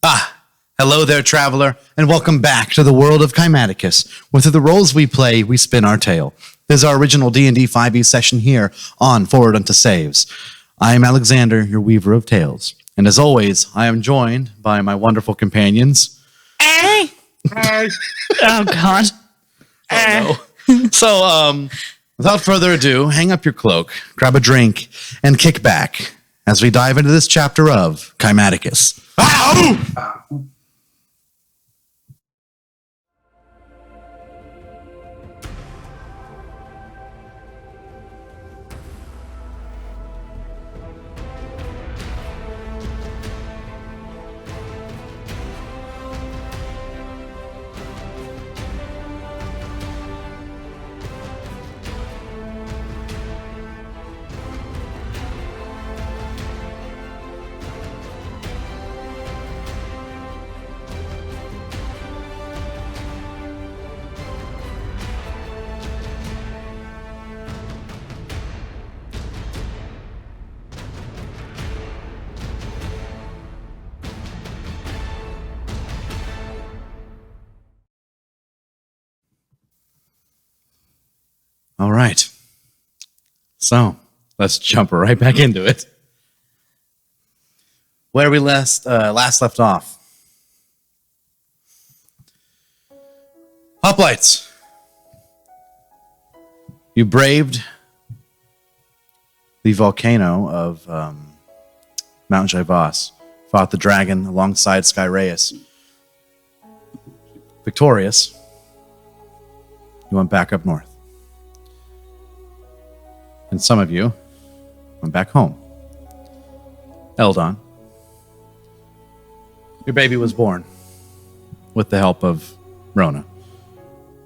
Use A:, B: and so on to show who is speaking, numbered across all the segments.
A: Hello there, traveler, and welcome back to the world of Kymaticus, where through the roles we play, we spin our tale. This is our original D&D 5e session here on Forward Unto Saves. I am Alexander, your weaver of tales, and as always, I am joined by my wonderful companions.
B: Hey! Oh, God.
A: Oh, no. So, without further ado, hang up your cloak, grab a drink, and kick back as we dive into this chapter of Kymaticus. Ow! All right. So, let's jump right back into it. Where we last left off. Hoplites. You braved the volcano of Mount Jaivas, fought the dragon alongside Skyraeus. Victorious, you went back up north. And some of you went back home. Eldon, your baby was born with the help of Rona.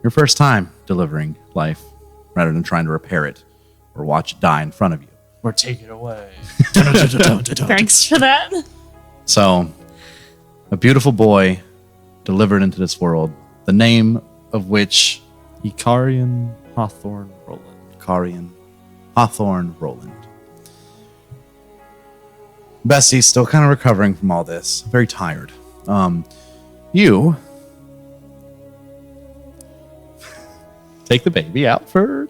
A: Your first time delivering life rather than trying to repair it or watch it die in front of you.
C: Or take it away.
B: Thanks for that.
A: So, a beautiful boy delivered into this world, the name of which
C: Ikarian Hawthorne Roland.
A: Ikarian Hawthorne Roland. Bessie's still kind of recovering from all this. Very tired. You take the baby out for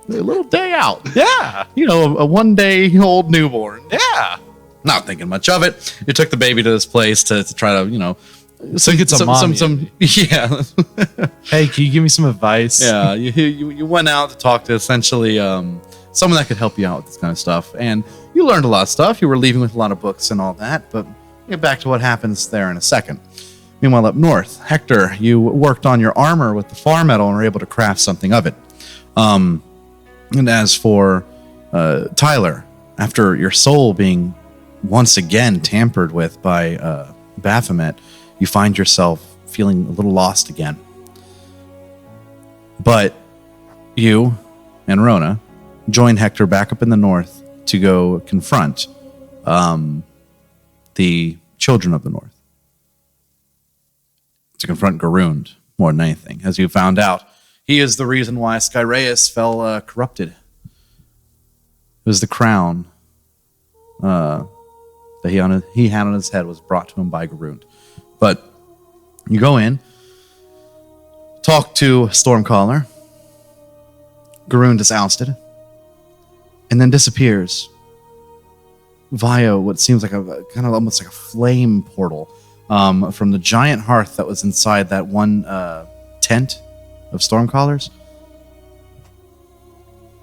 A: a little day out. Yeah. You know, a 1-day-old newborn. Yeah. Not thinking much of it. You took the baby to this place to try to, you know,
C: Get some
A: yeah.
C: Hey, can you give me some advice?
A: Yeah, you went out to talk to essentially someone that could help you out with this kind of stuff, and you learned a lot of stuff. You were leaving with a lot of books and all that, but we'll get back to what happens there in a second. Meanwhile, up north, Hector, you worked on your armor with the far metal and were able to craft something of it. And as for Tyler, after your soul being once again tampered with by Baphomet, you find yourself feeling a little lost again. But you and Rona join Hector back up in the north to go confront the children of the north. To confront Garund more than anything. As you found out, he is the reason why Skyraeus fell corrupted. It was the crown that he had on his head was brought to him by Garund. But you go in, talk to Stormcaller. Garund is ousted, and then disappears via what seems like a kind of almost like a flame portal from the giant hearth that was inside that one tent of Stormcallers.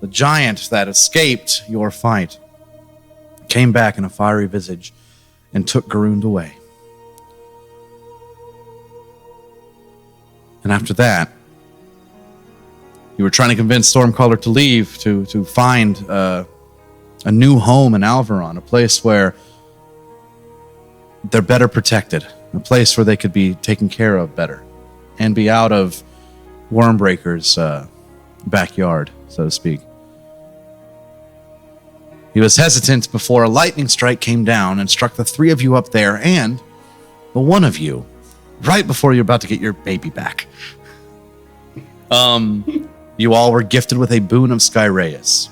A: The giant that escaped your fight came back in a fiery visage and took Garund away. And after that, you were trying to convince Stormcaller to leave, to find a new home in Alvaron, a place where they're better protected, a place where they could be taken care of better, and be out of Wormbreaker's backyard, so to speak. He was hesitant before a lightning strike came down and struck the three of you up there, and the one of you right before you're about to get your baby back. You all were gifted with a boon of Skyraeus.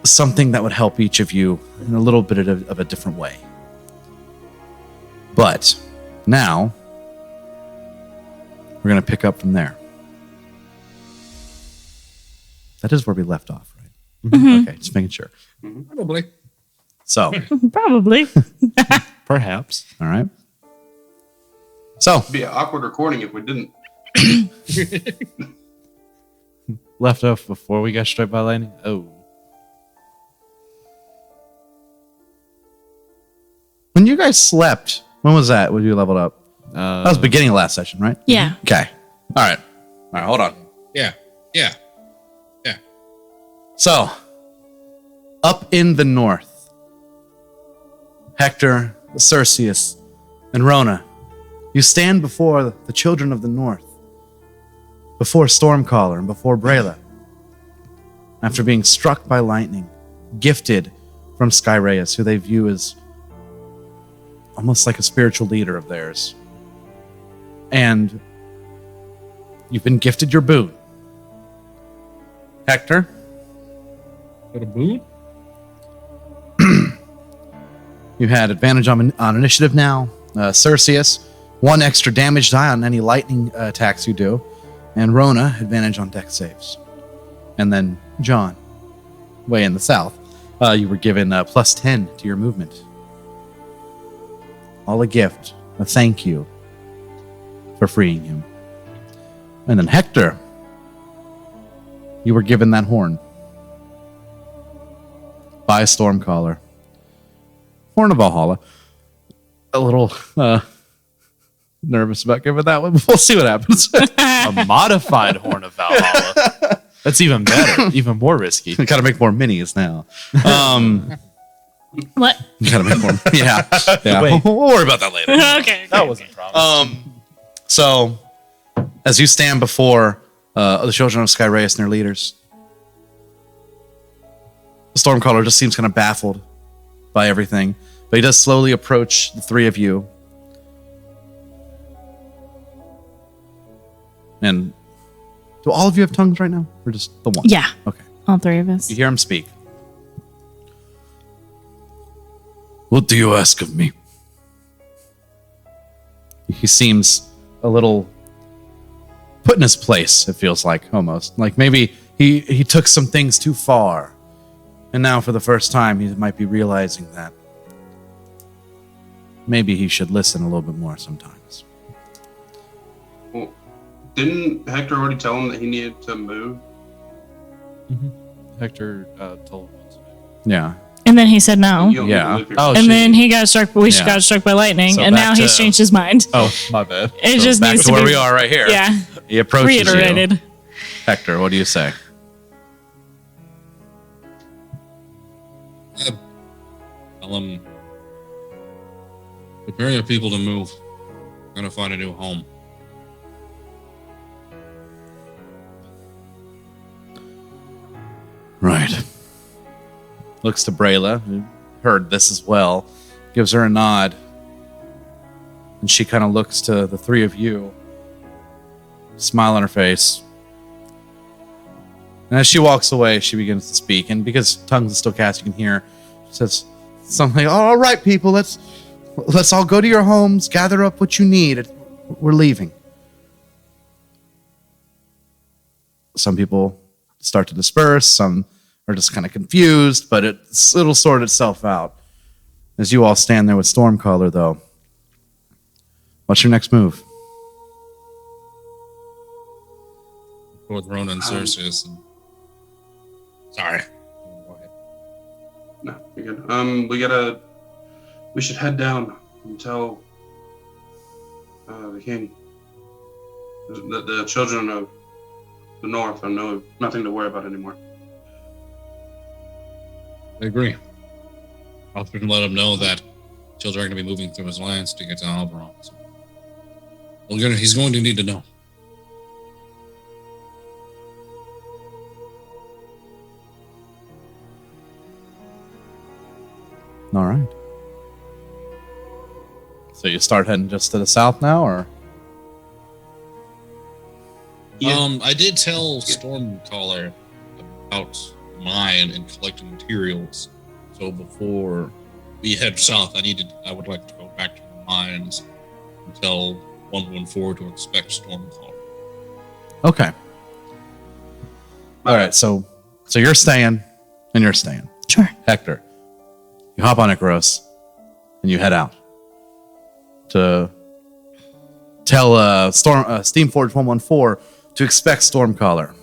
A: Something that would help each of you in a little bit of a different way. But now we're going to pick up from there. That is where we left off, right?
B: Mhm.
A: Okay, just making sure.
D: Probably.
A: So,
B: Probably.
C: Perhaps.
A: all right. So,
D: It'd be an awkward recording if we didn't.
C: Left off before we got struck by lightning. Oh.
A: when you guys slept, when was that? When you leveled up? That was beginning of last session, right?
B: Yeah.
A: Okay. All right. Hold on.
D: Yeah.
A: So, up in the north, Hector, Cerseus, and Rona, you stand before the children of the north, before Stormcaller and before Brayla, after being struck by lightning, gifted from Skyraeus, who they view as almost like a spiritual leader of theirs. And you've been gifted your boon. Hector?
D: Got a boon?
A: You had advantage on initiative now. Cerseus, 1 extra damage die on any lightning attacks you do. And Rona, advantage on dex saves. And then John, way in the south, you were given plus 10 to your movement. All a gift, a thank you for freeing him. And then Hector, you were given that horn by Stormcaller. Horn of Valhalla. A little nervous about giving that one, but we'll see what happens.
C: A modified Horn of Valhalla. That's even better. Even more risky.
A: Gotta make more minis now.
B: What?
A: Gotta make more. Yeah.
C: Wait.
A: We'll worry about that later.
B: Okay.
C: That wasn't promised.
A: So, as you stand before the children of Skyraeus and their leaders, the Stormcaller just seems kind of baffled by everything, but he does slowly approach the three of you. And do all of you have tongues right now, or just the one?
B: Yeah.
A: Okay.
B: All three of us.
A: You hear him speak. What do you ask of me? He seems a little put in his place, it feels like, almost. Like maybe he took some things too far. And now for the first time, he might be realizing that maybe he should listen a little bit more sometimes.
D: Well, didn't Hector already tell him that he needed to move?
C: Hector told him to.
A: Yeah.
B: And then he said no.
D: You don't need to
A: Yeah.
D: live here.
C: Oh,
B: And
C: shit.
B: then he got struck. We
A: Yeah.
B: got struck by lightning,
A: So
B: and
A: back
B: now he's
A: to-
B: changed his mind.
C: Oh, my bad.
B: It
A: So
B: just
A: back
B: needs
A: to
B: to
A: where
B: be
A: we are right here.
B: Yeah.
A: He approaches
B: Reiterated.
A: you. Hector, what do you say?
E: Tell him, prepare your people to move. We're gonna find a new home.
A: Right. Looks to Brayla, who heard this as well, gives her a nod. And she kind of looks to the three of you, smile on her face. And as she walks away, she begins to speak. And because tongues is still cast, you can hear, she says something like, all right, people, let's all go to your homes, gather up what you need. We're leaving. Some people start to disperse. Some are just kind of confused, but it'll sort itself out. As you all stand there with Stormcaller, though, what's your next move?
E: Towards Rona and Cerseus. And... Sorry. Go ahead.
D: No, you're good. We should head down and tell the king. The children of the north are nothing to worry about anymore.
E: I agree. I'll let him know that children are going to be moving through his lands to get to Alberon. So he's going to need to know.
A: All right. So you start heading just to the south now, or?
D: Yeah.
E: I did tell Stormcaller about mine and collecting materials. So before we head south, I would like to go back to the mines and tell 114 to expect Stormcaller.
A: Okay. All right. So you're staying, and you're staying.
B: Sure.
A: Hector, you hop on Icarus, and you head out to tell Steamforge 114 to expect Stormcaller.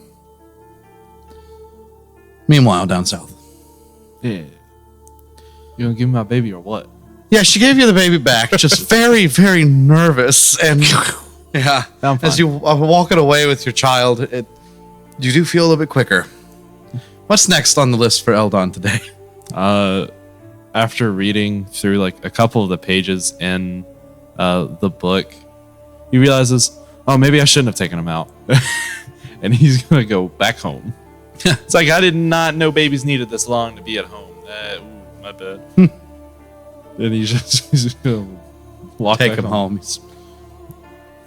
A: Meanwhile, down south.
C: Yeah. You gonna give me my baby or what?
A: Yeah, she gave you the baby back, just very, very nervous. And yeah,
C: I'm fine.
A: as you are walking away with your child, you do feel a little bit quicker. What's next on the list for Eldon today?
C: After reading through like a couple of the pages in the book, he realizes, oh, maybe I shouldn't have taken him out. And he's gonna go back home. It's like, I did not know babies needed this long to be at home. Ooh, my bad. And he's just gonna walk
A: Take
C: back
A: him home. He's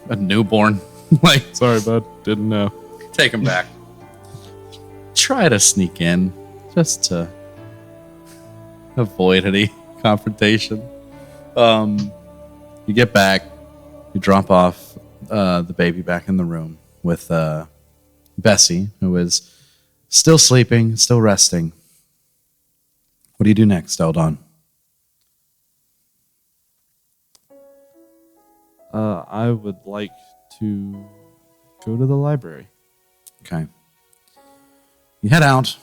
A: a newborn. Like,
C: Sorry, bud. Didn't know.
A: take him back. Try to sneak in just to avoid any confrontation. You get back, you drop off the baby back in the room with Bessie, who is still sleeping, still resting. What do you do next, Eldon?
C: I would like to go to the library.
A: Okay. You head out.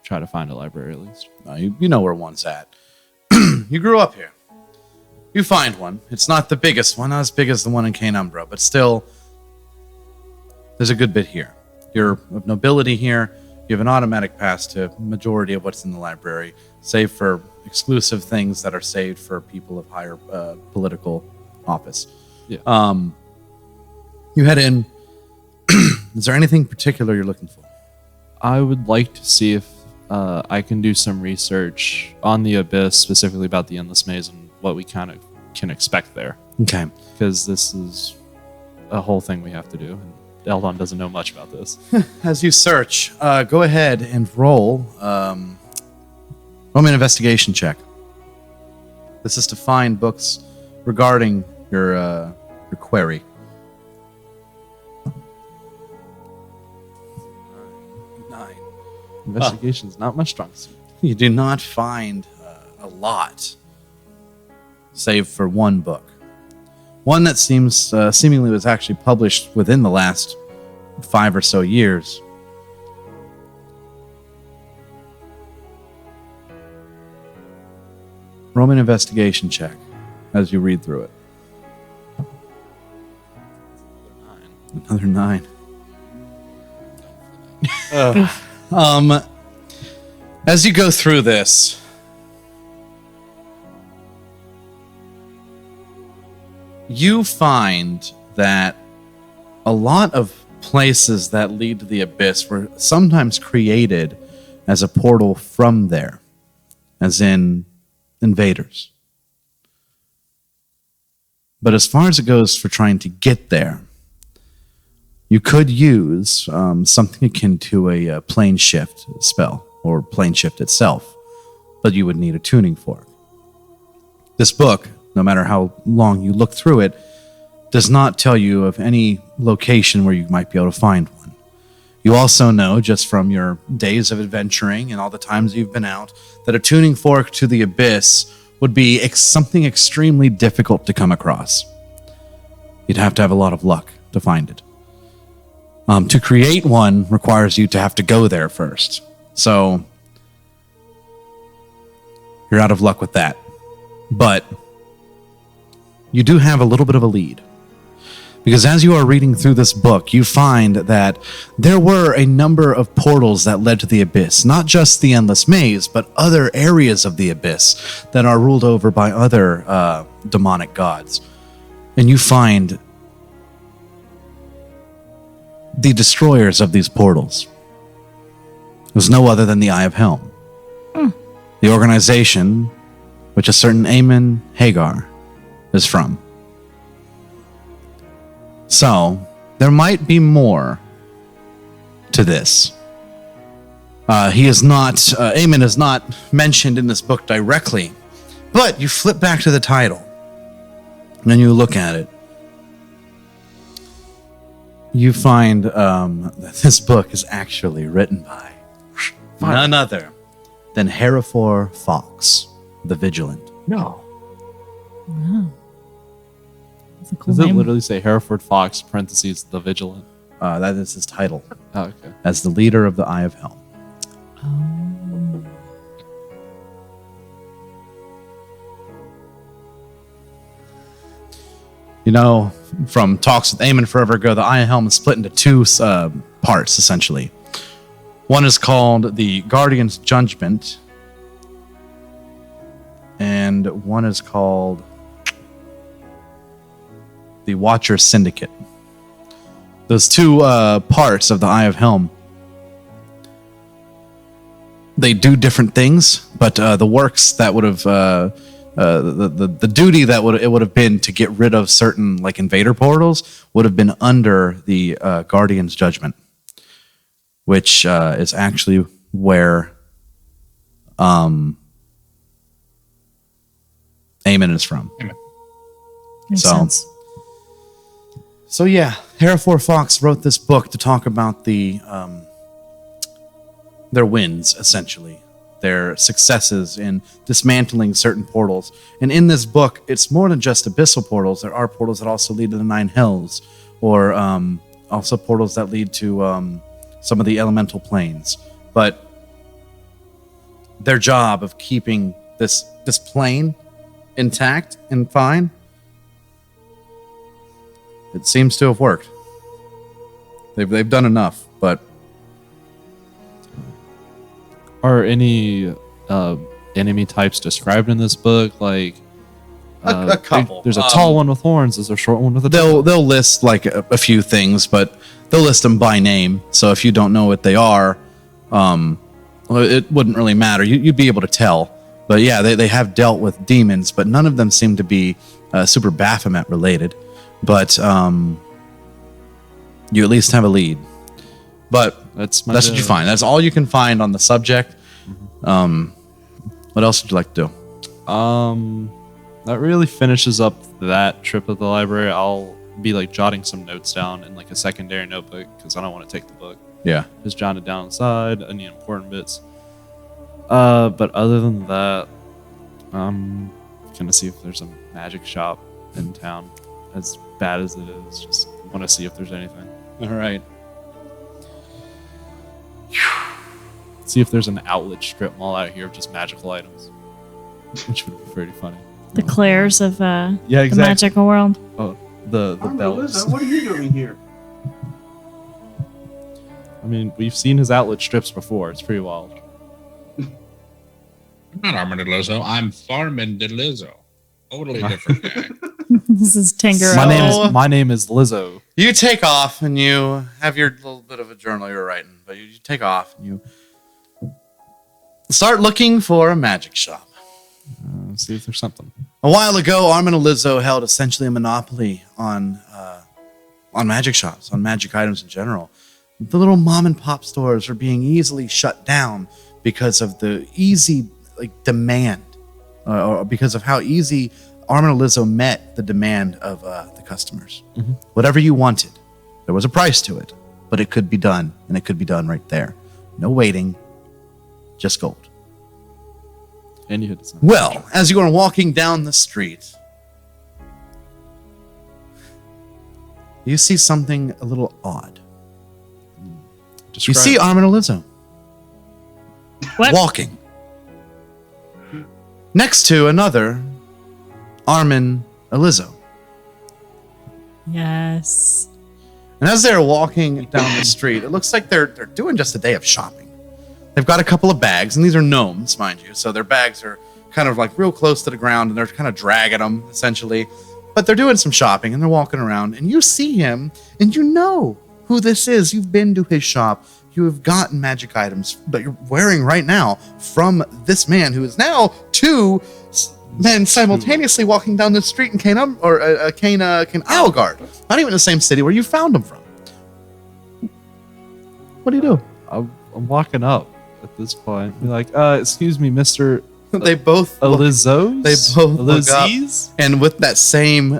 C: Try to find a library at least.
A: You know where one's at. You grew up here. You find one. It's not the biggest one, not as big as the one in Canumbra, but still, there's a good bit here. You're of nobility here. You have an automatic pass to majority of what's in the library, save for exclusive things that are saved for people of higher political office.
C: Yeah.
A: You head in. Is there anything particular you're looking for?
C: I would like to see if I can do some research on the Abyss, specifically about the Endless Maze and what we kind of can expect there.
A: Okay.
C: Because this is a whole thing we have to do. And Eldon doesn't know much about this.
A: As you search, go ahead and roll me an investigation check. This is to find books regarding your query. 9.
C: Investigation's not my strong suit.
A: You do not find a lot, save for one book. One that seems seemingly was actually published within the last 5 or so years. Roll me an investigation check as you read through it. Another 9. As you go through this, you find that a lot of places that lead to the Abyss were sometimes created as a portal from there, as in invaders. But as far as it goes for trying to get there, you could use something akin to a plane shift spell, or plane shift itself, but you would need a tuning fork. This book, no matter how long you look through it, does not tell you of any location where you might be able to find one. You also know, just from your days of adventuring and all the times you've been out, that a tuning fork to the Abyss would be something extremely difficult to come across. You'd have to have a lot of luck to find it. To create one requires you to have to go there first. So, you're out of luck with that. But you do have a little bit of a lead. Because as you are reading through this book, you find that there were a number of portals that led to the Abyss. Not just the Endless Maze, but other areas of the Abyss that are ruled over by other demonic gods. And you find the destroyers of these portals. It was no other than the Eye of Helm. The organization which a certain Aemon Hagar is from. So, there might be more to this. Aemon is not mentioned in this book directly, but you flip back to the title. And you look at it. You find that this book is actually written by none other than Hereford Fox, the Vigilant.
C: No.
B: Wow. That's a cool
C: Does it
B: name.
C: literally say Hereford Fox, parentheses, the Vigilant?
A: That is his title
C: Oh, okay.
A: as the leader of the Eye of Helm.
B: Oh.
A: You know, from talks with Eamon forever ago, the Eye of Helm is split into two parts, essentially. One is called the Guardian's Judgment, and one is called the Watcher Syndicate. Those two parts of the Eye of Helm, they do different things, but the works that would have the duty that it would have been to get rid of certain like invader portals would have been under the Guardian's Judgment, which is actually where Eamon is from.
B: Makes
A: So-
B: sense.
A: So yeah, Hereford Fox wrote this book to talk about their wins, essentially, their successes in dismantling certain portals. And in this book, it's more than just abyssal portals. There are portals that also lead to the Nine Hells, or also portals that lead to some of the elemental planes. But their job of keeping this plane intact and fine, it seems to have worked. They've done enough, but
C: Are any enemy types described in this book? Like
A: A couple.
C: There's a tall one with horns. There's a short one with a
A: they'll list like a few things, but they'll list them by name. So if you don't know what they are, well, it wouldn't really matter. You'd be able to tell. But yeah, they have dealt with demons, but none of them seem to be super Baphomet related. But you at least have a lead. But
C: That's
A: that's what you find. That's all you can find on the subject. What else would you like to do?
C: That really finishes up that trip at the library. I'll be like jotting some notes down in like a secondary notebook because I don't want to take the book.
A: Yeah.
C: Just jot it down inside, any important bits. But other than that, I'm gonna see if there's a magic shop in town. As bad as it is, just want to see if there's anything.
A: All right.
C: See if there's an outlet strip mall out here of just magical items, which would be pretty funny.
B: The Claire's of
C: Yeah,
B: the
C: exactly.
B: magical world.
C: Oh, the bells.
D: What are you doing here?
C: I mean, we've seen his outlet strips before. It's pretty wild.
E: I'm not Armin DeLizzo. I'm Farman DeLizzo. Totally different guy.
B: This is Tango.
C: My name is Lizzo.
A: You take off and you have your little bit of a journal you're writing, but you take off and you start looking for a magic shop.
C: See if there's something.
A: A while ago, Armin and Lizzo held essentially a monopoly on magic shops, on magic items in general. The little mom and pop stores are being easily shut down because of the easy demand, or because of how easy Armin and Lizzo met the demand of the customers.
C: Mhm.
A: Whatever you wanted, there was a price to it, but it could be done, and it could be done right there. No waiting, just gold.
C: And you hit the sign.
A: Well, as you are walking down the street, you see something a little odd. You see Armin and Lizzo
B: What?
A: walking next to another Armin and Lizzo.
B: Yes.
A: And as they're walking down the street, it looks like they're doing just a day of shopping. They've got a couple of bags, and these are gnomes, mind you. So their bags are kind of like real close to the ground, and they're kind of dragging them, essentially. But they're doing some shopping, and they're walking around, and you see him, and you know who this is. You've been to his shop. You have gotten magic items that you're wearing right now from this man, who is now two men simultaneously walking down the street in Kane Algard. Not even the same city where you found them from. What do you do?
C: I'm walking up at this point. Be like, excuse me, Mr.
A: They both
C: Elizos?
A: They both look up,
C: Elizes?
A: and with that same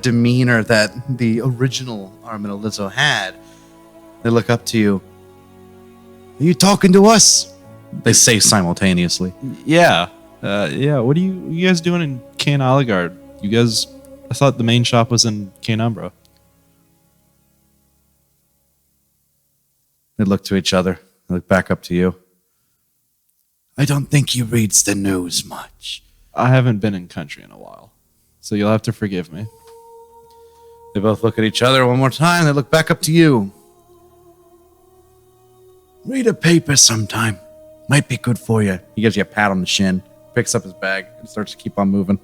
A: demeanor that the original Armin Lizzo had. They look up to you. Are you talking to us? They say simultaneously.
C: Yeah. Yeah. What are you guys doing in Cain Oligard? You guys, I thought the main shop was in Cain Umbra.
A: They look to each other. They look back up to you. I don't think he reads the news much.
C: I haven't been in country in a while, so you'll have to forgive me.
A: They both look at each other one more time. They look back up to you. Read a paper sometime. Might be good for you. He gives you a pat on the shin, picks up his bag, and starts to keep on moving.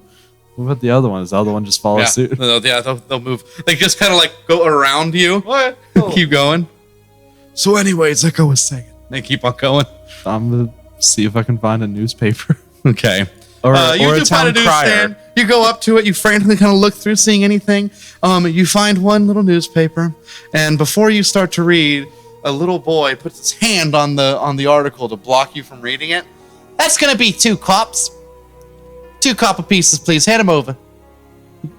C: What about the other one? Does the other one just follow suit?
A: They'll move. They just kind of like go around you.
C: What?
A: Keep going. So anyways, like I was saying, they keep on going.
C: I'm going to see if I can find a newspaper.
A: Okay.
C: Or
A: you
C: a
A: do
C: town
A: find a
C: crier.
A: newsstand. You go up to it. You frantically kind of look through, seeing anything. You find one little newspaper, and before you start to read, a little boy puts his hand on the article to block you from reading it. That's gonna be 2 cops. 2 copper pieces, please. Hand them over. You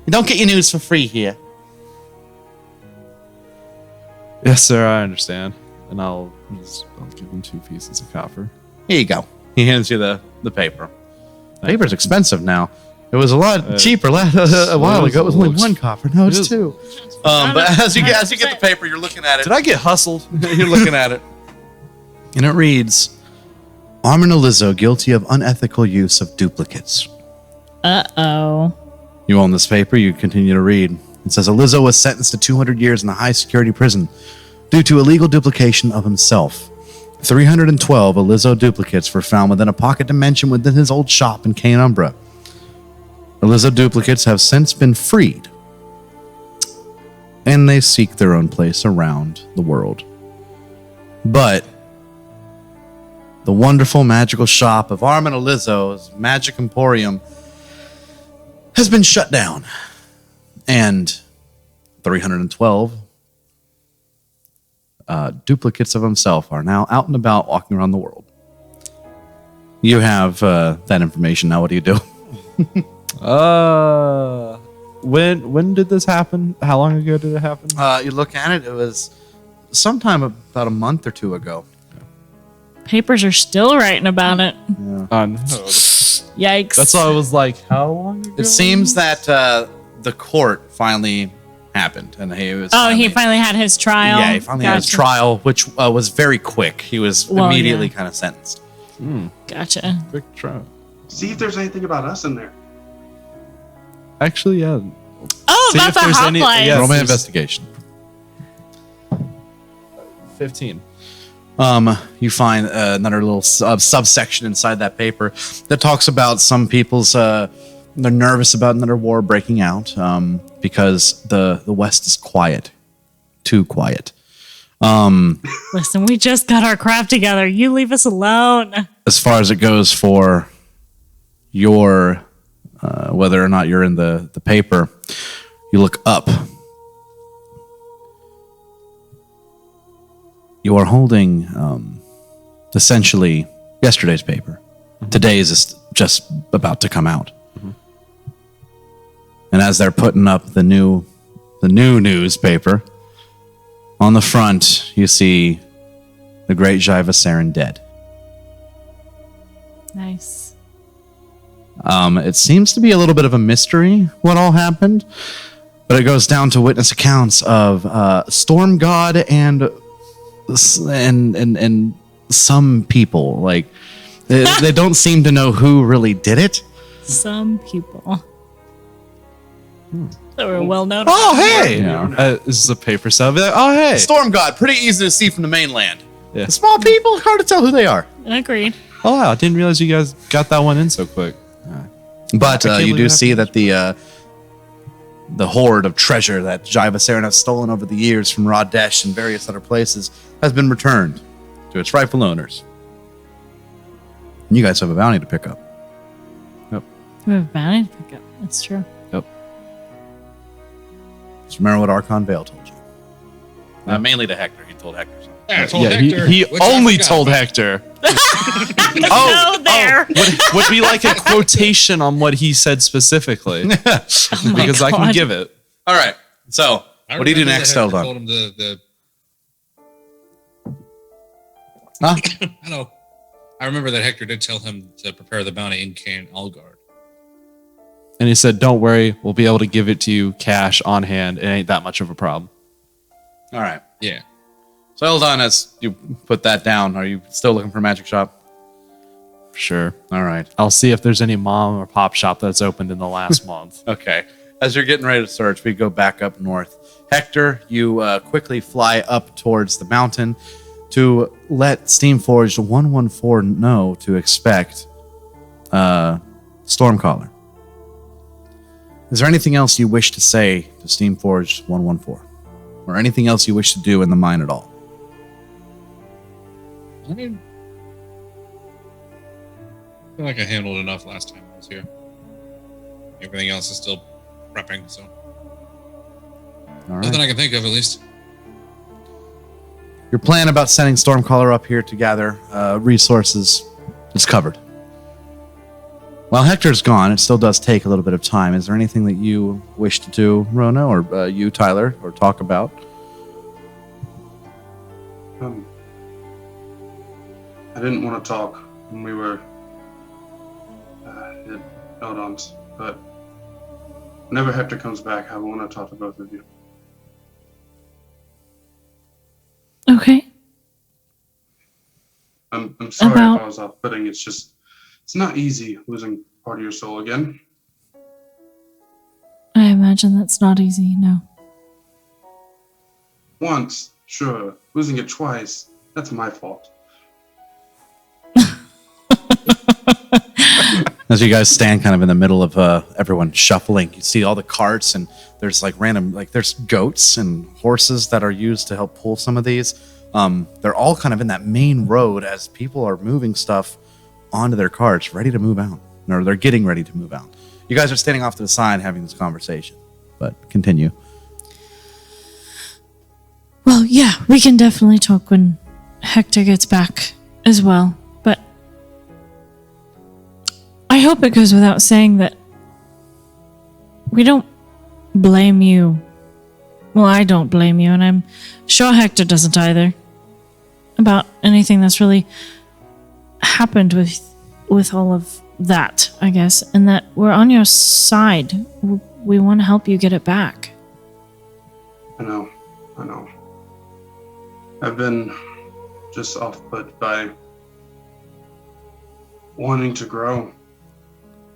A: don't get your news for free here.
C: Yes, sir, I understand. And I'll give him 2 pieces of copper.
A: Here you go. He hands you the paper. Paper's expensive now. It was a lot cheaper a while ago. It was only 1 copper. Now it's 2. But as you get the paper, you're looking at it.
C: Did I get hustled?
A: You're looking at it. And it reads, Armin Lizzo guilty of unethical use of duplicates.
B: Uh-oh.
A: You own this paper, you continue to read. It says, Lizzo was sentenced to 200 years in a high-security prison due to illegal duplication of himself. 312 Lizzo duplicates were found within a pocket dimension within his old shop in Cain Umbra. Lizzo duplicates have since been freed, and they seek their own place around the world. But the wonderful magical shop of Armin Lizzo's Magic Emporium has been shut down, and 312 duplicates of himself are now out and about walking around the world. You have that information now. What do you do?
C: When did this happen? How long ago did it happen?
A: You look at it, it was sometime about a month or 2 ago.
B: Papers are still writing about it.
C: No.
B: Yikes.
C: That's why I was like, how long ago?
A: It seems that the court finally happened, and he was.
B: he finally had his trial.
A: Yeah, he finally had his trial, which was very quick. He was immediately kind of sentenced.
B: Gotcha.
C: Quick trial.
D: See if there's anything about us in there.
C: Actually, yeah.
B: Oh,
C: See
B: about
C: if
B: the
C: there's any-
B: H.O.P.L.I.T.E.S.
C: yeah.
A: Roll me
C: there's-
A: investigation.
C: 15.
A: You find another little subsection inside that paper that talks about some people's they're nervous about another war breaking out because the West is quiet, too quiet.
B: Listen, we just got our crap together. You leave us alone.
A: As far as it goes for your whether or not you're in the paper, you look up. You are holding essentially yesterday's paper. Today's is just about to come out. And as they're putting up the new newspaper, on the front you see the great Xasha dead.
B: Nice.
A: It seems to be a little bit of a mystery what all happened, but it goes down to witness accounts of Storm God and some people. Like they don't seem to know who really did it.
B: Some people. That were well known.
A: Oh, hey!
C: This is a paper set. I'll be like, oh, hey.
A: Storm God, pretty easy to see from the mainland.
C: Yeah.
A: The small people, hard to tell who they are.
B: Agreed.
C: Oh, wow. I didn't realize you guys got that one in so quick.
A: But
C: can't
A: you
C: believe
A: do
C: it
A: see that the hoard of treasure that Xasha has stolen over the years from Radesh and various other places has been returned to its rightful owners. And you guys have a bounty to pick up.
B: We have a bounty to pick up. That's true.
A: Just remember what Archon Vale told you. Mainly to Hector. He told Hector something.
E: Yeah, I told
C: Yeah,
E: Hector.
C: he
E: which I
C: only
E: forgot.
C: told Hector.
B: Go there.
C: Would be like a quotation on what he said specifically. Because I can
B: God.
C: give it.
A: All right. So,
E: I
A: what do you do
E: remember
A: next,
E: that Hector
A: Eldon?
E: told him the
A: Huh?
E: I know. I remember that Hector did tell him to prepare the bounty in Cain Algard.
C: And he said, don't worry, we'll be able to give it to you cash on hand. It ain't that much of a problem.
A: All right.
E: Yeah.
A: So, Eldon, as you put that down, are you still looking for a magic shop?
C: Sure.
A: All right.
C: I'll see if there's any mom or pop shop that's opened in the last month.
A: Okay. As you're getting ready to search, we go back up north. Hector, you quickly fly up towards the mountain to let Steamforged 114 know to expect Stormcaller. Is there anything else you wish to say to Steamforged 114? Or anything else you wish to do in the mine at all?
E: I mean, I feel like I handled enough last time I was here. Everything else is still prepping, so
A: All
E: nothing
A: right.
E: I can think of, at least.
A: Your plan about sending Stormcaller up here to gather resources is covered. While Hector's gone, it still does take a little bit of time. Is there anything that you wish to do, Rona, or you, Tyler, or talk about?
D: I didn't want to talk when we were at Eldon's, but whenever Hector comes back, I want to talk to both of you.
B: Okay.
D: I'm sorry
B: About-
D: if I was off-putting. It's not easy losing part of your soul again.
B: I imagine that's not easy, no.
D: Once, sure. Losing it twice, that's my fault.
A: As you guys stand kind of in the middle of everyone shuffling, you see all the carts, and there's like random, like there's goats and horses that are used to help pull some of these. They're all kind of in that main road as people are moving stuff onto their carts, ready to move out, or they're getting ready to move out. You guys are standing off to the side having this conversation, but continue.
B: Well, yeah, we can definitely talk when Hector gets back as well. But I hope it goes without saying that we don't blame you. Well, I don't blame you, and I'm sure Hector doesn't either, about anything that's really happened with all of that, I guess, and that we're on your side. We want to help you get it back.
D: I know. I've been just off-put by wanting to grow,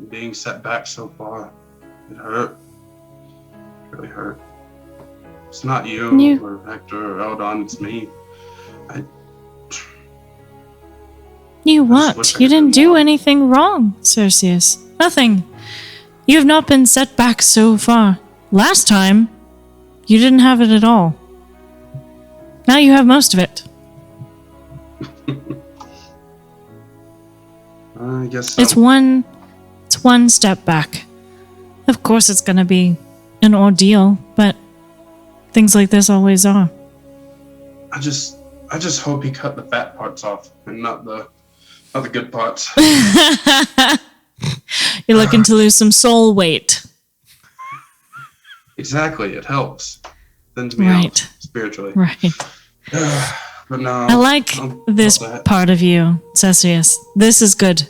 D: being set back so far. It hurt. It really hurt. It's not you or Hector or Eldon, it's me.
B: You
D: wish I
B: what?
D: could
B: You
D: do
B: didn't do
D: more.
B: anything wrong, Cerseus. Nothing. You have not been set back so far. Last time, you didn't have it at all. Now you have most of it.
D: I guess so.
B: It's one step back. Of course it's gonna be an ordeal, but things like this always are.
D: I just hope he cut the fat parts off and not the good parts.
B: You're looking to lose some soul weight.
D: Exactly, it helps. Thins me
B: Right.
D: out spiritually.
B: Right.
D: But no.
B: I like
D: I'll
B: this
D: help that.
B: part of you, Cerseus. This is good.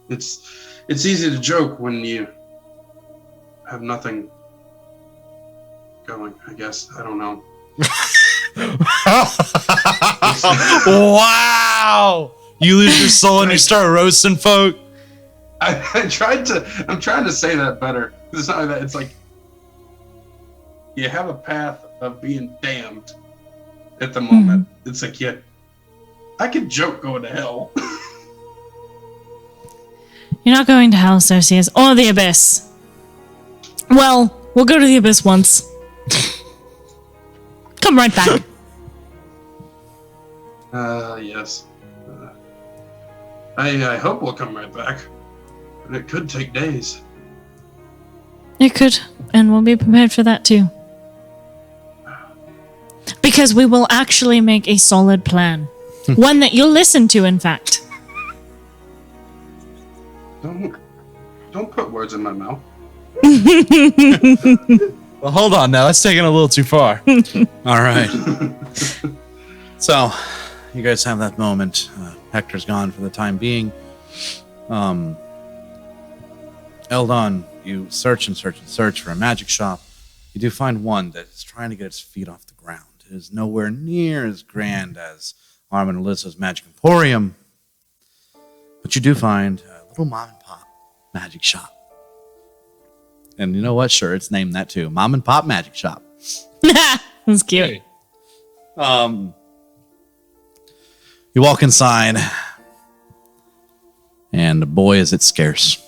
D: It's easy to joke when you have nothing going, I guess. I don't know.
C: Wow! You lose your soul and you start roasting folk.
D: I'm trying to say that better. It's not like that. It's like you have a path of being damned at the moment. It's like, yeah, I could joke going to hell.
B: You're not going to hell, Cerseus, or the abyss. Well, we'll go to the abyss once. Come right back.
D: Yes. I hope we'll come right back. But it could take days.
B: It could, and we'll be prepared for that too. Because we will actually make a solid plan. One that you'll listen to, in fact.
D: Don't put words in my mouth.
C: Well, hold on now. That's taking a little too far.
A: All right. So, you guys have that moment. Hector's gone for the time being. Eldon, you search and search and search for a magic shop. You do find one that is trying to get its feet off the ground. It is nowhere near as grand as Armin and Alyssa's Magic Emporium. But you do find a little mom and pop magic shop. And you know what? Sure, it's named that too. Mom and Pop Magic Shop.
B: That's cute.
E: Hey,
A: You walk inside, and boy, is it scarce.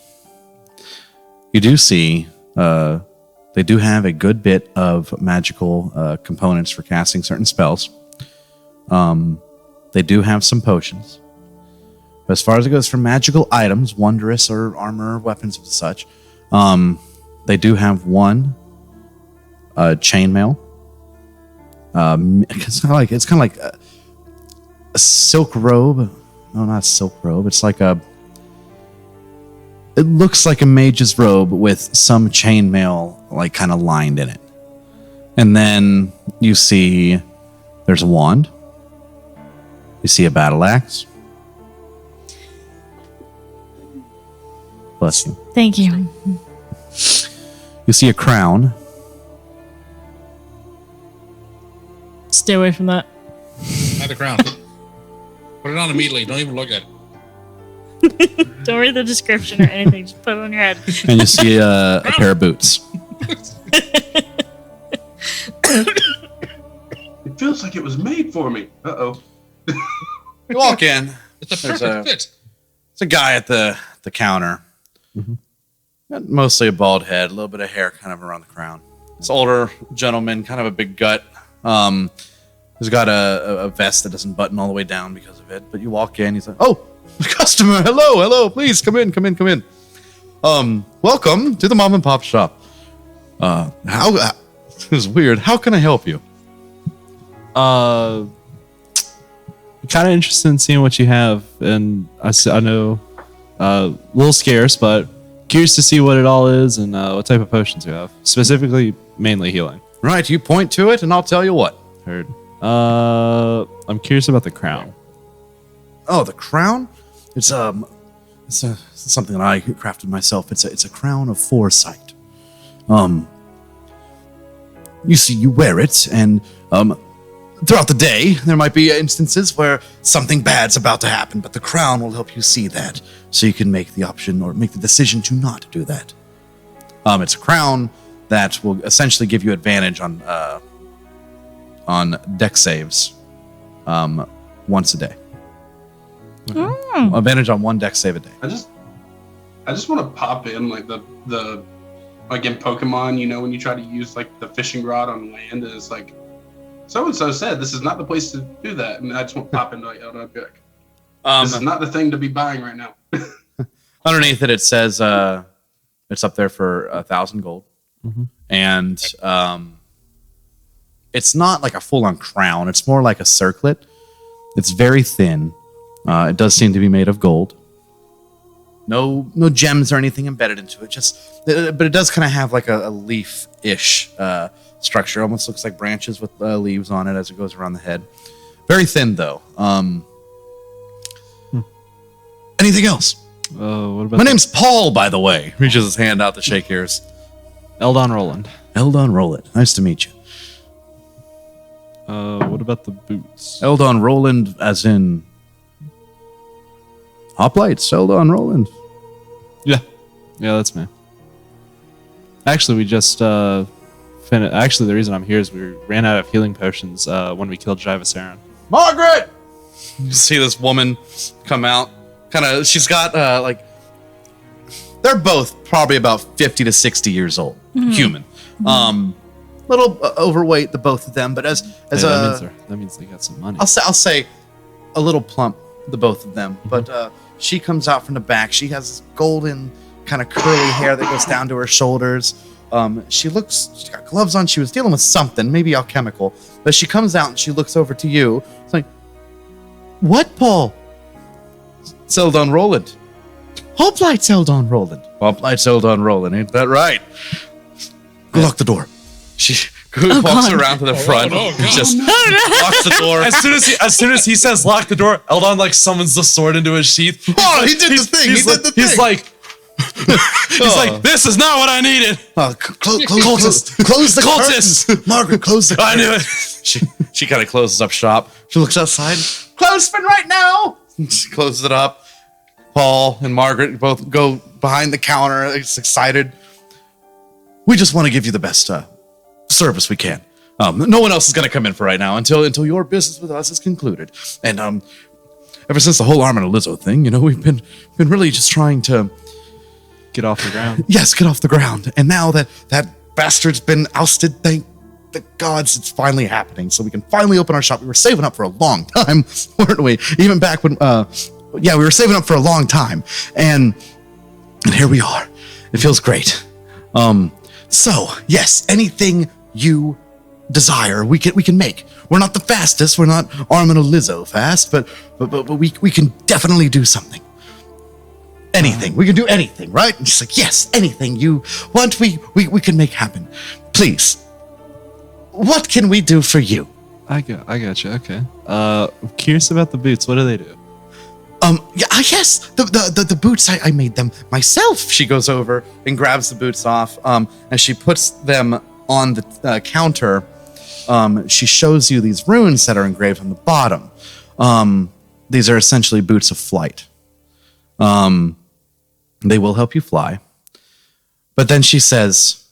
A: You do see they do have a good bit of magical components for casting certain spells. They do have some potions. But as far as it goes for magical items, wondrous or armor, weapons of such, they do have one chainmail. It's kind of like a silk robe. No, not a silk robe. It's like it looks like a mage's robe with some chainmail like kind of lined in it. And then you see there's a wand. You see a battle axe. Bless you.
B: Thank you.
A: You see a crown.
B: Stay away from that.
E: have the crown. Put it on immediately. Don't even look at it.
B: Don't read the description or anything. Just put it on your head.
A: And you see a pair of boots.
D: It feels like it was made for me. Uh-oh.
A: You walk in.
E: It's a
A: There's
E: perfect fit.
A: It's a guy at the counter. Got mostly a bald head, a little bit of hair kind of around the crown. This older gentleman, kind of a big gut. He's got a vest that doesn't button all the way down because of it. But you walk in, he's like, "Oh, customer, hello, please come in. Welcome to the mom and pop shop. This is weird. How can I help you?"
C: Kind of interested in seeing what you have, and I know a little scarce, but curious to see what it all is and what type of potions you have. Specifically, mainly healing.
A: Right, you point to it, and I'll tell you what.
C: Heard. I'm curious about the crown.
A: Oh, the crown? It's something that I crafted myself. It's a crown of foresight. You see, you wear it, and throughout the day, there might be instances where something bad's about to happen, but the crown will help you see that, so you can make the option or make the decision to not do that. It's a crown that will essentially give you advantage on deck saves once a day. Advantage on one deck save a day.
D: I just want to pop in like the like in Pokemon, you know, when you try to use like the fishing rod on land, and it's like so and so said this is not the place to do that, and I just want to pop into like this is not the thing to be buying right now.
A: Underneath it says it's up there for 1,000 gold, and it's not like a full-on crown. It's more like a circlet. It's very thin. It does seem to be made of gold. No gems or anything embedded into it. But it does kind of have like a leaf-ish structure. Almost looks like branches with leaves on it as it goes around the head. Very thin, though. Anything else?
C: What about
A: My name's Paul, by the way. Reaches his hand out to shake yours.
C: Eldon Roland?
A: Eldon Roland. Nice to meet you.
C: What about the boots?
A: Eldon Roland, as in Hoplites. Eldon Roland.
C: Yeah, that's me. Actually, we just finished. Actually, the reason I'm here is we ran out of healing potions when we killed Xasha.
A: Margaret! You see this woman come out. She's got they're both probably about 50 to 60 years old. Human. Little overweight, the both of them, but
C: that means they got some money.
A: I'll say a little plump, the both of them. But she comes out from the back. She has this golden kind of curly hair that goes down to her shoulders. She's got gloves on. She was dealing with something, maybe alchemical. But she comes out and she looks over to you. It's like,
F: What, Paul?
A: Seldon Roland.
F: H.O.P.L.I.T.E.S, Seldon Roland.
A: H.O.P.L.I.T.E, Seldon Roland. Ain't that right?
F: Go lock the door.
A: She walks
B: God.
A: around to the front,
E: no,
A: and
E: God.
A: just locks the door.
C: As soon as he says lock the door, Eldon like summons the sword into his sheath.
F: Oh, he did the thing. He did the thing.
C: He's like, this is not what I needed.
F: Close the
C: Cultists.
F: curtains. Margaret, close the
C: I
F: curtains.
C: knew it.
A: She kind of closes up shop.
F: She looks outside.
A: Clothespin right now. She closes it up. Paul and Margaret both go behind the counter. It's excited. We just want to give you the best service we can. No one else is going to come in for right now until your business with us is concluded. And ever since the whole Armin and Lizzo thing, we've been really just trying to
C: Get off the ground.
A: get off the ground. And now that bastard's been ousted, thank the gods, it's finally happening. So we can finally open our shop. We were saving up for a long time, weren't we? Even back when, we were saving up for a long time, and here we are. It feels great. So yes, anything you desire, we can make. We're not the fastest. We're not Armin or Lizzo fast, but we can definitely do something. Anything. We can do anything, right? And she's like, yes, anything you want, we can make happen. Please. What can we do for you?
C: I got you. Okay. I'm curious about the boots. What do they do?
A: Yes, the boots, I made them myself. She goes over and grabs the boots off, and she puts them on the counter. She shows you these runes that are engraved on the bottom. These are essentially boots of flight. They will help you fly. But then she says,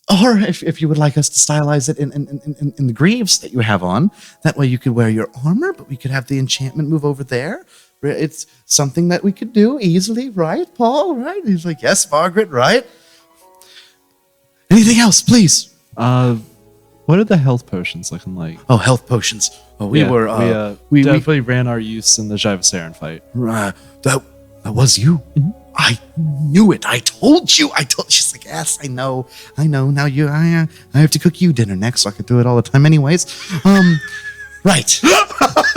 A: or if you would like us to stylize it in the greaves that you have on, that way you could wear your armor, but we could have the enchantment move over there. It's something that we could do easily, right, Paul? Right? He's like, yes, Margaret, right? Anything else, please?
C: What are the health potions looking like?
A: Oh, health potions. Oh, we
C: definitely ran our use in the Jaivasaran fight.
A: That was you. Mm-hmm. I knew it. I told you. She's like, yes, I know. Now I have to cook you dinner next, so I could do it all the time anyways. Right.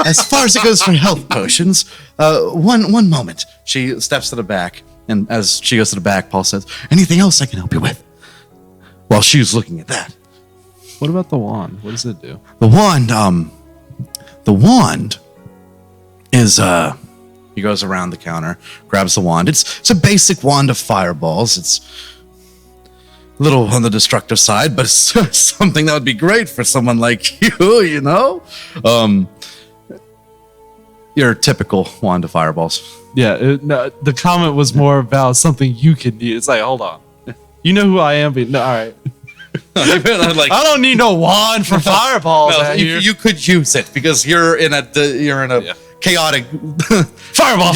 A: As far as it goes for health potions, one moment. She steps to the back, and as she goes to the back, Paul says, anything else I can help you with? While she's looking at that.
C: What about the wand? What does it do?
A: The wand is he goes around the counter, grabs the wand. It's a basic wand of fireballs. It's a little on the destructive side, but it's something that would be great for someone like you, Your typical wand of fireballs.
C: Yeah, the comment was more about something you could need. It's like, hold on. You know who I am, but no, all right.
A: Like,
C: I don't need no wand for fireballs.
A: no, you could use it because you're in a chaotic
C: fireball.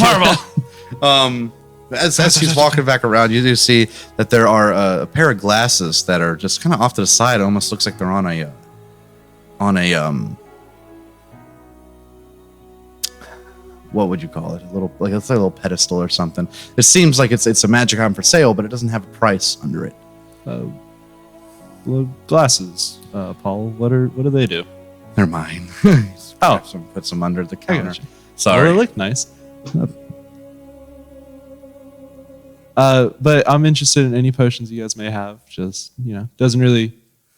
A: As she's walking back around, you do see that there are a pair of glasses that are just kind of off to the side. It almost looks like they're on a what would you call it? It's like a little pedestal or something. It seems like it's a magic item for sale, but it doesn't have a price under it.
C: Glasses, Paul. What do they do?
A: They're mine. Put some under the counter. Sorry.
C: Well, they look nice. But I'm interested in any potions you guys may have. Just doesn't really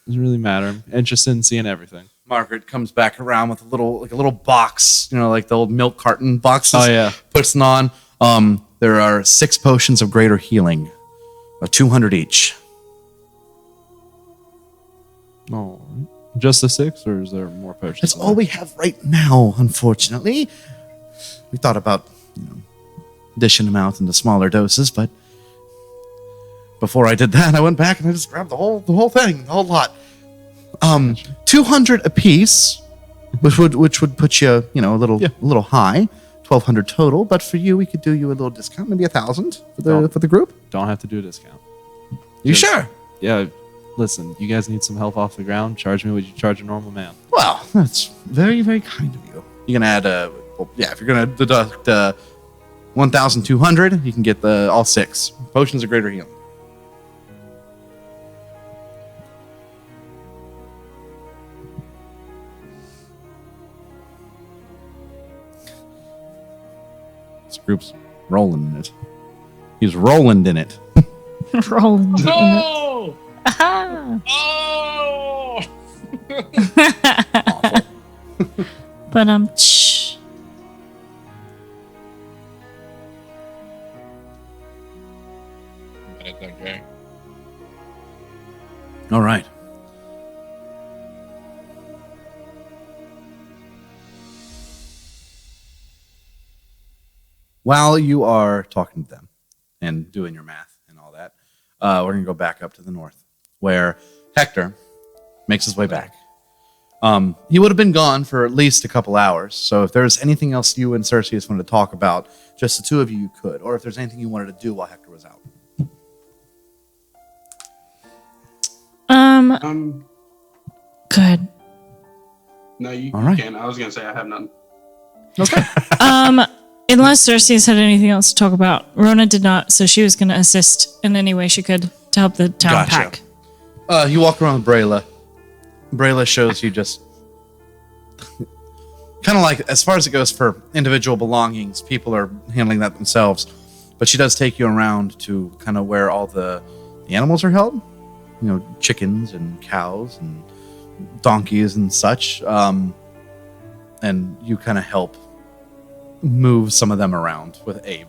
C: matter. I'm interested in seeing everything.
A: Margaret comes back around with a little box, like the old milk carton boxes.
C: Oh yeah.
A: Puts it on. There are 6 potions of greater healing, 200 each.
C: Oh, just the 6, or is there more potions?
A: That's all we have right now, unfortunately. We thought about dishing them out into smaller doses, but before I did that, I went back and I just grabbed the whole thing, the whole lot. 200 apiece, which would put you, a little high. 1,200 total, but for you, we could do you a little discount, maybe 1,000 for the group.
C: Don't have to do a discount.
A: You sure?
C: Yeah. Listen, you guys need some help off the ground. Charge me what you charge a normal man.
A: Well, that's very, very kind of you. You're gonna add if you're gonna deduct 1,200, you can get all 6 potions of greater healing. group's rolling in it. He's rolling in it.
B: Rolling.
E: No!
B: Ah.
E: Oh!
B: But shh.
E: Okay.
A: All right. While you are talking to them and doing your math and all that, we're going to go back up to the north, where Hector makes his way back. He would have been gone for at least a couple hours, so if there's anything else you and Cersei wanted to talk about, just the two of you could, or if there's anything you wanted to do while Hector was out.
B: Good.
D: No, you,
A: All
D: you
A: right.
D: can. I was gonna say I have none.
A: Okay.
B: Unless Cersei's had anything else to talk about, Rona did not, so she was going to assist in any way she could to help the town
A: Gotcha.
B: pack.
A: You walk around with Brayla. Brayla shows you just kind of like, as far as it goes for individual belongings, people are handling that themselves. But she does take you around to kind of where all the animals are held. You know, chickens and cows and donkeys and such. And you kind of help move some of them around with Abe.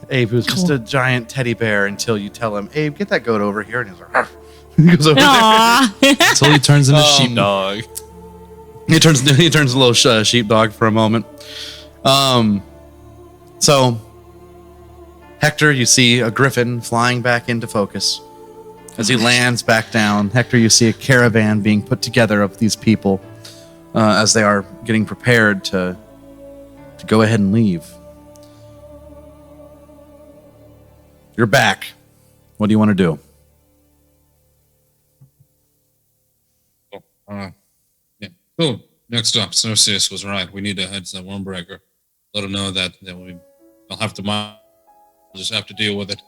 A: Abe, who's just a giant teddy bear, until you tell him, Abe, get that goat over here. And he's like, "Arf." He goes over there.
B: Aww.
C: Until he turns into sheepdog.
A: He turns a little sheepdog for a moment. So Hector, you see a griffin flying back into focus. As he lands back down, Hector, you see a caravan being put together of these people as they are getting prepared to go ahead and leave. You're back. What do you want to do?
E: Yeah. Oh, next up, Cersei was right. We need to head to the Wormbreaker. Let him know that I'll have to We'll just have to deal with it.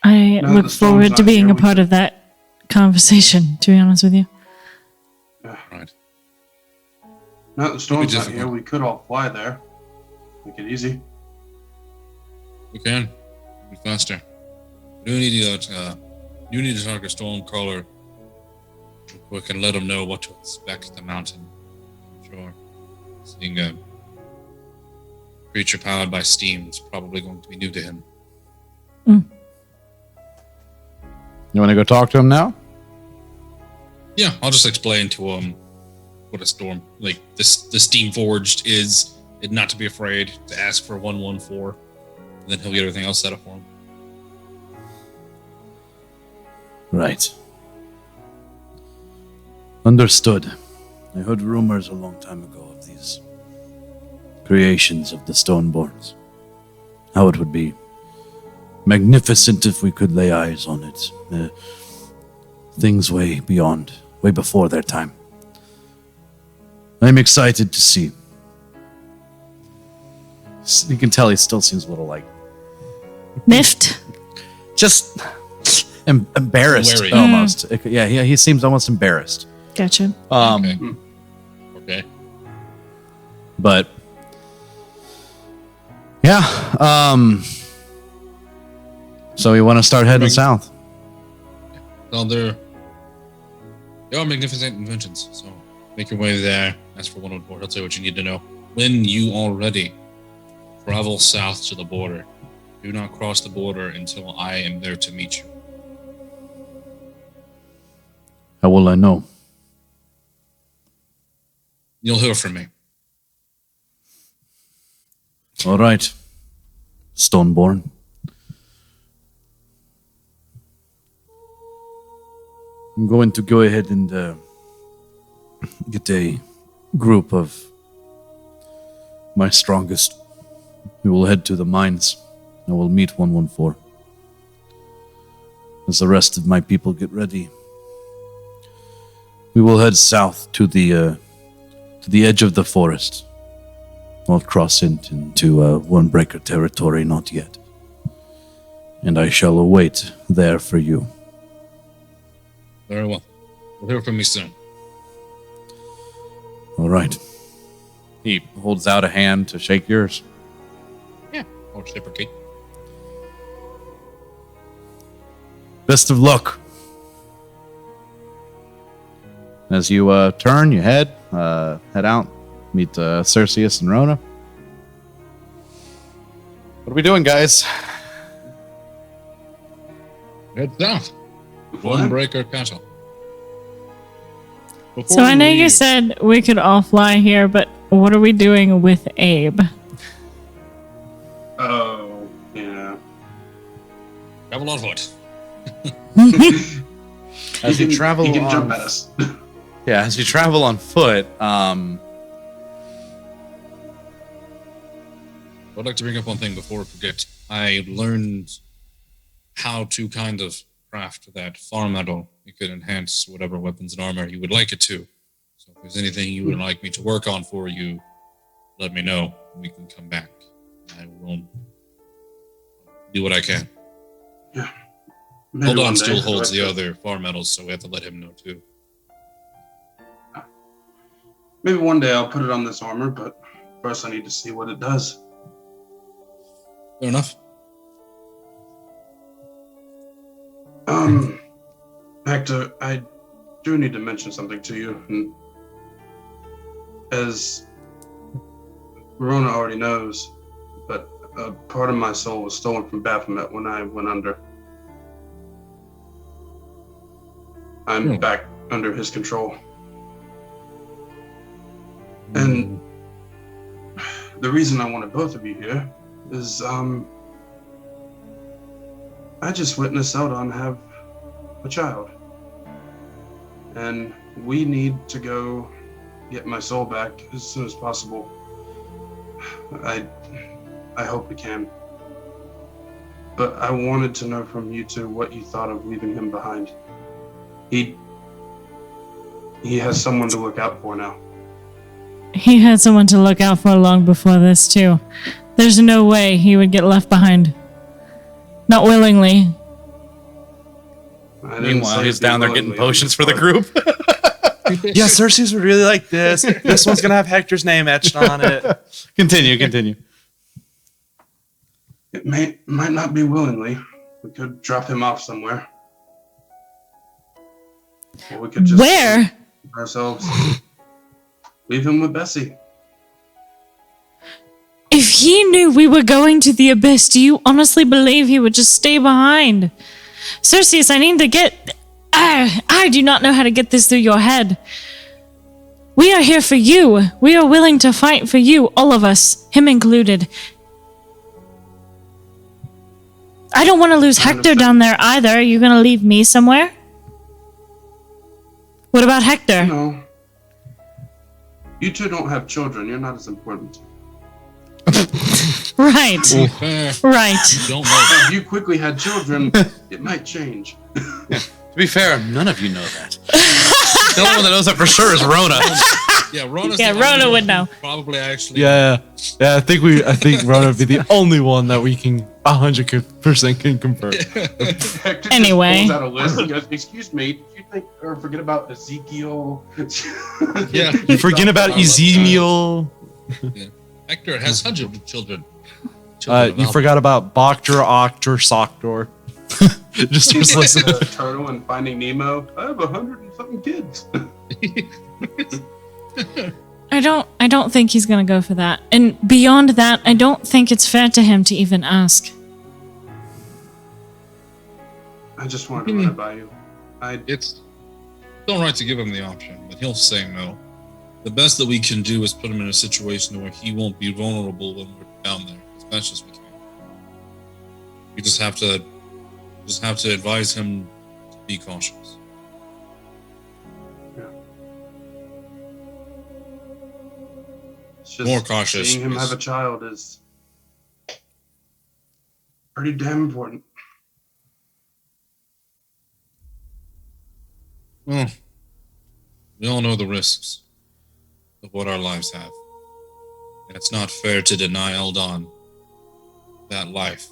B: I
D: No,
B: look
D: the storm's
B: forward to
D: not
B: being
D: here.
B: a part of that conversation, to be honest with you.
E: Right.
D: Now that the storm's not
E: difficult.
D: here, we could all fly there. Make it easy.
E: We can. Be faster. We do need to talk to Stormcaller real quick and let him know what to expect at the mountain. I'm sure seeing a creature powered by steam is probably going to be new to him.
A: You want to go talk to him now?
E: Yeah, I'll just explain to him what a storm, like the steam forged is, and not to be afraid to ask for 114, and then he'll get everything else set up for him.
A: Right. Understood. I heard rumors a long time ago of these creations of the Stoneborns. How it would be magnificent if we could lay eyes on it. Things way before their time. I'm excited to see. You can tell he still seems a little like
B: Miffed?
A: just embarrassed
E: Wary.
A: almost. Yeah, he seems almost embarrassed.
B: Gotcha.
E: Okay.
A: But yeah, so we want to start heading south.
E: Well, they are magnificent inventions, so make your way there. Ask for 114. He'll tell you what you need to know. When you are ready, travel south to the border. Do not cross the border until I am there to meet you.
A: How will I know?
E: You'll hear from me.
A: All right, Stoneborn. I'm going to go ahead and get a group of my strongest. We will head to the mines. I will meet 114. As the rest of my people get ready, we will head south to the edge of the forest. Not cross into Wormbreaker territory, not yet. And I shall await there for you.
E: Very well. You'll hear from me soon.
A: All right. He holds out a hand to shake yours.
E: Yeah. Or reciprocate.
A: Best of luck. As you turn, you head out, meet Cerseus and Rona. What are we doing, guys?
E: Head south. Thornbreaker Castle.
B: So I know you
E: leave-
B: said we could all fly here, but what are we doing with Abe?
D: Oh, yeah.
E: Travel on foot.
A: As you travel
D: he can
A: on,
D: jump at us.
A: yeah, as you travel on foot,
E: I'd like to bring up one thing before I forget. I learned how to kind of craft that farm metal. It could enhance whatever weapons and armor you would like it to. So if there's anything you would like me to work on for you, let me know. We can come back. I will do what I can.
D: Maybe
E: Hold
D: one
E: on
D: day,
E: still holds
D: but-
E: the other farm metals, so we have to let him know too.
D: Maybe one day I'll put it on this armor, but first I need to see what it does.
E: Fair enough.
D: Hector, I do need to mention something to you. And as Rona already knows, but a part of my soul was stolen from Baphomet when I went under. I'm back under his control. And the reason I wanted both of you here is, I just witnessed Eldon have a child. And we need to go get my soul back as soon as possible. I hope we can. But I wanted to know from you two what you thought of leaving him behind. He has someone to look out for now.
B: He had someone to look out for long before this, too. There's no way he would get left behind. Not willingly.
D: I didn't
A: meanwhile,
D: say
A: he's
D: it'd be
A: down there getting
D: willingly on
A: potions
D: this
A: for the
D: part.
A: group. Yeah, Cerseus would really like this. This one's gonna have Hector's name etched on it. Continue.
D: It might not be willingly. We could drop him off somewhere. Or we could just
B: Where?
D: ourselves. Leave him with Bessie.
B: If he knew we were going to the abyss, do you honestly believe he would just stay behind? Cerseus, I need to get... I do not know how to get this through your head. We are here for you. We are willing to fight for you, all of us, him included. I don't want to lose Hector down there either. Are you going to leave me somewhere? What about Hector?
D: No. You two don't have children. You're not as important.
B: Right.
E: Fair.
B: Right.
E: Don't know.
D: If you quickly had children, it might change.
A: To be fair, none of you know that. The only one that knows that for sure is Rona.
E: Yeah, Rona's
B: Yeah,
E: the
B: Rona
E: only
B: would
E: one
B: know.
E: who Probably actually.
C: Yeah. I think Rona would be the only one that we can 100% can confirm.
D: Hector
B: Anyway.
D: just pulls out a list and goes, "Excuse me, did you think or forget about Ezekiel?"
E: Yeah.
C: You forget about Ezekiel.
E: Hector has hundreds of children.
C: You forgot about Boktor, Octor, Soktor. Just listen.
D: Turtle and Finding Nemo. I have 100 and something kids.
B: I don't think he's gonna go for that. And beyond that, I don't think it's fair to him to even ask.
D: I just wanted to run it by you.
E: It's all right to give him the option, but he'll say no. The best that we can do is put him in a situation where he won't be vulnerable when we're down there, as best as we can. We just have to advise him to be cautious.
D: It's just
E: More cautious,
D: Seeing him
E: yes.
D: have a child is pretty damn important.
E: Well, we all know the risks of what our lives have. And it's not fair to deny Eldon that life.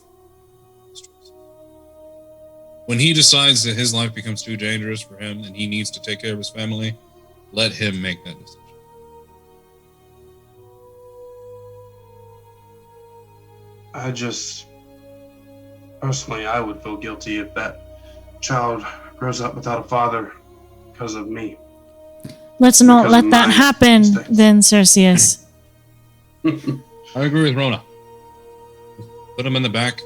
E: When he decides that his life becomes too dangerous for him and he needs to take care of his family, let him make that decision.
D: I just personally, I would feel guilty if that child grows up without a father because of me.
B: Let's not
D: Because
B: let
D: of
B: that
D: my
B: happen,
D: mistakes.
B: then, Cerseus.
E: I agree with Rona. Put him in the back.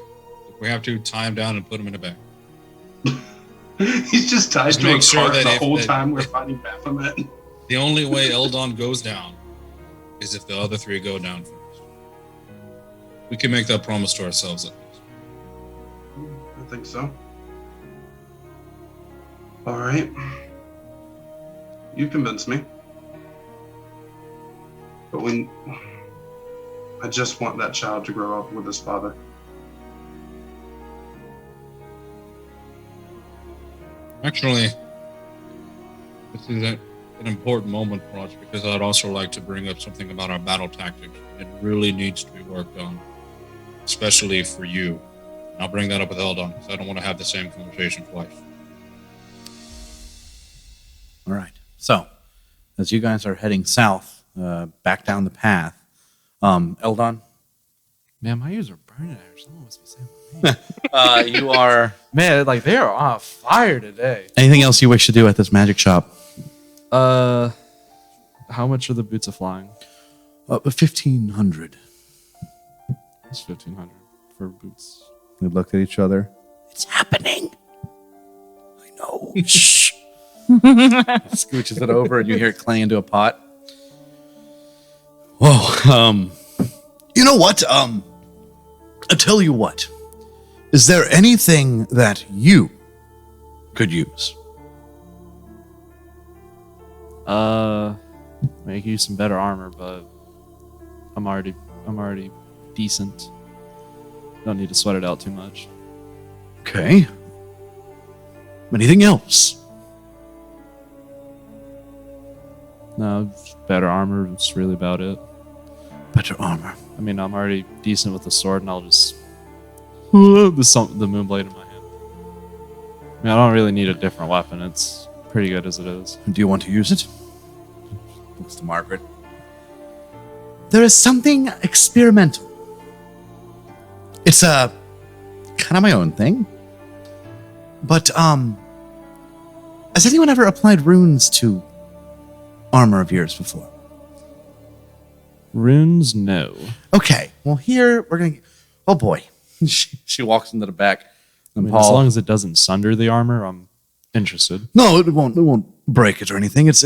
E: If we have to, tie him down and put him in the back.
D: He's just tied
E: Just
D: to a
E: make sure
D: cart
E: that
D: the
E: if
D: whole
E: that-
D: time we're fighting Baphomet.
E: The only way Eldon goes down is if the other three go down first. We can make that promise to ourselves at least.
D: I think so. All right. You convinced me. But I just want that child to grow up with his father.
E: Actually, this is an important moment for us because I'd also like to bring up something about our battle tactics. It really needs to be worked on, especially for you. And I'll bring that up with Eldon because I don't want to have the same conversation twice.
A: All right. So, as you guys are heading south, back down the path, Eldon,
C: Man, my ears are burning. Someone must be saying my name.
A: you are.
C: Man, like they are on fire today.
A: Anything else you wish to do at this magic shop?
C: How much are the boots of flying?
A: 1,500.
C: It's 1,500 for boots.
A: We looked at each other. It's happening. I know. Shh. Scooches it over, and you hear it clang into a pot. Whoa. You know what? I'll tell you what. Is there anything that you could use?
C: Make you some better armor, but I'm already decent. Don't need to sweat it out too much.
A: Okay. Anything else?
C: No, just better armor. That's really about it.
A: Better armor.
C: I mean, I'm already decent with the sword, and I'll just the moonblade in my hand. I mean, I don't really need a different weapon. It's pretty good as it is.
A: Do you want to use it? Looks to Margaret. There is something experimental. It's kind of my own thing. But has anyone ever applied runes to armor of yours before?
C: Runes, no.
A: Okay. Well, here we're gonna. Oh boy. she walks into the back.
C: I mean, as long as it doesn't sunder the armor, I'm interested.
A: No, it won't. It won't break it or anything. It's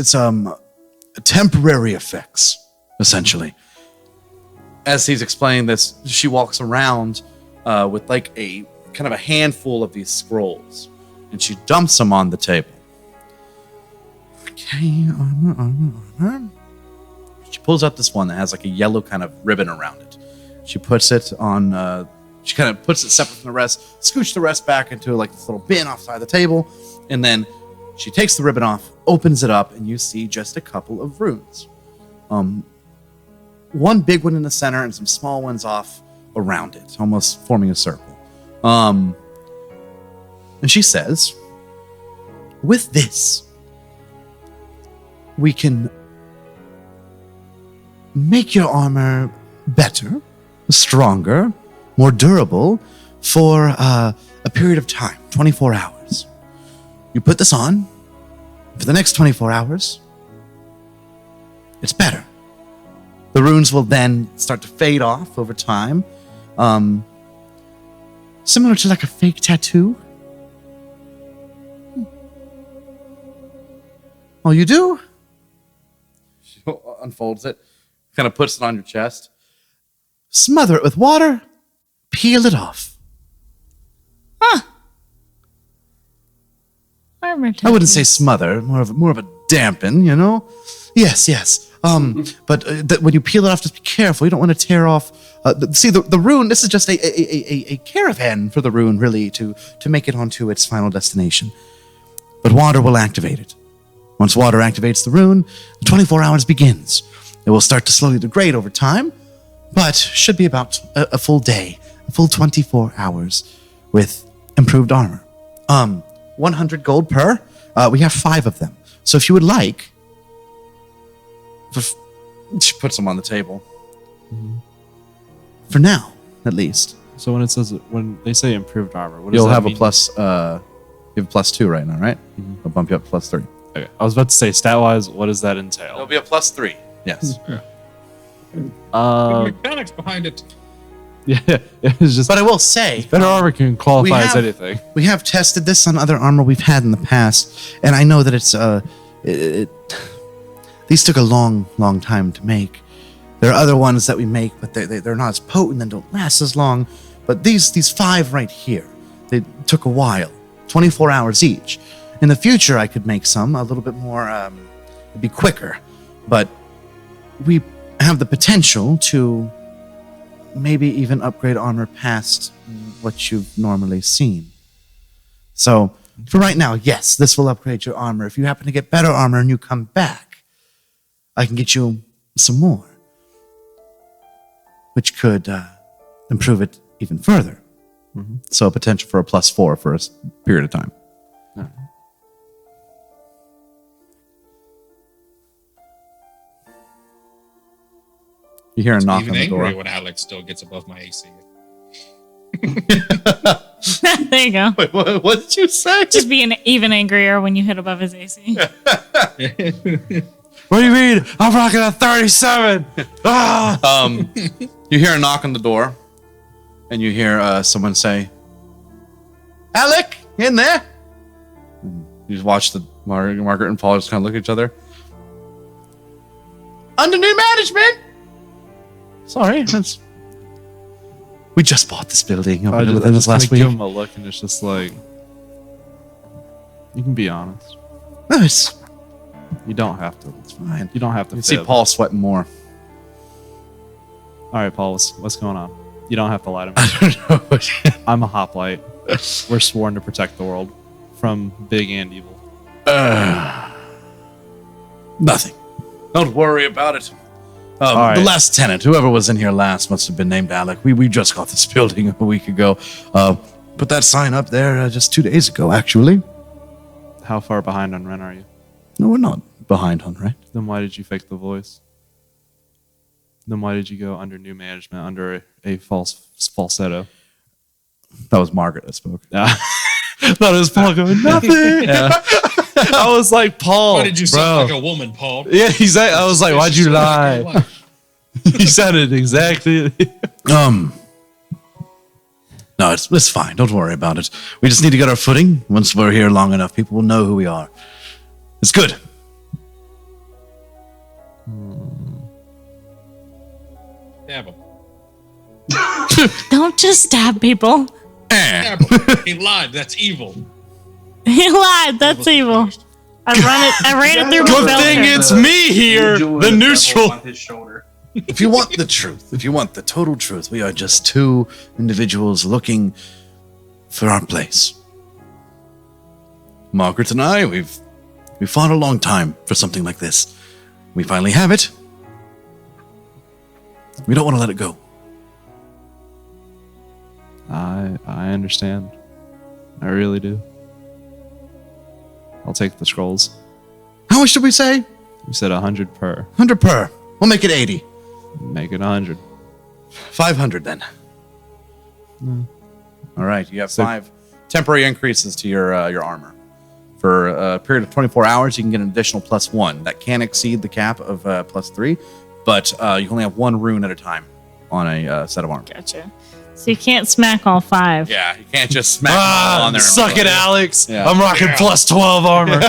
A: temporary effects, essentially. As he's explaining this, she walks around with like a kind of a handful of these scrolls, and she dumps them on the table. Okay, armor. She pulls out this one that has like a yellow kind of ribbon around it. She puts it on. She kind of puts it separate from the rest, scooch the rest back into like this little bin offside the table, and then she takes the ribbon off, opens it up, and you see just a couple of runes. One big one in the center and some small ones off around it, almost forming a circle. And she says, with this, we can make your armor better, stronger, more durable for a period of time, 24 hours. You put this on, for the next 24 hours, it's better. The runes will then start to fade off over time, similar to like a fake tattoo. Oh, you do? She unfolds it, kind of puts it on your chest. Smother it with water, peel it off.
B: Armor
A: I wouldn't say smother, more of a dampen, you know? Yes. But when you peel it off, just be careful. You don't want to tear off. The rune. This is just a caravan for the rune, really, to make it onto its final destination. But water will activate it. Once water activates the rune, the 24 hours begins. It will start to slowly degrade over time, but should be about a full day, a full 24 hours with improved armor. 100 gold per. We have 5 of them. So if you would like, she puts them on the table. For now, at least.
C: So when they say improved armor, what does
A: You'll
C: that
A: have
C: mean?
A: a plus. You have a +2 right now, right? I'll bump you up to +3.
C: Okay. I was about to say stat wise, what does that entail?
A: It'll be a +3. Yes.
E: The mechanics behind it.
C: Yeah, it was just
A: But I will say,
C: better armor can qualify as anything.
A: we have tested this on other armor we've had in the past, and I know that it's these took a long time to make. There are other ones that we make, but they're not as potent and don't last as long. But these 5 right here, they took a while, 24 hours each. In the future, I could make some a little bit more, it'd be quicker, but we have the potential to maybe even upgrade armor past what you've normally seen. So, for right now, yes, this will upgrade your armor. If you happen to get better armor and you come back, I can get you some more, which could improve it even further. So, potential for a +4 for a period of time. You hear a knock
E: Even
A: on the
E: angry
A: door.
E: when Alex still gets above my AC.
B: There you go.
A: Wait, what did you say?
B: Just being even angrier when you hit above his AC.
C: What do you mean? I'm rocking a 37. Ah!
A: You hear a knock on the door, and you hear someone say, "Alec, in there?" You just watch the Margaret and Paul just kind of look at each other. Under new management. Sorry, we just bought this building.
C: I
A: Within
C: just
A: this last
C: give
A: week.
C: him a look, and it's just like, you can be honest.
A: No, it's
C: You don't have to.
A: fine.
C: You don't have to.
A: You see
C: fib.
A: Paul sweating more.
C: All right, Paul, what's going on? You don't have to lie to me.
A: I don't know.
C: I'm a hoplite. We're sworn to protect the world from big and evil.
A: Nothing. Don't worry about it.
C: right.
A: The last tenant, whoever was in here last, must have been named Alec. We just got this building a week ago. Put that sign up there just 2 days ago, actually.
C: How far behind on rent are you?
A: No, we're not behind on rent.
C: Then why did you fake the voice? Then why did you go under new management, under a falsetto?
A: That was Margaret that spoke.
C: Thought it was Paul going, nothing. Yeah. I was like, Paul.
E: Why did you
C: bro.
E: sound like a woman, Paul?
C: Yeah, exactly. I was like, why'd you lie? He sounded exactly.
A: No, it's fine. Don't worry about it. We just need to get our footing. Once we're here long enough, people will know who we are. It's good.
E: Stab him.
B: Don't just stab people.
E: Stab him. He lied. That's evil.
B: He lied. That's evil. I ran it through my
C: Good thing
B: filter.
C: it's me here, the neutral.
D: on his shoulder.
A: If you want the truth, if you want the total truth, we are just 2 individuals looking for our place. Margaret and I, we fought a long time for something like this. We finally have it. We don't want to let it go.
C: I understand. I really do. I'll take the scrolls.
A: How much did we say?
C: You said 100 per.
A: 100 per. We'll make it 80.
C: Make it 100.
A: 500 then. All right, you have
C: So-
A: 5 temporary increases to your armor. For a period of 24 hours, you can get an additional +1. That can exceed the cap of +3, but you only have 1 rune at a time on a set of armor.
B: Gotcha. So you can't smack all 5.
A: Yeah, you can't just smack them all on there.
C: Suck it, Alex.
A: Yeah.
C: I'm rocking +12 armor.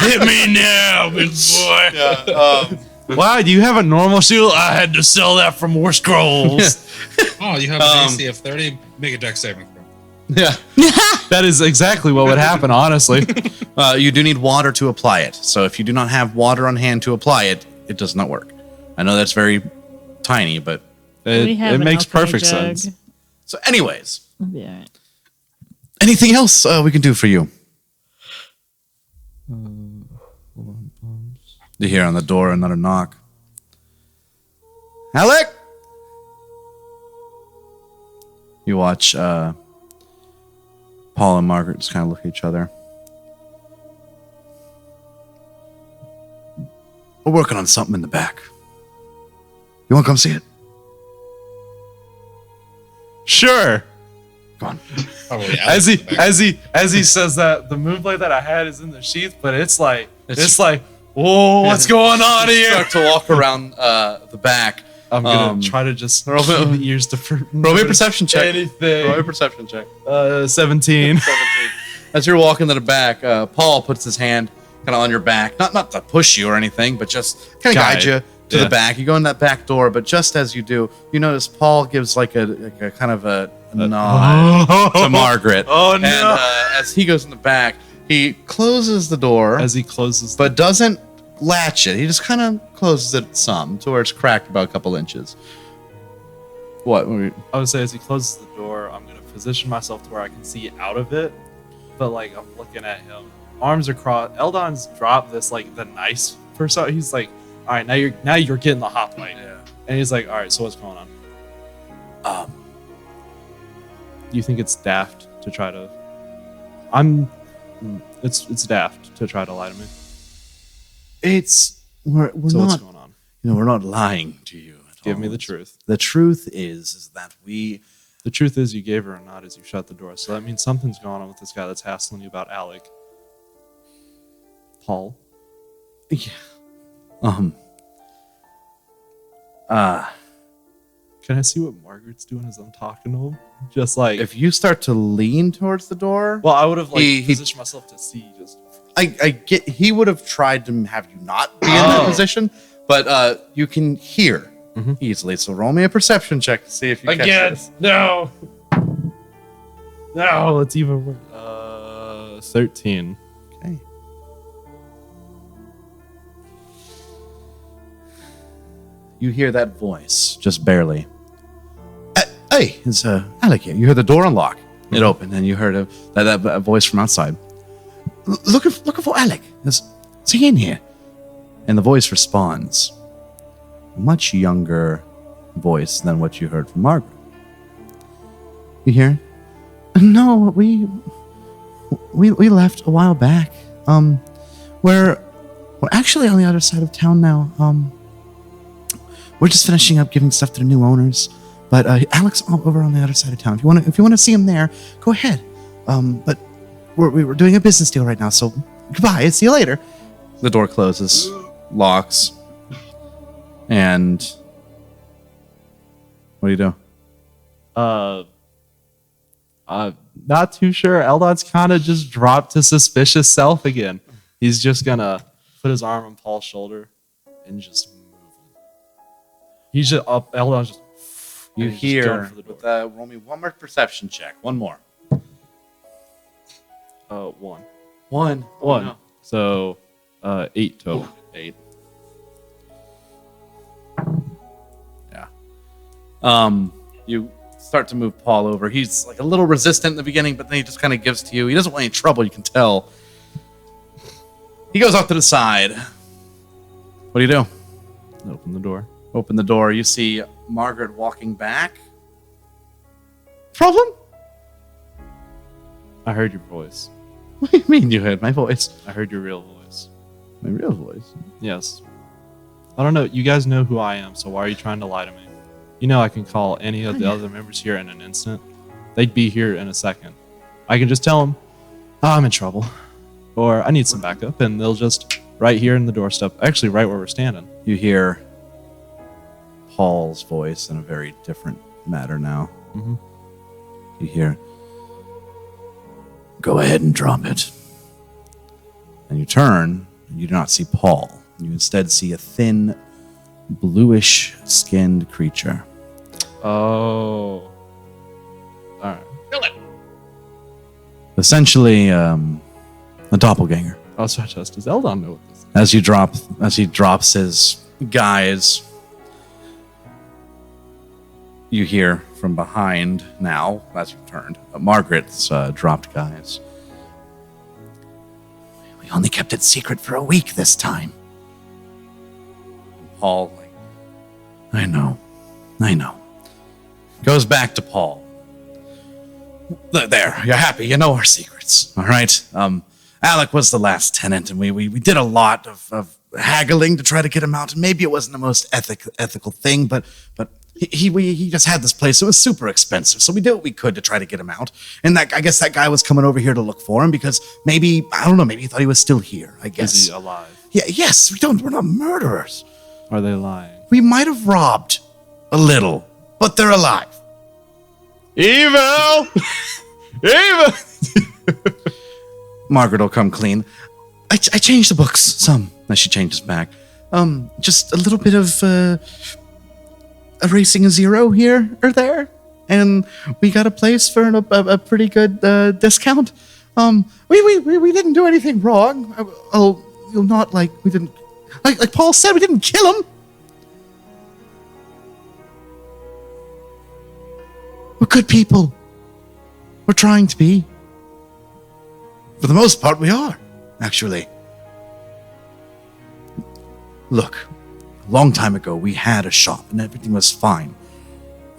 C: Hit me now, big boy. Wow, do you have a normal shield? I had to sell that for more scrolls.
E: Oh, you have an AC of 30? Make a dex saving throw.
A: Yeah.
C: That is exactly what would happen, honestly.
A: You do need water to apply it. So if you do not have water on hand to apply it, it does not work. I know that's very tiny, but...
B: We have
C: It
B: an
C: makes
B: alchemy
C: perfect
B: jug.
C: sense.
A: So anyways,
B: It'll be all right.
A: anything else we can do for you? You hear on the door another knock. Alec? You watch Paul and Margaret just kind of look at each other. We're working on something in the back. You want to come see it?
C: Sure.
E: Probably
C: As
E: Alex in the back.
C: he says that, the moonblade that I had is in the sheath, but it's like, whoa, what's going on
A: You
C: here?
A: start to walk around the back.
C: I'm gonna try to just
A: roll
C: keep
A: me-
C: the ears to
A: Roll me a perception check.
C: Anything.
A: Roll me a perception check.
C: 17.
A: 17. As you're walking to the back, Paul puts his hand kind of on your back, not to push you or anything, but just kind of guide you to the back. You go in that back door, but just as you do, you notice Paul gives like a kind of a nod to Margaret.
C: Oh, no.
A: And as he goes in the back, he closes the door,
C: As he closes,
A: but doesn't latch it. He just kind of closes it some to where it's cracked about a couple inches. What?
C: I would say as he closes the door, I'm gonna position myself to where I can see out of it. But like I'm looking at him, arms are crossed. Eldon's dropped this like the nice first out. He's like, all right, now you're getting the hoplite.
A: Yeah.
C: And he's like, all right, so what's going on? Do you think it's daft to try to? It's daft to try to lie to me.
A: We're
C: So what's
A: not,
C: going on?
A: we're not lying to you. At
C: Give
A: all.
C: me the truth.
A: The truth is that we.
C: The truth is, you gave her a nod as you shut the door. So that means something's going on with this guy that's hassling you about Alec. Paul.
A: Yeah.
C: Can I see what Margaret's doing as I'm talking to him? Just like,
A: If you start to lean towards the door,
C: well, I would have like
A: He-
C: positioned myself to see. Just
A: I get he would have tried to have you not be in that position, but you can hear easily. So roll me a perception check to see if you catch this.
C: no. It's even worse. 13.
A: Okay. You hear that voice, just barely. Hey, it's Alec here. You heard the door unlock. It opened, and you heard that voice from outside. Looking for Alec. Is he in here? And the voice responds. A much younger voice than what you heard from Margaret. You hear? No, we left a while back. We're actually on the other side of town now. We're just finishing up giving stuff to the new owners. But Alex over on the other side of town. If you want to see him there, go ahead. But we're doing a business deal right now, so goodbye. See you later. The door closes, locks, and what do you do?
C: Not too sure. Eldon's kind of just dropped his suspicious self again. He's just gonna put his arm on Paul's shoulder and just move him. He's just up. Eldon's just.
A: You
C: and he's just going
A: hear.
C: for the door.
A: Roll me one more perception check. One more.
C: One.
A: One.
C: One.
A: No.
C: So, 8 total.
A: 8. Yeah. You start to move Paul over. He's like a little resistant in the beginning, but then he just kind of gives to you. He doesn't want any trouble, you can tell. He goes off to the side. What do you do?
C: Open the door.
A: Open the door. You see Margaret walking back. Problem?
C: I heard your voice.
A: What do you mean you heard my voice?
C: I heard your real voice.
A: My real voice?
C: Yes. I don't know. You guys know who I am, so why are you trying to lie to me? You know I can call any of the other members here in an instant. They'd be here in a second. I can just tell them, I'm in trouble. Or I need some backup, and they'll just right here in the doorstep, actually right where we're standing.
A: You hear Paul's voice in a very different matter now.
C: Mhm.
A: You hear, go ahead and drop it. And you turn, and you do not see Paul. You instead see a thin, bluish-skinned creature.
C: Oh. All right.
A: Essentially, a doppelganger.
C: I'll try to test. Does Eldon know what this is?
A: As he drops his guise, you hear from behind now, as you've turned, Margaret's dropped guise. We only kept it secret for a week this time. And Paul, I know. Goes back to Paul. There, you're happy. You know our secrets, all right? Alec was the last tenant, and we did a lot of haggling to try to get him out. And maybe it wasn't the most ethical thing, but he just had this place. It was super expensive, so we did what we could to try to get him out. And I guess that guy was coming over here to look for him because maybe, I don't know, maybe he thought he was still here, I guess.
C: Is he alive?
A: Yeah, yes, we're not murderers.
C: Are they lying?
A: We might have robbed a little, but they're alive.
C: Evil! Evil!
A: Margaret will come clean. I changed the books some. As she changes back. Just a little bit of erasing a zero here or there, and we got a place for a pretty good discount. We didn't do anything wrong. Not like we didn't. Like Paul said, we didn't kill him. We're good people. We're trying to be. For the most part, we are, actually. Look, a long time ago, we had a shop and everything was fine.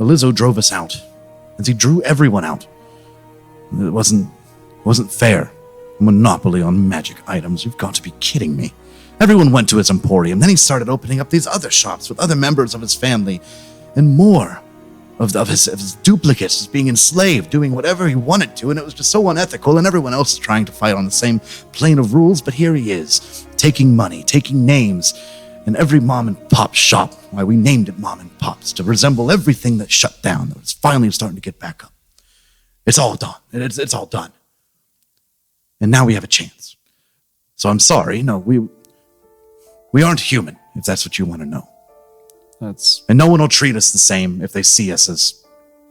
A: Elizzo drove us out, and he drew everyone out. It wasn't fair. A monopoly on magic items. You've got to be kidding me. Everyone went to his emporium. Then he started opening up these other shops with other members of his family, and more of his duplicates just being enslaved, doing whatever he wanted to, and it was just so unethical, and everyone else is trying to fight on the same plane of rules, but here he is, taking money, taking names, and every mom and pop shop, why we named it Mom and Pops, to resemble everything that shut down, that was finally starting to get back up. It's all done. It's all done. And now we have a chance. So I'm sorry, no, we aren't human, if that's what you want to know. And no one will treat us the same if they see us as,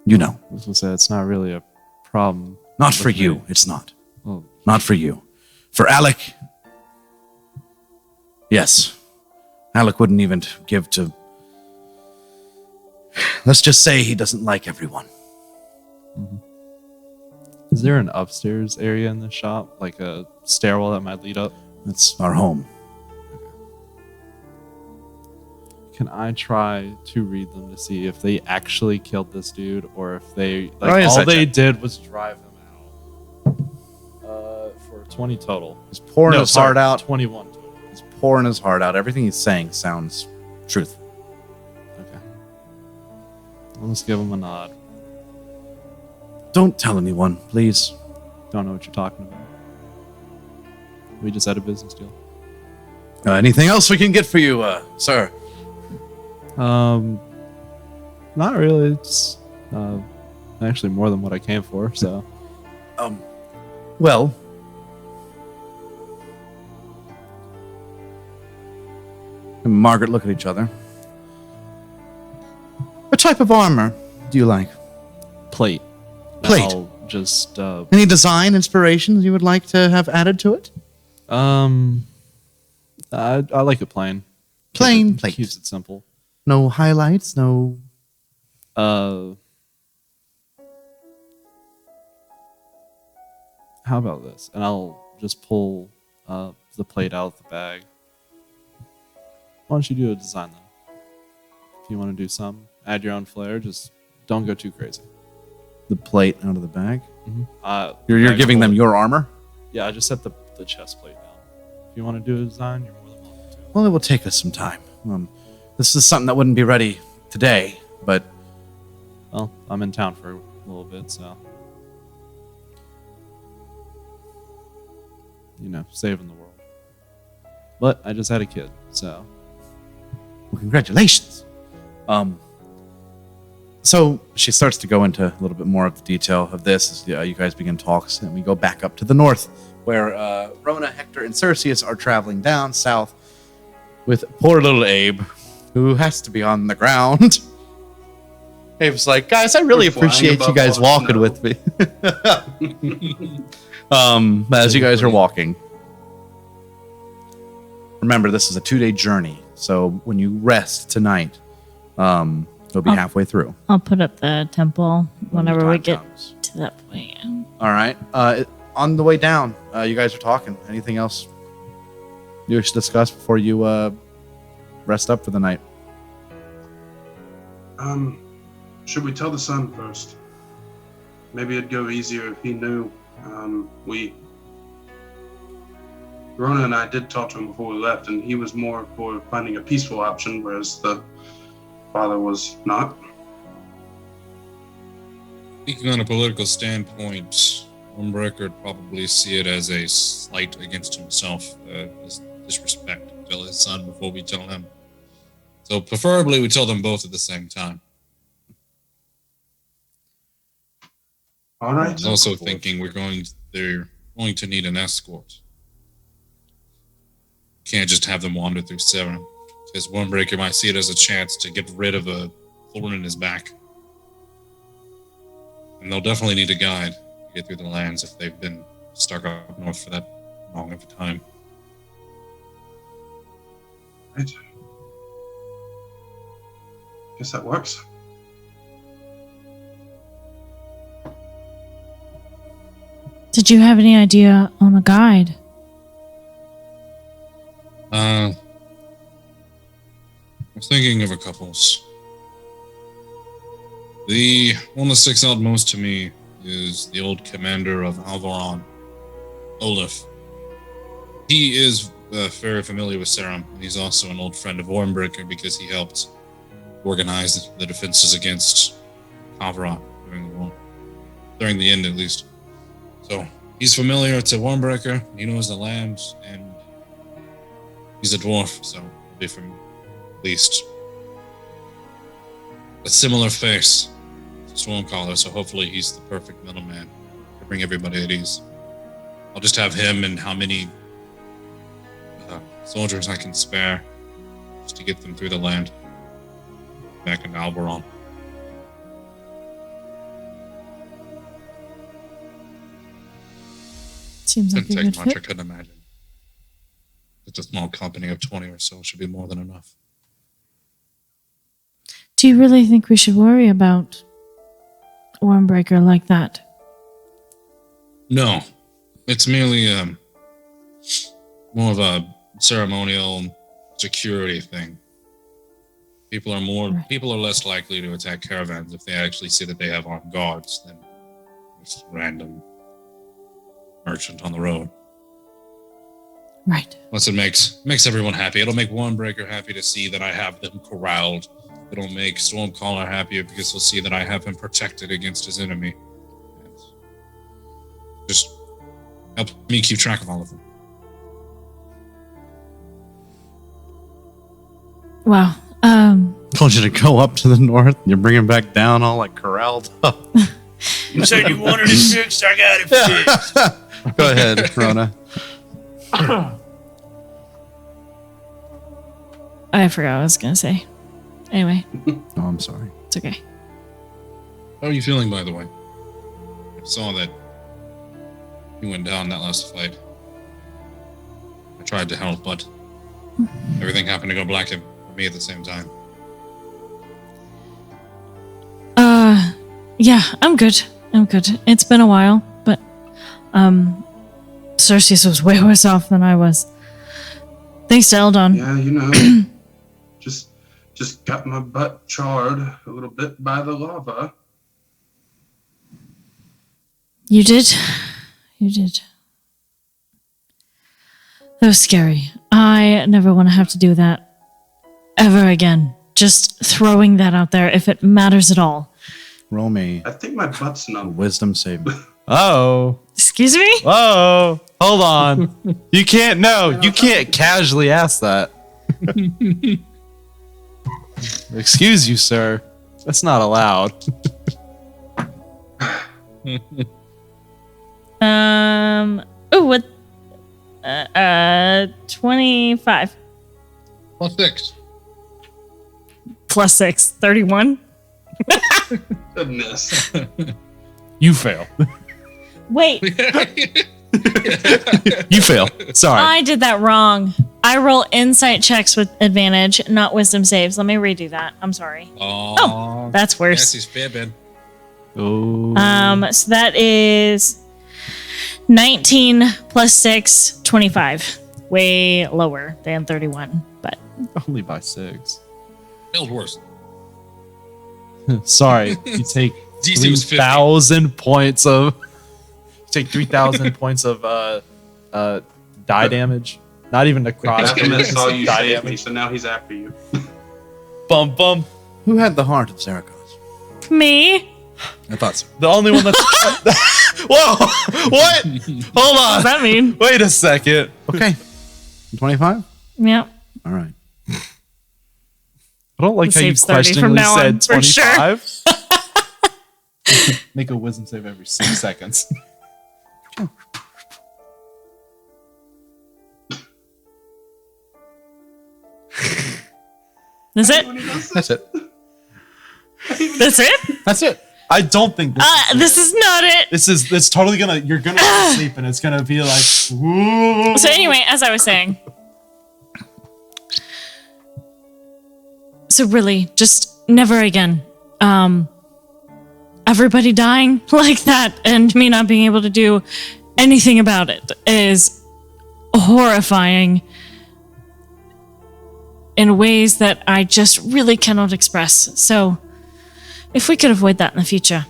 A: you know.
C: I was going to say, it's not really a problem.
A: Not for you, it's not.
C: Well,
A: not for you. For Alec, yes. Alec wouldn't even give to... Let's just say he doesn't like everyone.
C: Mm-hmm. Is there an upstairs area in the shop? Like a stairwell that might lead up?
A: That's our home.
C: Can I try to read them to see if they actually killed this dude or if they all they did was drive him out? For 20 total.
A: He's pouring his heart out.
C: 21 total.
A: He's pouring his heart out. Everything he's saying sounds truthful.
C: Okay. Let's give him a nod.
A: Don't tell anyone, please.
C: Don't know what you're talking about. We just had a business deal.
A: Anything else we can get for you, sir?
C: Not really. It's actually more than what I came for. So,
A: well, and Margaret look at each other. What type of armor do you like?
C: plate.
A: Plate.
C: I'll just
A: Any design inspirations you would like to have added to it?
C: I like it plain.
A: Plain plate.
C: Keeps it simple.
A: No highlights, no...
C: How about this? And I'll just pull the plate out of the bag. Why don't you do a design then? If you want to do some, add your own flair. Just don't go too crazy.
A: The plate out of the bag?
C: Mm-hmm.
A: You're giving them your armor?
C: Yeah, I just set the chest plate down. If you want to do a design, you're more than welcome to.
A: Well, it will take us some time. This is something that wouldn't be ready today, but...
C: Well, I'm in town for a little bit, so... You know, saving the world. But I just had a kid, so...
A: Well, congratulations. So she starts to go into a little bit more of the detail of this as you guys begin talks, and we go back up to the north, where Rona, Hector, and Cerseus are traveling down south with poor little Abe, who has to be on the ground. Abe's like, guys, I really appreciate you guys walking with me. As you guys are walking. Remember, this is a 2-day journey, so when you rest tonight, you'll be halfway through.
B: I'll put up the temple whenever we get
A: comes.
B: to that point.
A: All right. On the way down, you guys are talking. Anything else you wish to discuss before you rest up for the night?
D: Should we tell the son first? Maybe it'd go easier if he knew. Rona and I did talk to him before we left, and he was more for finding a peaceful option, whereas the father was not.
E: Speaking on a political standpoint, Windbreaker would probably see it as a slight against himself, as disrespect to tell his son before we tell him. So preferably we tell them both at the same time.
D: All right.
E: I was also thinking they're going to need an escort. Can't just have them wander through Severn, because Windbreaker might see it as a chance to get rid of a thorn in his back. And they'll definitely need a guide to get through the lands if they've been stuck up north for that long of a time.
D: Right. Guess that works.
B: Did you have any idea on a guide?
E: I was thinking of a couples. The one that sticks out most to me is the old commander of Alvaron, Olaf. He is very familiar with Serum, and he's also an old friend of Wormbreaker because he helped organize the defenses against Alvaron during the war. During the end, at least. So, he's familiar to Wormbreaker, he knows the land, and he's a dwarf, so he'll be from at least a similar face to Stormcaller, so hopefully he's the perfect middleman to bring everybody at ease. I'll just have him and how many soldiers I can spare just to get them through the land back in Alberon.
B: Seems like a
E: Didn't
B: good
E: take much, I
B: fit.
E: couldn't imagine. Just a small company of 20 or so should be more than enough.
B: Do you really think we should worry about Wormbreaker like that?
E: No, it's merely more of a ceremonial security thing. People are less likely to attack caravans if they actually see that they have armed guards than just random merchant on the road.
B: Right.
E: Plus, it makes everyone happy. It'll make Wormbreaker happy to see that I have them corralled. It'll make Stormcaller happier because he'll see that I have him protected against his enemy. And just help me keep track of all of them.
B: Wow.
A: Told you to go up to the north. You're bringing back down all like corralled up.
G: You said you wanted it fixed, I got it fixed.
A: Go ahead, Rona.
B: I forgot what I was going to say. Anyway,
A: Oh, I'm sorry.
B: it's okay.
E: How are you feeling, by the way? I saw that you went down that last fight. I tried to help, but everything happened to go black for me at the same time.
B: Yeah, I'm good. It's been a while, but Cersei was way worse off than I was. Thanks to Eldon.
D: Yeah, you know, just got my butt charred a little bit by the lava.
B: You did. That was scary. I never want to have to do that ever again. Just throwing that out there if it matters at all.
A: Roll me
D: I think my butt's
A: a
D: numb.
A: wisdom saving.
C: Oh.
B: Excuse me?
C: Whoa. Hold on. You can't casually ask that. Excuse you, sir. That's not allowed.
B: Oh, what? 25.
E: +6.
B: Plus 6. 31.
D: Goodness.
C: You fail.
B: Wait,
C: You fail. Sorry.
B: I did that wrong. I roll insight checks with advantage, not wisdom saves. Let me redo that. I'm sorry.
E: Oh,
B: That's worse.
E: Yes, fair, Ben.
C: Oh.
B: So that is 19 plus 6, 25. Way lower than 31, but
C: Only by 6.
E: Failed worse.
C: Sorry. You take
E: DC was 50.
C: 3,000 points of. You take 3,000 points of die damage. Not even necrotic.
D: Alchemist saw you
C: die
D: save me,
C: damage.
D: so now he's after you.
C: Bum bum.
A: Who had the heart of Zaragoza?
B: me.
A: I thought so.
C: The only one that's whoa, what? Hold
B: What does
C: on.
B: that mean?
C: Wait a second.
A: Okay. 25?
B: Yeah.
A: All right.
C: I don't like how you
B: Saves 30 from
C: questioningly
B: now on,
C: said
B: for sure.
C: 25. Make a wisdom save every 6 seconds.
B: That's it?
A: That's it.
B: That's it?
A: That's it.
C: I don't think
B: This is not it.
C: it's totally you're gonna go to sleep and it's gonna be like whoa.
B: So anyway, as I was saying, so really, just never again. Everybody dying like that and me not being able to do anything about it is horrifying in ways that I just really cannot express. So if we could avoid that in the future,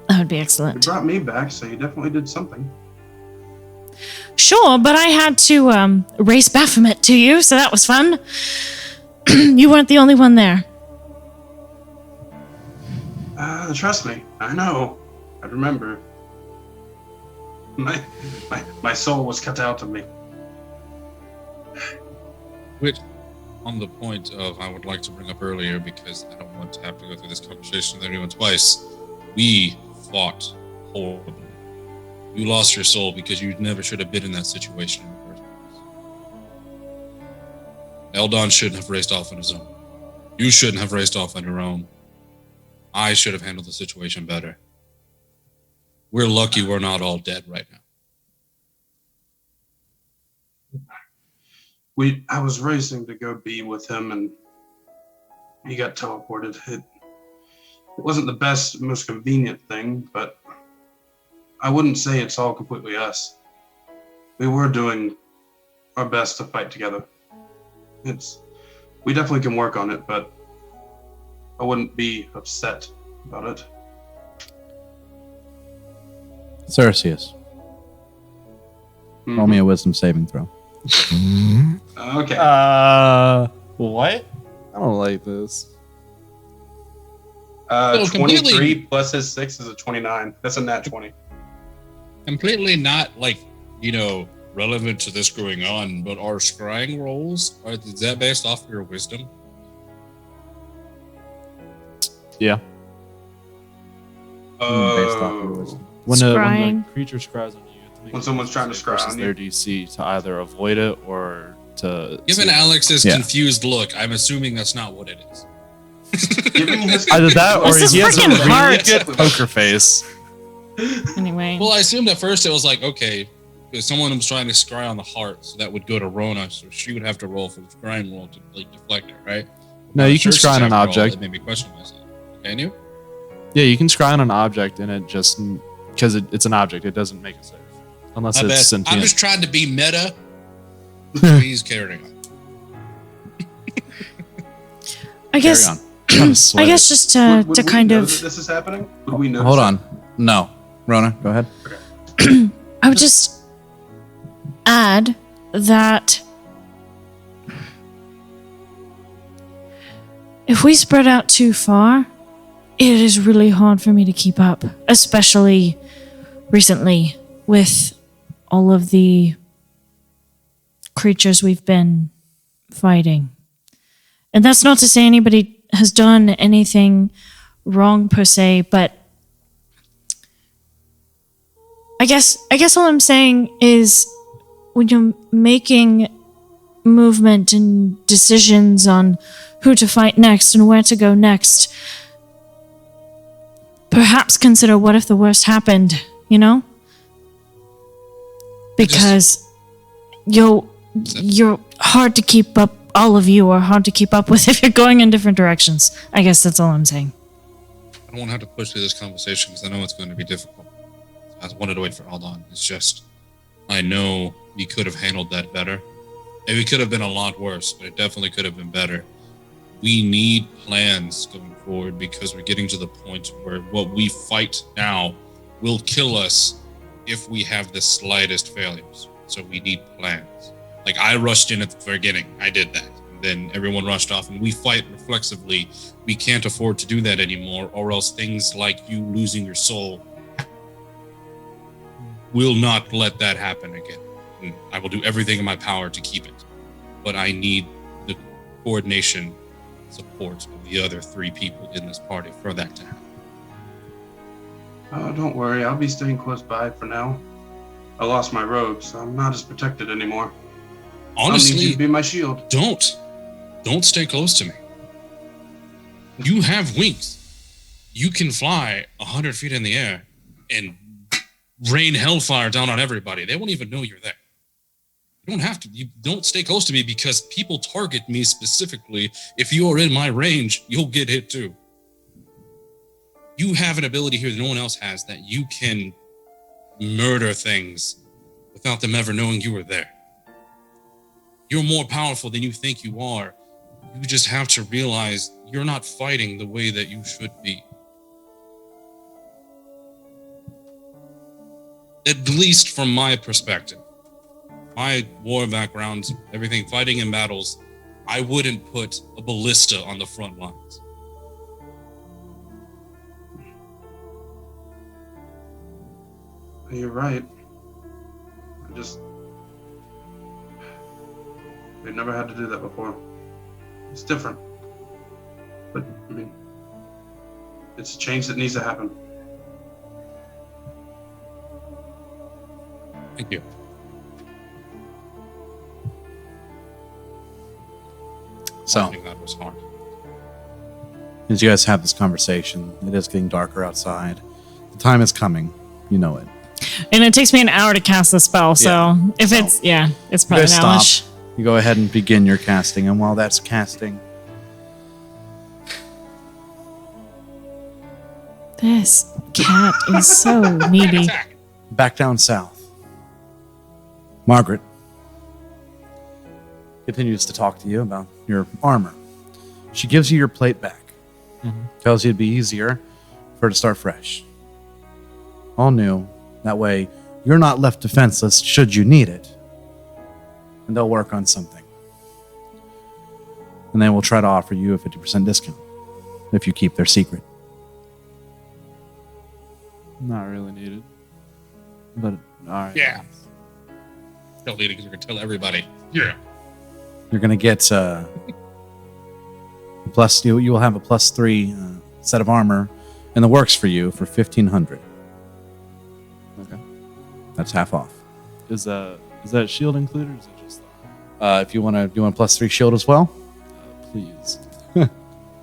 B: that would be
D: You
B: excellent.
D: brought me back, so you definitely did something.
B: Sure, but I had to race Baphomet to you, so that was fun. You weren't the only one there.
D: Trust me, I know. I remember. My soul was cut out of me.
E: Which, on the point of, I would like to bring up earlier, because I don't want to have to go through this conversation with anyone twice. We fought horribly. You lost your soul because you never should have been in that situation in the first place. Eldon shouldn't have raced off on his own. You shouldn't have raced off on your own. I should have handled the situation better. We're lucky we're not all dead right now.
D: I was racing to go be with him, and he got teleported. It wasn't the best, most convenient thing, but I wouldn't say it's all completely us. We were doing our best to fight together. We definitely can work on it, but I wouldn't be upset about it.
A: Cerseus, roll me a wisdom saving throw.
D: Okay.
C: What? I don't like this.
D: 23
E: completely-
D: plus his 6 is a 29. That's a nat 20.
E: Completely not relevant to this going on, but our scrying rolls, is that based off your wisdom?
C: Yeah.
A: Based off your wisdom.
C: When
B: Scrying.
C: the creature scries on you, you have to make
D: When
C: a
D: someone's trying to
C: save
D: scry
C: versus
D: on
C: their
D: you.
C: DC to either avoid it or to.
E: Given Alex's
A: Yeah.
E: confused look, I'm assuming that's not what it is.
D: Giving his
C: Either that or
B: This is
C: he has a
B: freaking
C: really
B: hard.
C: good poker face.
B: Anyway.
E: Well, I assumed at first it was like, okay, if someone was trying to scry on the heart, so that would go to Rona, so she would have to roll for the scrying roll to deflect it, right?
C: No, you can
E: Sure,
C: scry on an
E: after all,
C: object.
E: It made me question myself. Can you?
C: Yeah, you can scry on an object and it just because it's an object, it doesn't make a save unless
E: I
C: it's
E: bet.
C: sentient.
E: I'm just trying to be meta. Please carrying on.
B: I guess
A: Carry on.
B: I guess just
D: Would
B: to
D: we
B: kind
D: know
B: of
D: that this is happening? Would we know?
A: Hold on. No. Rona, go ahead.
B: I would just add that if we spread out too far, it is really hard for me to keep up, especially recently with all of the creatures we've been fighting. And that's not to say anybody has done anything wrong per se, but I guess all I'm saying is when you're making movement and decisions on who to fight next and where to go next, perhaps consider what if the worst happened, you know? Because you're hard to keep up, all of you are hard to keep up with if you're going in different directions. I guess that's all I'm saying.
E: I don't want to have to push through this conversation because I know it's going to be difficult. I wanted to wait for Aldon. It's just, I know we could have handled that better. Maybe it could have been a lot worse, but it definitely could have been better. We need plans going forward because we're getting to the point where what we fight now will kill us if we have the slightest failures. So we need plans. Like I rushed in at the beginning. I did that. Then everyone rushed off, and we fight reflexively. We can't afford to do that anymore, or else things like you losing your soul will not let that happen again. And I will do everything in my power to keep it. But I need the coordination support of the other 3 people in this party for that to happen.
D: Oh, don't worry. I'll be staying close by for now. I lost my robe, so I'm not as protected anymore. I'll need you
E: Honestly,
D: to be my shield.
E: don't stay close to me. You have wings. You can fly 100 feet in the air and rain hellfire down on everybody. They won't even know you're there. You don't have to. You don't stay close to me because people target me specifically. If you are in my range, you'll get hit too. You have an ability here that no one else has, that you can murder things without them ever knowing you were there. You're more powerful than you think you are. You just have to realize you're not fighting the way that you should be. At least from my perspective. My war background, everything, fighting in battles, I wouldn't put a ballista on the front lines.
D: You're right. We've never had to do that before. It's different. But, I mean, it's a change that needs to happen.
E: Thank you.
A: So,
E: I think that was hard.
A: as you guys have this conversation, it is getting darker outside. The time is coming. You know it.
B: And it takes me an hour to cast the spell, so
A: Yeah.
B: if it's probably
A: guys
B: an
A: stop.
B: hour.
A: You go ahead and begin your casting, and while that's casting,
B: This cat is so needy.
E: Attack!
A: back down south, Margaret continues to talk to you about your armor. She gives you your plate back. Tells you it'd be easier for her to start fresh. All new. That way, you're not left defenseless should you need it. And they'll work on something. And then we'll try to offer you a 50% discount if you keep their secret.
C: Not really needed. But, alright.
E: Yeah. Tell Lady because we're going to tell everybody. Yeah.
A: You're going to get plus. You will have a +3 set of armor in the works for you for 1,500.
C: Okay.
A: That's half off.
C: Is that shield included, or is it just
A: If you want a +3 shield as well.
C: please?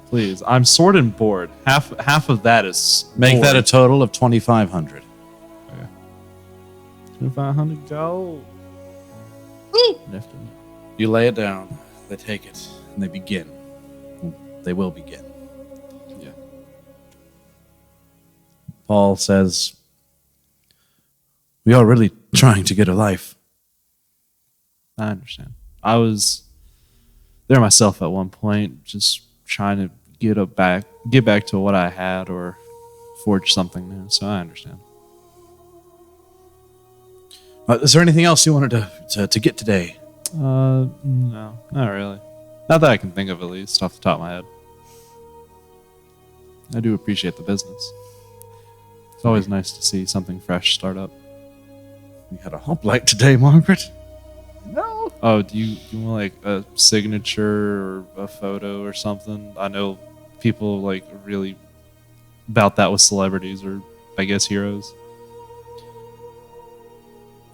C: Please. I'm sword and board. Half of that is
A: Make that a
C: board.
A: total of 2,500.
C: 2,500 gold. Nifty.
A: You lay it down. They take it and they begin. They will begin.
C: Yeah.
A: Paul says, "We are really trying to get her life."
C: I understand. I was there myself at one point, just trying to get back to what I had or forge something new. So I understand.
A: Is there anything else you wanted to get today?
C: No, not really. Not that I can think of, at least off the top of my head. I do appreciate the business. It's always nice to see something fresh start up.
A: We had a H.O.P.L.I.T.E today, Margaret. No.
C: Oh, do you want like a signature or a photo or something? I know people like really about that with celebrities or I guess heroes.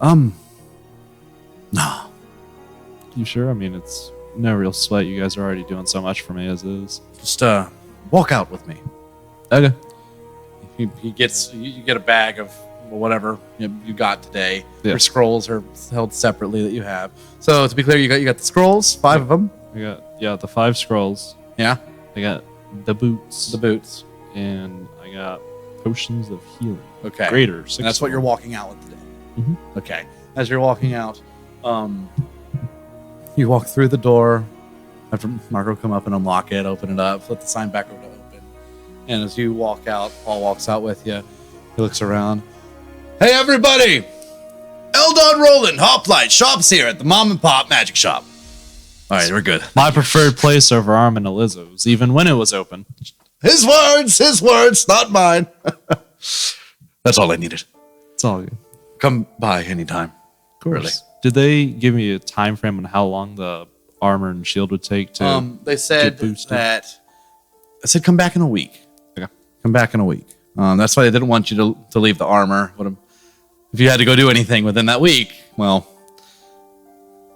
A: No.
C: You sure? I mean, it's no real sweat. You guys are already doing so much for me as is.
A: Just walk out with me.
C: Okay.
A: He gets you get a bag of whatever you got today.
C: Yeah.
A: Your scrolls are held separately that you have. So to be clear, you got the scrolls, 5 of them.
C: I got the 5 scrolls.
A: Yeah.
C: I got the boots.
A: The boots.
C: And I got potions of healing.
A: Okay.
C: Greater. 6
A: And that's what you're walking out with today. Okay. As you're walking out, you walk through the door. After Marco come up and unlock it, open it up, flip the sign back over to open. And as you walk out, Paul walks out with you. He looks around. Hey, everybody! Eldon Roland, H.O.P.L.I.T.E, shops here at the Mom and Pop Magic Shop. All right, we're good.
C: My preferred place over Arm and Elizzo's, even when it was open.
F: His words, not mine.
A: That's all I needed.
C: It's all good.
A: Come by anytime.
C: Of course. Did they give me a time frame on how long the armor and shield would take to
A: They said
C: get boosted?
A: that. I said come back in a week.
C: Okay.
A: Come back in a week. That's why they didn't want you to leave the armor. If you had to go do anything within that week, well,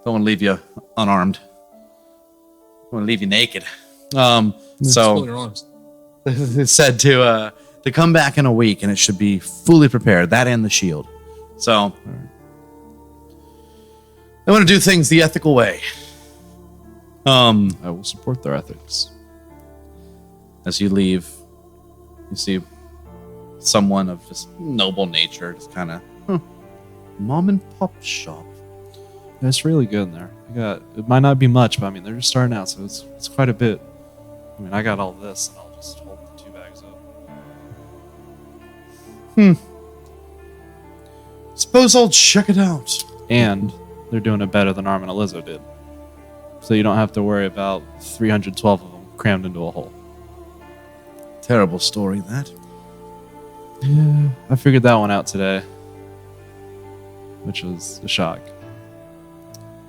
A: don't want to leave you unarmed. I want to leave you naked.
E: Pull
A: So
E: your arms.
A: they said to come back in a week, and it should be fully prepared. That and the shield. So they want to do things the ethical way.
C: I will support their ethics.
A: As you leave, you see someone of just noble nature, just kind of mom and pop shop.
C: Yeah, it's really good in there. It might not be much, but I mean they're just starting out, so it's quite a bit. I mean, I got all this, and I'll just hold the 2 bags up.
A: Suppose I'll check it out.
C: And they're doing it better than Arm and Elizzo did, so you don't have to worry about 312 of them crammed into a hole.
A: Terrible story, that.
C: Yeah, I figured that one out today, which was a shock.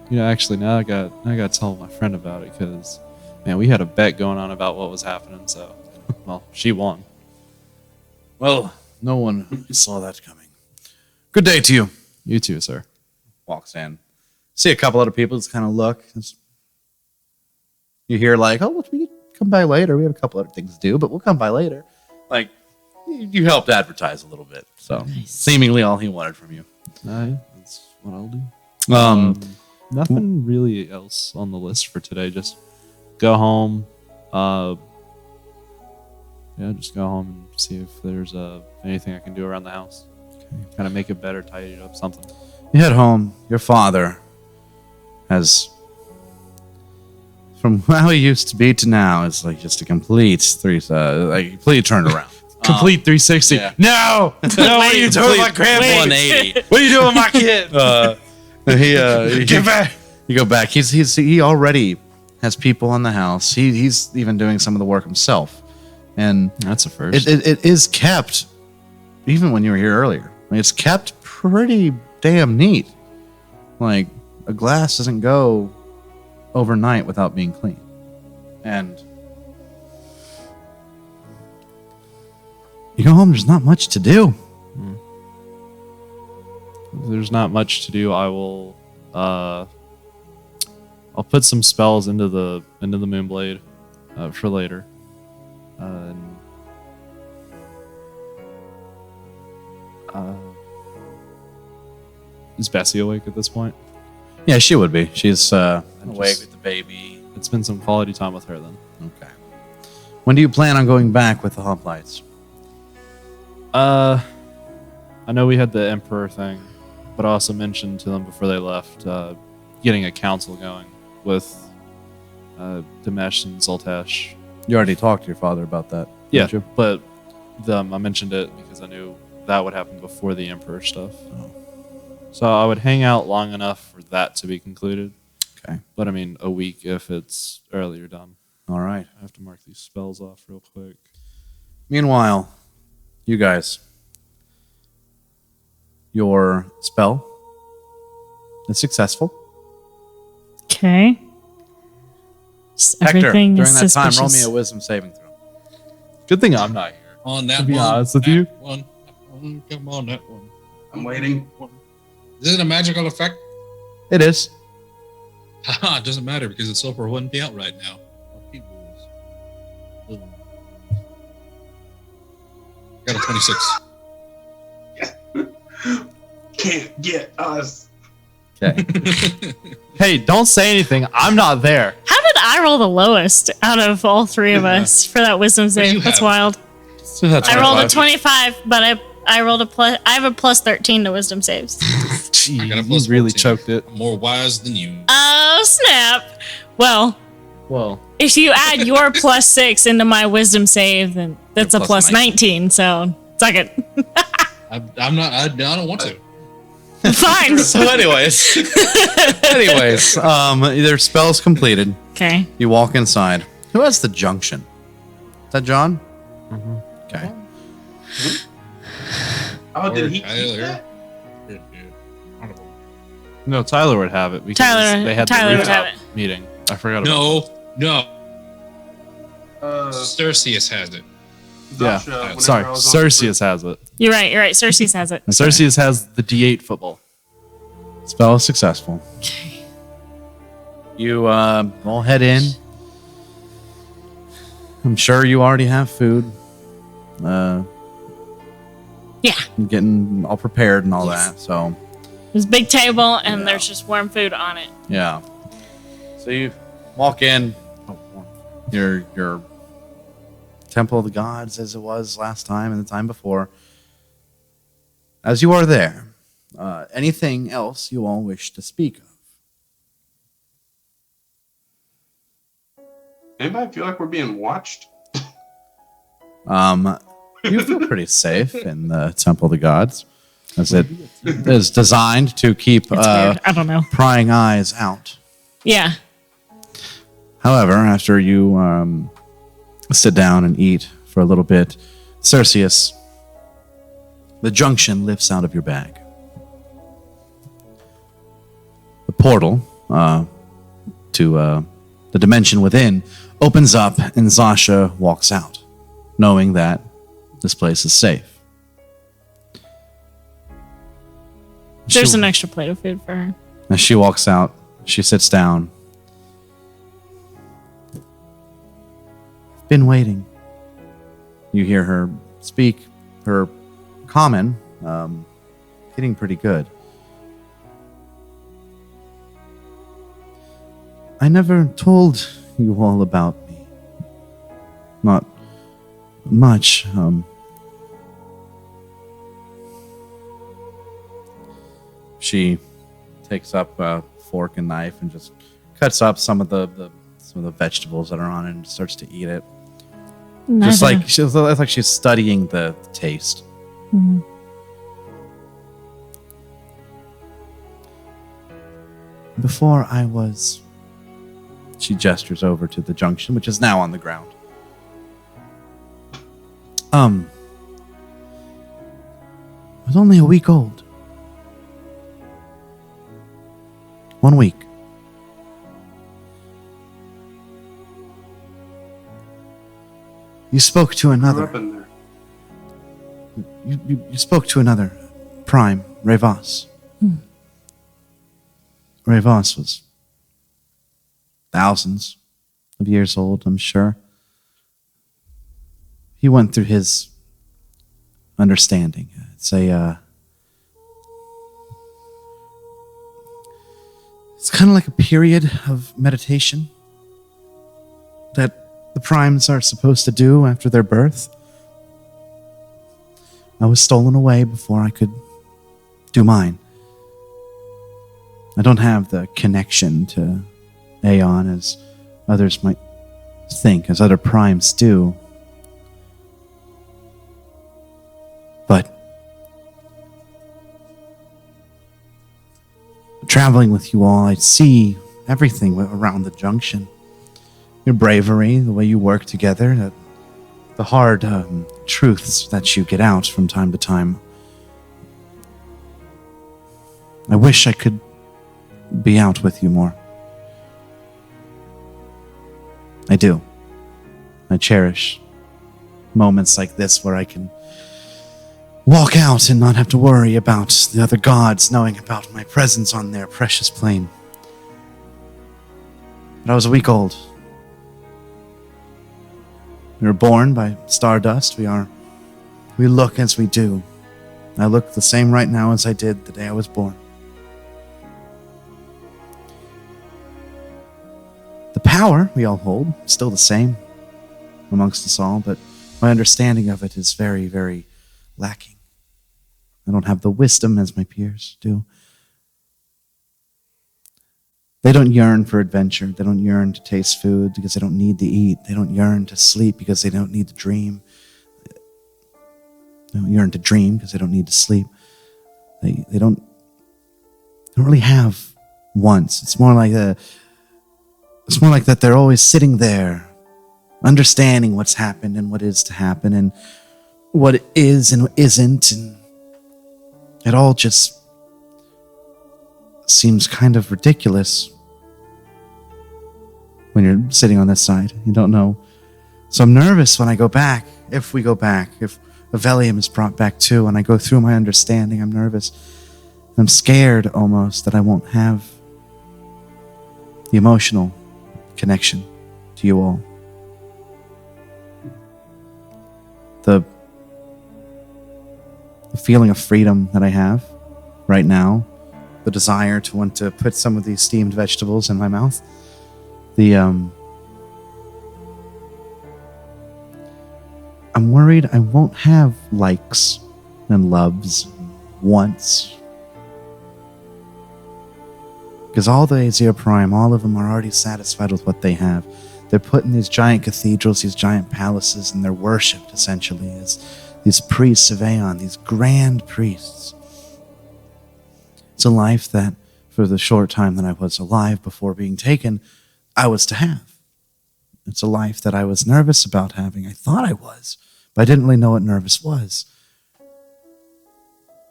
C: You know, actually, now I got to tell my friend about it because, man, we had a bet going on about what was happening. So, well, she won.
A: Well, no one saw that coming. Good day to you.
C: You too, sir.
A: Walks in. See a couple other people just kind of look. You hear like, oh, we can come by later. We have a couple other things to do, but we'll come by later. Like, you helped advertise a little bit. So, seemingly all he wanted from you.
C: That's what I'll do. Nothing really else on the list for today. Just go home. Just go home and see if there's anything I can do around the house. Kind of make it better, tidy it up, something.
A: You head home. Your father has, from how he used to be to now, it's like just a complete complete turnaround.
C: Complete 360.
A: Yeah.
C: No! No, what are you doing with my grandma?
A: 180.
C: What are you doing with my kid?
A: Get back. You go back. He already has people in the house. He's even doing some of the work himself, and
C: That's a first.
A: it is kept. Even when you were here earlier, it's kept pretty damn neat. Like a glass doesn't go overnight without being cleaned, and you go home. There's not much to do.
C: There's not much to do. I will. I'll put some spells into the Moonblade for later. Is Bessie awake at this point?
A: Yeah, she would be. She's awake
C: just-
A: with the baby.
C: It's been some quality time with her then.
A: Okay. When do you plan on going back with the H.O.P.L.I.T.E.S?
C: I know we had the Emperor thing, but I also mentioned to them before they left getting a council going with Dinesh and Zoltash.
A: You already talked to your father about that.
C: Yeah,
A: didn't you?
C: but I mentioned it because I knew that would happen before the Emperor stuff.
A: Oh.
C: So I would hang out long enough for that to be concluded.
A: Okay.
C: But I mean, a week if it's earlier done.
A: All right.
C: I have to mark these spells off real quick.
A: Meanwhile, you guys, your spell is successful.
B: Okay. Just
A: Hector,
B: everything
A: during
B: is
A: that time,
B: suspicious.
A: roll me a wisdom saving throw.
C: Good thing I'm not here.
E: On that
C: To be
E: one.
C: honest with
E: that
C: you.
E: One. Come on, that one.
D: I'm waiting.
E: Is it a magical effect?
A: It is.
E: Haha, it doesn't matter because it's over 1 out right now. Got a 26.
D: Can't get us.
A: Okay.
C: Hey, don't say anything. I'm not there.
B: How did I roll the lowest out of all three of us for that wisdom
E: do you
B: save? That's
E: have?
B: wild.
A: That's
B: I rolled a
A: 25.
B: 25, but I rolled a plus. I have a plus 13 to wisdom saves.
C: Jeez,
E: I got a
C: you
E: plus
C: really
E: 14.
C: choked it.
E: I'm more wise than you.
B: Oh snap! Well,
C: Well,
B: if you add your plus 6 into my wisdom save, then that's
A: You're
B: a
A: plus
B: plus 19. So suck it.
E: I'm not. I don't want to.
B: Fine.
A: So, anyways, their spell's completed.
B: Okay.
A: You walk inside. Who has the junction? Is that John? Mm-hmm. Okay.
D: Oh, did he
E: Tyler.
D: keep that?
C: No, Tyler would have it because
B: Tyler
C: they had
B: would
C: the
B: have
C: rooftop meeting. I forgot about
E: No. Cerseus has it.
C: Yeah.
D: Xasha,
C: Sorry,
D: whenever I was on the
C: Cerseus has it.
B: You're right. Cerseus has it.
C: And Cerseus has the D8 football.
A: Spell is successful. You all head in. I'm sure you already have food.
B: Yeah.
A: Getting all prepared and all
B: Yes.
A: that. So,
B: There's a big table, and there's just warm food on it.
A: yeah. So you walk in. Your Temple of the Gods, as it was last time and the time before. As you are there, anything else you all wish to speak of?
D: Anybody feel like we're being watched?
A: You feel pretty safe in the Temple of the Gods, as it is designed to keep
B: It's weird. I don't know.
A: prying eyes out.
B: Yeah.
A: However, after you sit down and eat for a little bit, Cerseus, the junction lifts out of your bag. The portal to the dimension within opens up, and Xasha walks out, knowing that this place is safe.
B: There's an extra plate of food for her.
A: As she walks out, she sits down. Been waiting. You hear her speak, her common, getting pretty good. I never told you all about me. Not much. She takes up a fork and knife and just cuts up some of the vegetables that are on it and starts to eat it. Just like it's like she's studying the taste.
B: Mhm.
A: Before I was, she gestures over to the junction, which is now on the ground. I was only a week old. 1 week. You spoke to
D: Grew
A: another.
D: up in there.
A: You spoke to another Prime, Revas. Revas was thousands of years old, I'm sure. He went through his understanding. It's kind of like a period of meditation that the primes are supposed to do after their birth. I was stolen away before I could do mine. I don't have the connection to Aeon as others might think, as other primes do. But traveling with you all, I see everything around the junction. Your bravery, the way you work together, the hard truths that you get out from time to time. I wish I could be out with you more. I do. I cherish moments like this where I can walk out and not have to worry about the other gods knowing about my presence on their precious plane. But I was a week old. We were born by stardust. We look as we do. I look the same right now as I did the day I was born. The power we all hold, still the same amongst us all, but my understanding of it is very, very lacking. I don't have the wisdom as my peers do. They don't yearn for adventure. They don't yearn to taste food because they don't need to eat. They don't yearn to sleep because they don't need to dream. They don't yearn to dream because they don't need to sleep. They don't don't really have wants. It's more like that they're always sitting there, understanding what's happened and what is to happen and what is and isn't, and it all just seems kind of ridiculous when you're sitting on this side. You don't know. So I'm nervous when I go back, if we go back, if Avellium is brought back too, and I go through my understanding. I'm nervous. I'm scared almost that I won't have the emotional connection to you all. The feeling of freedom that I have right now, the desire to want to put some of these steamed vegetables in my mouth, I'm worried I won't have likes and loves, wants. Because all the Aexir Prime, all of them are already satisfied with what they have. They're put in these giant cathedrals, these giant palaces, and they're worshipped, essentially, as these priests of Aeon, these grand priests. It's a life that, for the short time that I was alive before being taken, I was to have. It's a life that I was nervous about having. I thought I was, but I didn't really know what nervous was.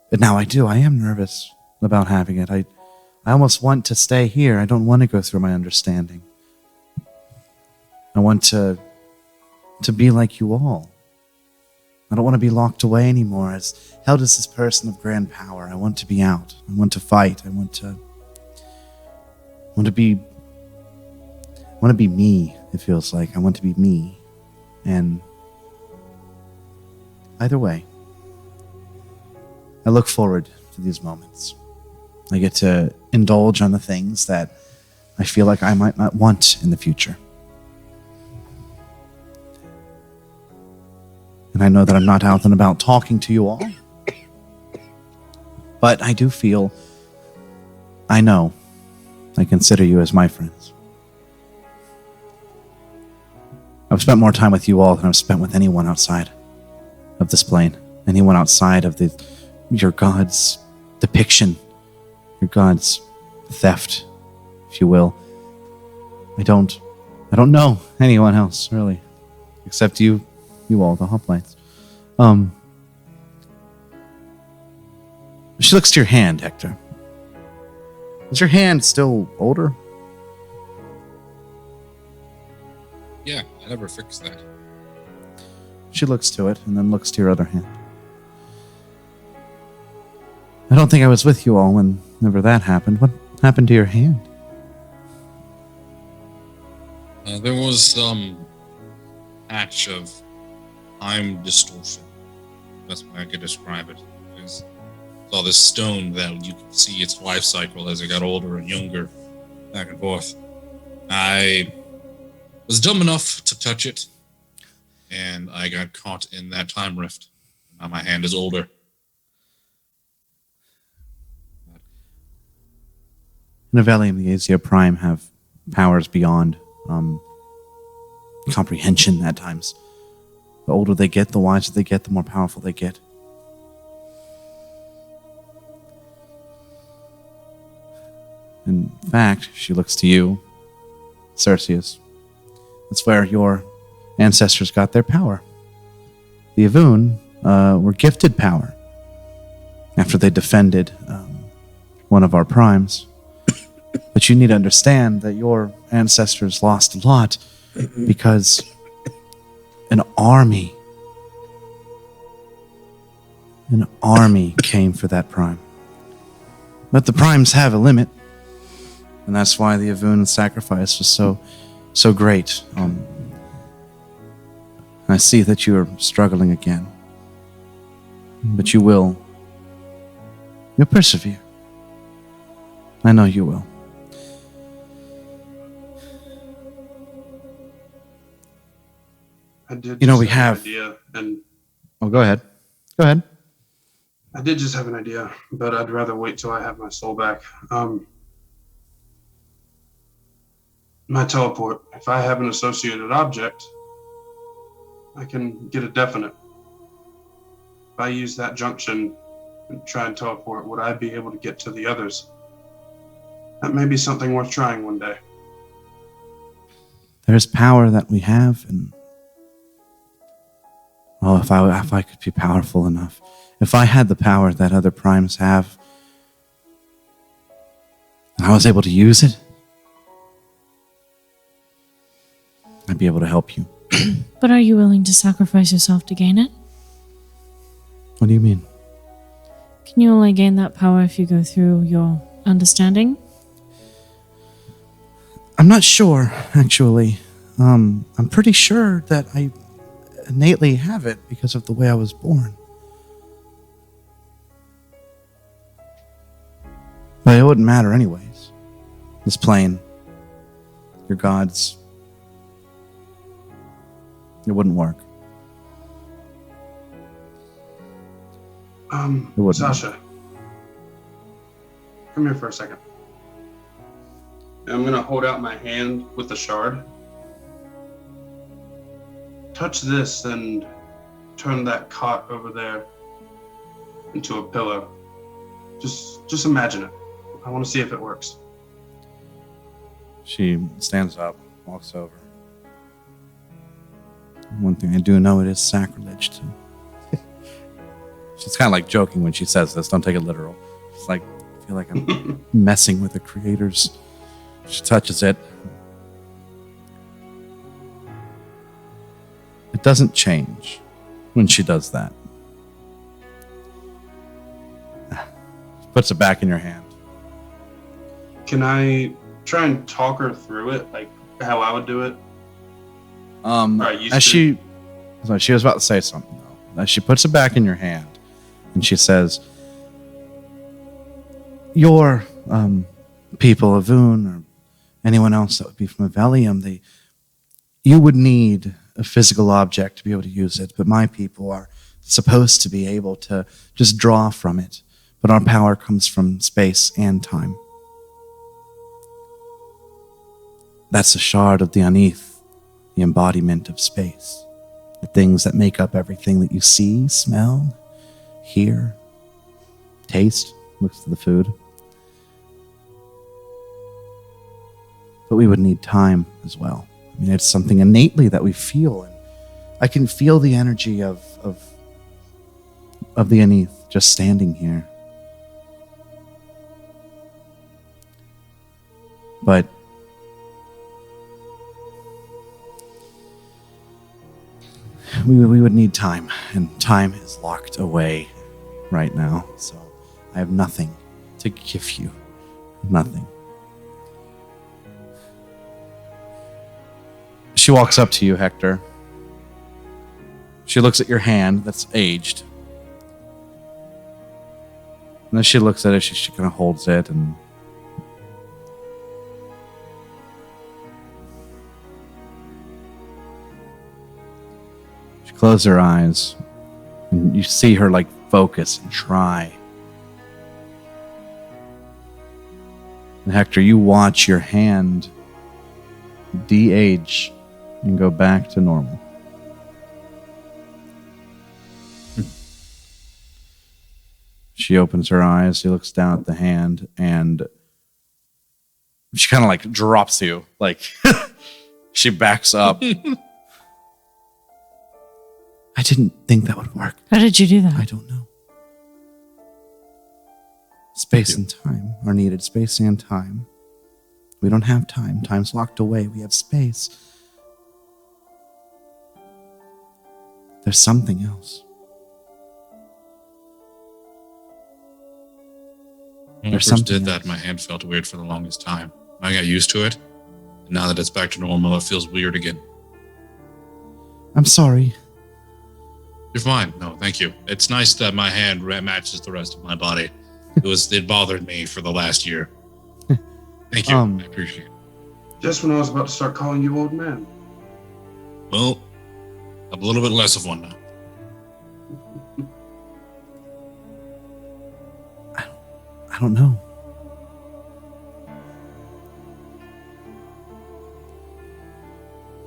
A: But now I do. I am nervous about having it. I almost want to stay here. I don't want to go through my understanding. I want to be like you all. I don't want to be locked away anymore as held as this person of grand power. I want to be out. I want to fight. I want to be me, it feels like. I want to be me. And either way, I look forward to these moments. I get to indulge on the things that I feel like I might not want in the future. And I know that I'm not out and about talking to you all. But I do feel, I know, I consider you as my friends. I've spent more time with you all than I've spent with anyone outside of this plane. Anyone outside of your God's depiction, your God's theft, if you will. I don't know anyone else, really, except you all, the hoplites. She looks to your hand, Hector. Is your hand still older?
E: Yeah, I never fixed that.
A: She looks to it and then looks to your other hand. I don't think I was with you all whenever that happened. What happened to your hand?
E: There was some patch of time distortion. That's why I could describe it. It's all this stone that you could see its life cycle as it got older and younger, back and forth. I was dumb enough to touch it, and I got caught in that time rift. Now my hand is older.
A: In Avellium, the Aexir Prime have powers beyond comprehension at times. The older they get, the wiser they get, the more powerful they get. In fact, she looks to you, Cerseus. That's where your ancestors got their power. The Avun were gifted power after they defended one of our primes. But you need to understand that your ancestors lost a lot because an army came for that prime. But the primes have a limit, and that's why the Avun sacrifice was so great. I see that you are struggling again, but you'll persevere. I know you will.
D: I did.
A: We have.
D: An idea, and
A: Oh, go ahead. Go ahead.
D: I did just have an idea, but I'd rather wait till I have my soul back. My teleport. If I have an associated object, I can get a definite. If I use that junction and try and teleport, would I be able to get to the others That may be something worth trying one day.
A: There's power that we have, and well, if I could be powerful enough, if I had the power that other primes have, and I was able to use it, I'd be able to help you.
B: But are you willing to sacrifice yourself to gain it?
A: What do you mean?
B: Can you only gain that power if you go through your understanding?
A: I'm not sure, actually. I'm pretty sure that I innately have it because of the way I was born. But it wouldn't matter anyways. This plane, your gods, it wouldn't work. It wouldn't.
D: Xasha, come here for a second. I'm gonna hold out my hand with the shard. Touch this and turn that cot over there into a pillow. Just imagine it. I want to see if it works.
A: She stands up, walks over. One thing I do know, it is sacrilege to. She's kind of like joking when she says this. Don't take it literal. It's like, I feel like I'm messing with the creators. She touches it. It doesn't change when she does that. She puts it back in your hand.
D: Can I try and talk her through it, like how I would do it?
A: She was about to say something though. As she puts it back in your hand, and she says, "Your people of Voon or anyone else that would be from Avellium, you would need a physical object to be able to use it, but my people are supposed to be able to just draw from it. But our power comes from space and time. That's the shard of the Uneath, the embodiment of space. The things that make up everything that you see, smell, hear, taste," looks to the food. But we would need time as well. I mean, it's something innately that we feel, and I can feel the energy of the Uneath just standing here. But we would need time, and time is locked away right now. So I have nothing to give you. Nothing. She walks up to you, Hector. She looks at your hand that's aged. And then she looks at it, she kind of holds it, and she closes her eyes, and you see her like focus and try. And Hector, you watch your hand de-age and go back to normal. She opens her eyes, she looks down at the hand, and she kind of like drops you. Like, she backs up. I didn't think that would work.
B: How did you do that?
A: I don't know. Space and time are needed. Space and time. We don't have time. Time's locked away. We have space. There's something else.
E: When I
A: There's
E: first
A: something
E: did that,
A: else.
E: my hand felt weird for the longest time. I got used to it. And now that it's back to normal, it feels weird again.
A: I'm sorry.
E: You're fine. No, thank you. It's nice that my hand matches the rest of my body. It bothered me for the last year. Thank you. I appreciate it.
D: Just when I was about to start calling you old man.
E: Well, I'm a little bit less of one now.
A: I don't know.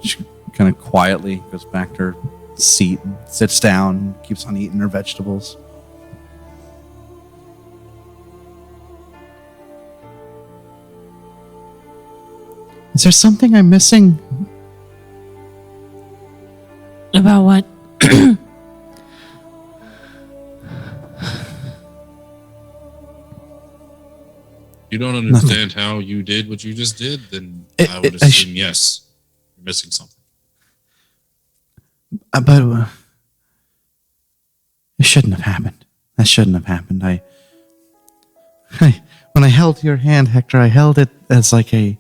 A: She kind of quietly goes back to her seat, sits down, keeps on eating her vegetables. Is there something I'm missing?
B: About what?
E: You don't understand how you did what you just did, then I would assume yes, you're missing something.
A: But it shouldn't have happened. That shouldn't have happened. When I held your hand, Hector, I held it as like I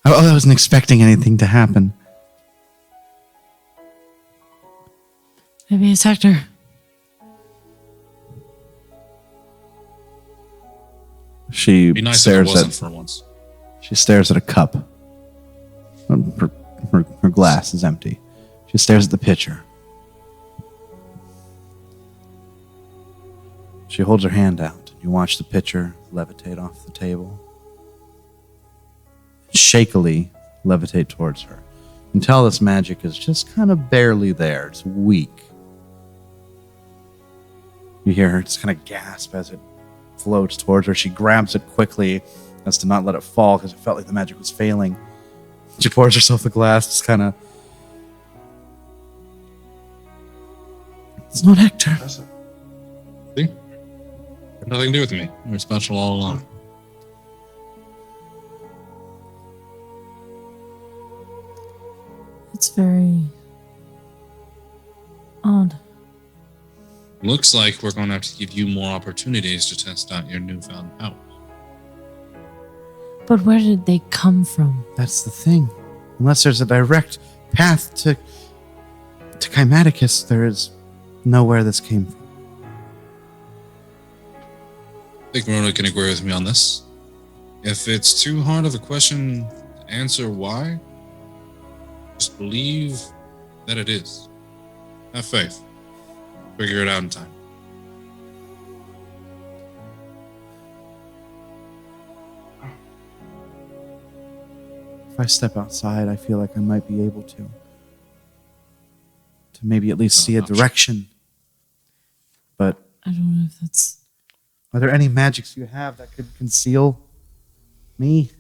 A: wasn't expecting anything to happen.
B: Maybe it's Hector.
A: She
E: Be nice if it
A: stares
E: wasn't
A: at.
E: for once.
A: She stares at a cup. Her glass is empty. She stares at the pitcher. She holds her hand out. You watch the pitcher levitate off the table. Shakily levitate towards her. You can tell this magic is just kind of barely there. It's weak. You hear her just kind of gasp as it floats towards her. She grabs it quickly as to not let it fall because it felt like the magic was failing. She pours herself the glass, just kind of... It's not Hector.
E: See? Had nothing to do with me. You're special all along.
B: It's very odd.
E: Looks like we're going to have to give you more opportunities to test out your newfound powers.
B: But where did they come from?
A: That's the thing. Unless there's a direct path to Kymaticus, there is nowhere this came from.
E: I think Rona can agree with me on this. If it's too hard of a question to answer why, just believe that it is. Have faith. Figure it out in time.
A: If I step outside, I feel like I might be able to maybe at least see a direction. But
B: I don't know if that's...
A: are there any magics you have that could conceal me?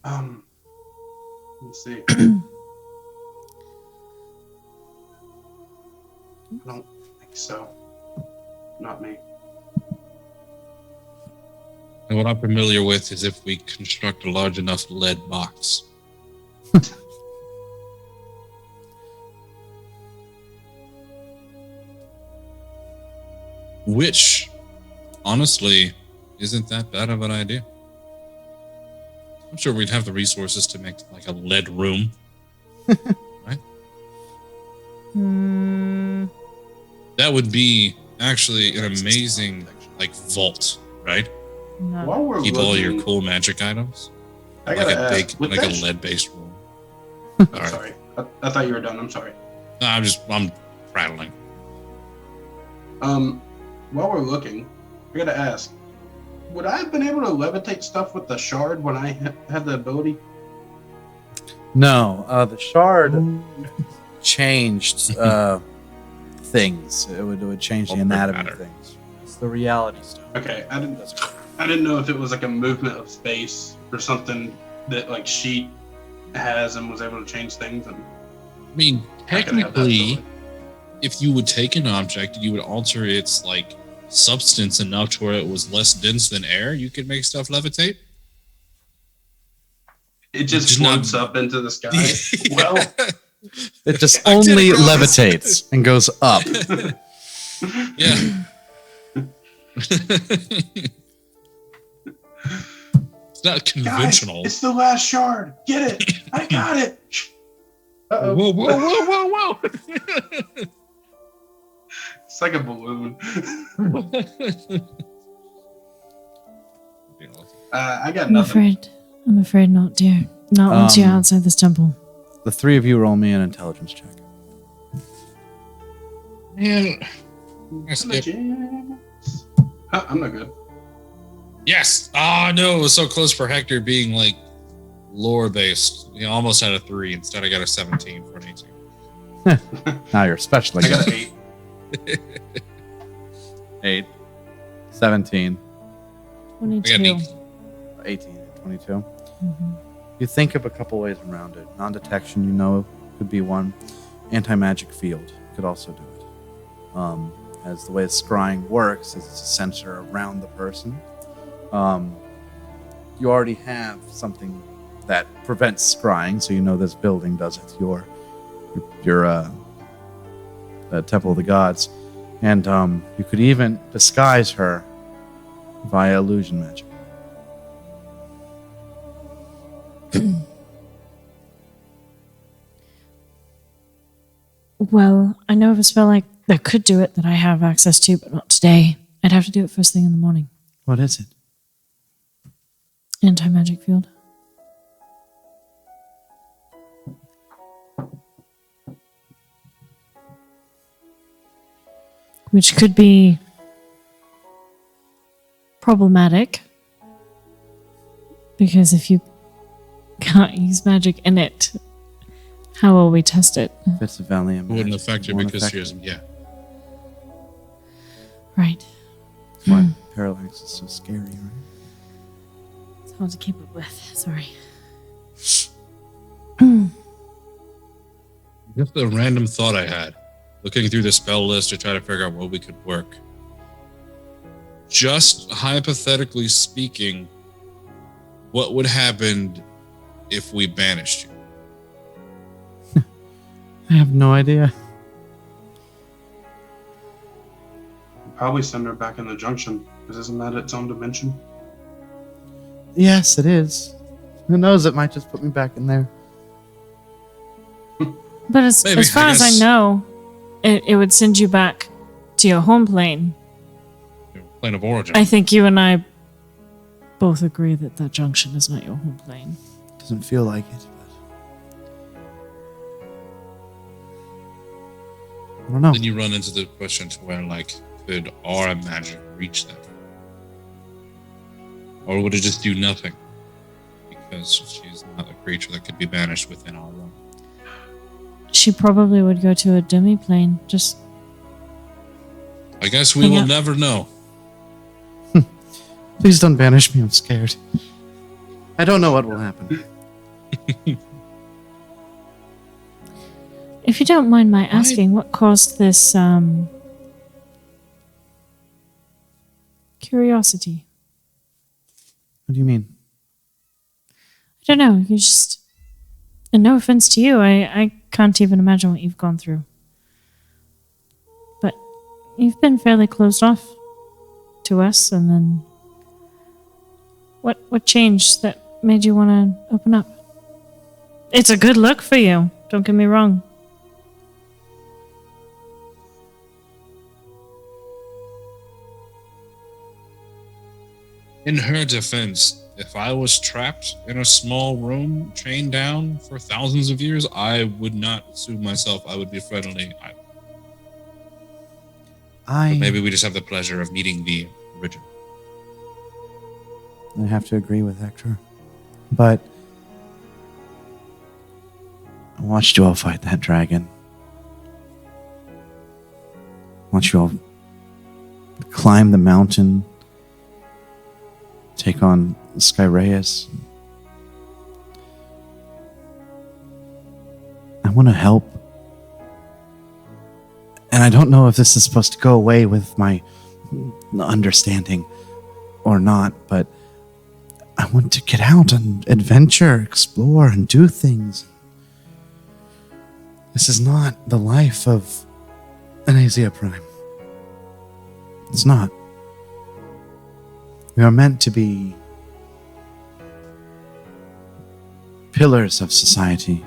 D: Let me see. I don't think so. Not me.
E: And what I'm familiar with is if we construct a large enough lead box. Which, honestly, isn't that bad of an idea. I'm sure we'd have the resources to make like a lead room. Right? That would be actually an amazing like vault, right?
B: No.
D: While we're
E: Keep all your
D: looking,
E: cool magic items.
D: I
E: Like
D: gotta
E: a
D: ask,
E: big,
D: with
E: like
D: that
E: a lead-based room.
D: I'm
E: All right.
D: sorry. I thought you were done. I'm sorry.
E: No, I'm prattling.
D: While we're looking, I gotta ask, would I have been able to levitate stuff with the shard when I had the ability?
A: No, the shard changed things. It would change the
E: Well,
A: anatomy
E: matter.
A: of things. It's the reality stone.
D: Okay, I didn't know if it was like a movement of space or something that like Sheet has and was able to change things. And
E: I mean,
D: I could have that
E: technically,
D: ability.
E: if you would take an object and you would alter its like substance enough to where it was less dense than air, you could make stuff levitate.
D: It just
E: Just not-
D: floats up into the sky. Well,
A: It just
E: I did it,
A: only
E: bro.
A: levitates and goes up.
E: Yeah. It's not
D: guys,
E: conventional.
D: it's the last shard. Get it? I got it. Uh-oh.
E: Whoa, whoa, whoa, whoa,
D: It's like a balloon.
E: whoa.
D: I got
B: I'm
D: nothing.
B: afraid not, dear. Not once you're outside this temple.
A: The three of you roll me an intelligence check.
E: Man, I skipped.
D: I'm not good.
E: Yes. Ah, no, it was so close for Hector being like lore based. He almost had a 3. Instead, I got a 17 for an 18.
A: Now you're especially
D: I got
A: good.
D: an 8.
A: 8, 17,
B: 22.
E: I got an
A: 18. 22. You think of a couple ways around it. Non-detection, could be one. Anti-magic field could also do it. As the way scrying works is it's a sensor around the person. You already have something that prevents scrying, so this building does it. Your Temple of the Gods. And you could even disguise her via illusion magic.
B: Well, I know of a spell that could do it that I have access to, but not today. I'd have to do it first thing in the morning.
A: What is it?
B: Anti-magic field. Which could be problematic. Because if you can't use magic in it, how will we test it?
A: If it's Avellium,
E: It wouldn't affect her
A: it won't
E: because
A: affect
E: she isn't. Yeah.
B: Right.
A: That's why parallax is so scary, right?
B: It's hard to keep up with. Sorry.
E: Just a random thought I had, looking through the spell list to try to figure out what we could work. Just hypothetically speaking, what would happen if we banished you?
A: I have no idea.
D: Probably send her back in the junction, because isn't that its own dimension?
A: Yes, it is. Who knows? It might just put me back in there.
B: But as far as I
E: guess.
B: know, it would send you back to your home plane.
E: Plane of origin.
B: I think you and I both agree that that junction is not your home plane.
A: Doesn't feel like it, but I don't know.
E: Then you run into the question to where, could our magic reach that? Or would it just do nothing? Because she's not a creature that could be banished within our realm.
B: She probably would go to a demi-plane. Just
E: I guess we
B: Hang
E: will
B: out.
E: never know.
A: Please don't banish me. I'm scared. I don't know what will happen.
B: if you don't mind my asking, what caused this curiosity?
A: What do you mean?
B: I don't know. You just, and no offense to you, I can't even imagine what you've gone through. But you've been fairly closed off to us, and then what changed that made you want to open up? It's a good look for you. Don't get me wrong.
E: In her defense, if I was trapped in a small room, chained down for thousands of years, I would not assume myself I would be friendly. But maybe we just have the pleasure of meeting the original.
A: I have to agree with Hector. But I watched you all fight that dragon. I watched you all climb the mountain, take on Skyrayas. I want to help. And I don't know if this is supposed to go away with my understanding or not, but I want to get out and adventure, explore, and do things. This is not the life of an Aexir Prime. It's not. We are meant to be pillars of society.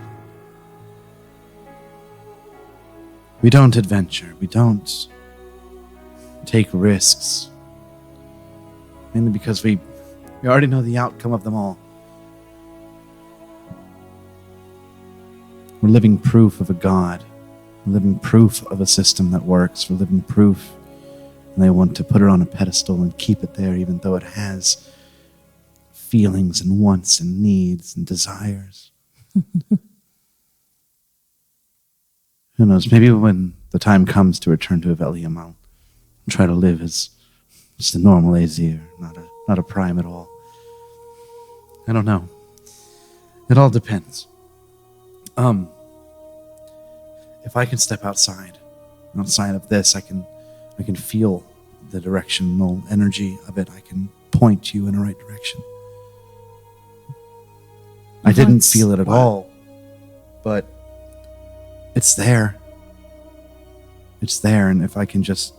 A: We don't adventure. We don't take risks. Mainly because we already know the outcome of them all. We're living proof of a god. We're living proof of a system that works. We're living proof. And they want to put it on a pedestal and keep it there, even though it has feelings and wants and needs and desires. Who knows? Maybe when the time comes to return to Avellium, I'll try to live as just a normal Aexir, not a prime at all. I don't know. It all depends. If I can step outside of this, I can feel the directional energy of it. I can point you in the right direction. I didn't feel it at all, but it's there. It's there, and if I can just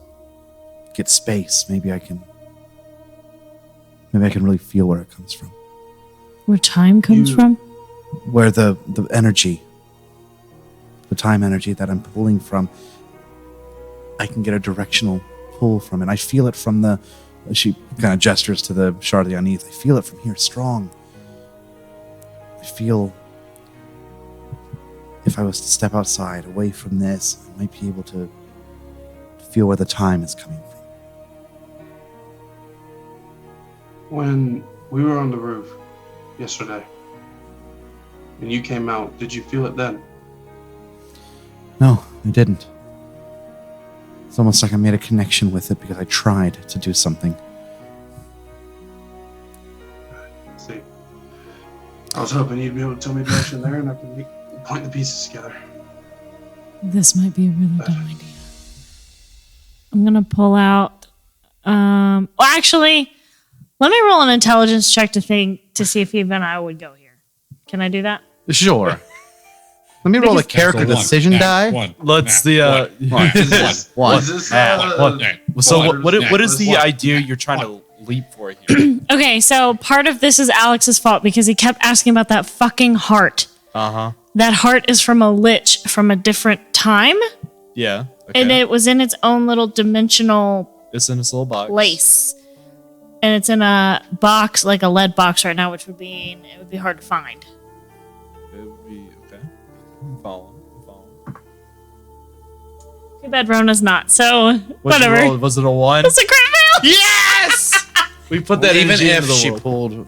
A: get space, maybe I can really feel where it comes from.
B: Where time comes from?
A: Where the energy, the time energy that I'm pulling from, I can get a directional pull from it. I feel it from the, she kind of gestures to the shard of the uneath. I feel it from here, strong. I feel if I was to step outside, away from this, I might be able to feel where the time is coming from.
D: When we were on the roof yesterday, and you came out, did you feel it then?
A: No, I didn't. It's almost like I made a connection with it because I tried to do something.
D: See, I was hoping you'd be able to tell me direction there, and I can point the pieces together.
B: This might be a really dumb idea. I'm gonna pull out. Well, actually, let me roll an intelligence check to see if even I would go here. Can I do that?
A: Sure. Let me roll a character decision die.
C: Let's the
A: One.
D: Is this,
C: So what is the idea you're trying to leap for here?
B: Okay, so part of this is Alex's fault because he kept asking about that fucking heart. That heart is from a lich from a different time,
C: Yeah. Okay.
B: and it was in its own little dimensional
C: It's in this little box.
B: place, and it's in a box, like a lead box right now, which would be hard to find.
C: It would be okay. I'm following.
B: Too bad Rona's not. So whatever.
C: Was it a 1?
B: It's a crit fail.
C: Yes! We put that
A: Even
C: energy into
A: if
C: the
A: she
C: world.
A: pulled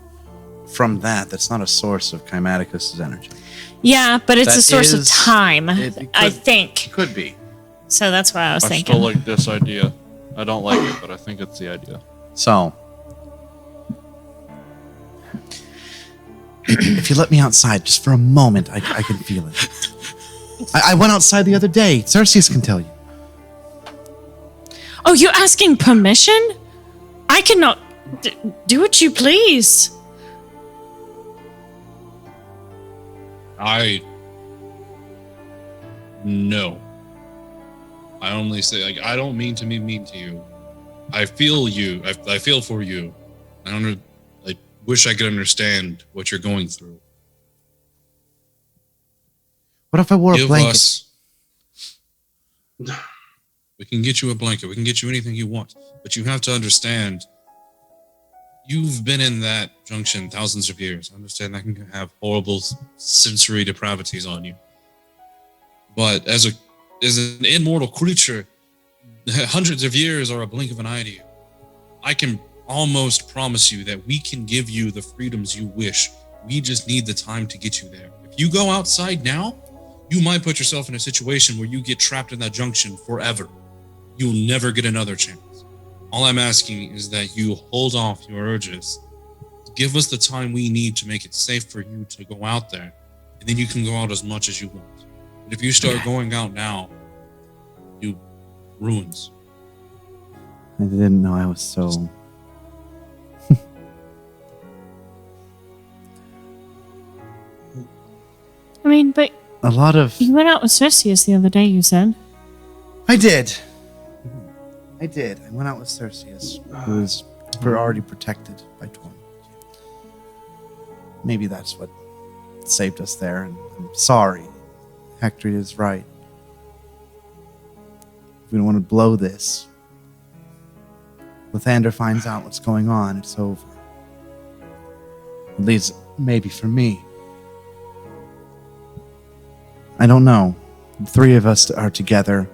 A: from that's not a source of Kymaticus' energy.
B: Yeah, but it's
A: That
B: a source of
A: is-
B: time,
A: it
B: I
A: could-
B: think.
A: Could be.
B: So that's what I was
C: I
B: thinking.
C: still like this idea. I don't like it, but I think it's the idea.
A: So, if you let me outside just for a moment, I can feel it. I went outside the other day. Xerxes can tell you.
B: Oh, you asking permission? I cannot do what you please.
E: No. I only say, like, I don't mean to be mean to you. I feel you. I feel for you. I wish I could understand what you're going through.
A: What if I wore a
E: Give
A: blanket?
E: us. We can get you a blanket. We can get you anything you want. But you have to understand, you've been in that junction thousands of years. I understand that can have horrible sensory depravities on you. But as an immortal creature, hundreds of years are a blink of an eye to you. I can almost promise you that we can give you the freedoms you wish. We just need the time to get you there. If you go outside now, you might put yourself in a situation where you get trapped in that junction forever. You'll never get another chance. All I'm asking is that you hold off your urges. Give us the time we need to make it safe for you to go out there, and then you can go out as much as you want. But if you start going out now, you ruins.
A: I didn't know I was so...
B: I mean, but
A: A lot of...
B: you went out with Cerseus the other day, you said.
A: I did. I went out with Cerseus, who was already protected by Toril. Maybe that's what saved us there, and I'm sorry. Hector is right. We don't want to blow this. Lathander finds out what's going on, it's over. At least, maybe for me. I don't know. The three of us are together.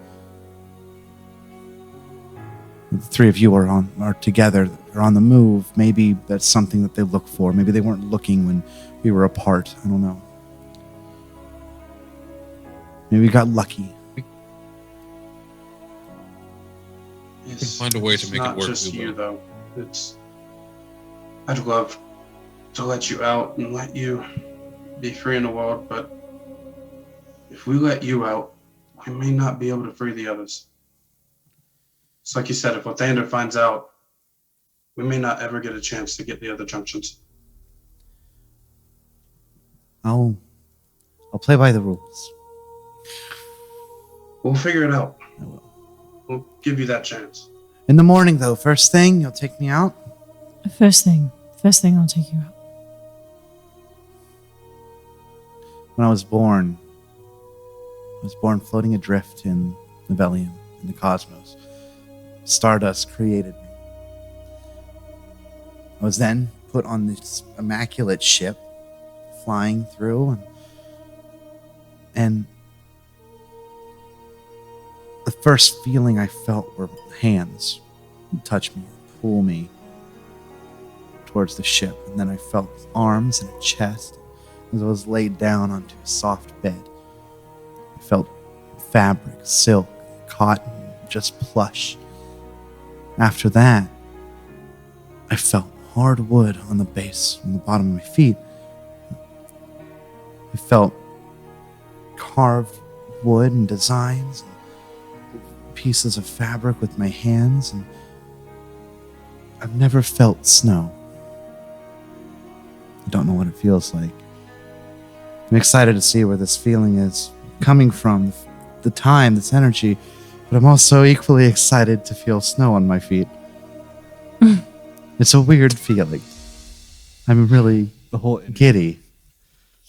A: The three of you are together, are on the move. Maybe that's something that they look for. Maybe they weren't looking when we were apart. I don't know. Maybe we got lucky.
D: Yes.
E: Find a way to make it
D: Not
E: work,
D: just
E: Uber.
D: you, though. It's I'd love to let you out and let you be free in the world, but if we let you out, we may not be able to free the others. It's like you said, if Lathander finds out, we may not ever get a chance to get the other junctions.
A: I'll play by the rules.
D: We'll figure it out.
A: I will.
D: We'll give you that chance.
A: In the morning, though, first thing, you'll take me out?
B: First thing I'll take you out.
A: When I was born floating adrift in Avellium, in the cosmos. Stardust created me. I was then put on this immaculate ship, flying through, and the first feeling I felt were hands touch me, pull me towards the ship, and then I felt arms and a chest as I was laid down onto a soft bed. I felt fabric, silk, cotton, just plush. After that, I felt hard wood on the base, on the bottom of my feet. I felt carved wood and designs, and pieces of fabric with my hands, and I've never felt snow. I don't know what it feels like. I'm excited to see where this feeling is coming from, the time, this energy, but I'm also equally excited to feel snow on my feet. It's a weird feeling. I'm really
C: The whole
A: giddy.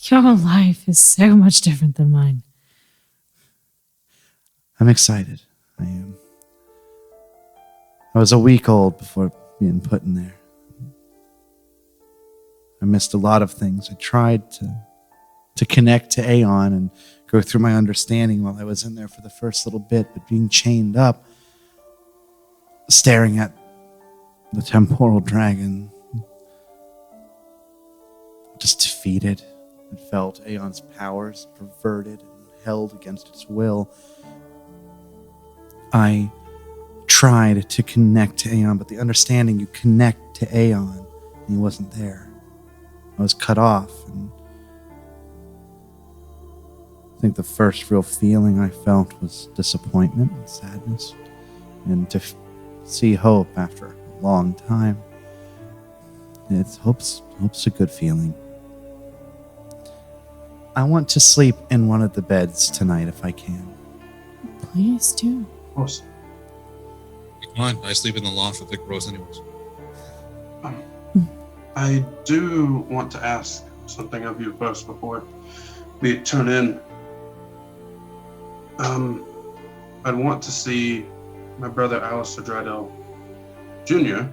B: Your life is so much different than mine.
A: I'm excited. I am. I was a week old before being put in there. I missed a lot of things. I tried to connect to Aeon and go through my understanding while I was in there for the first little bit, but being chained up, staring at the temporal dragon, just defeated, and felt Aeon's powers perverted and held against its will. I tried to connect to Aeon, but the understanding you connect to Aeon, and he wasn't there. I was cut off, and I think the first real feeling I felt was disappointment and sadness, and to see hope after a long time. Hope's a good feeling. I want to sleep in one of the beds tonight if I can.
B: Please do.
D: Of course.
E: Come on, I sleep in the loft with Vic Rose anyways.
D: I do want to ask something of you first before we turn in. I'd want to see my brother Alistair Drydell Jr.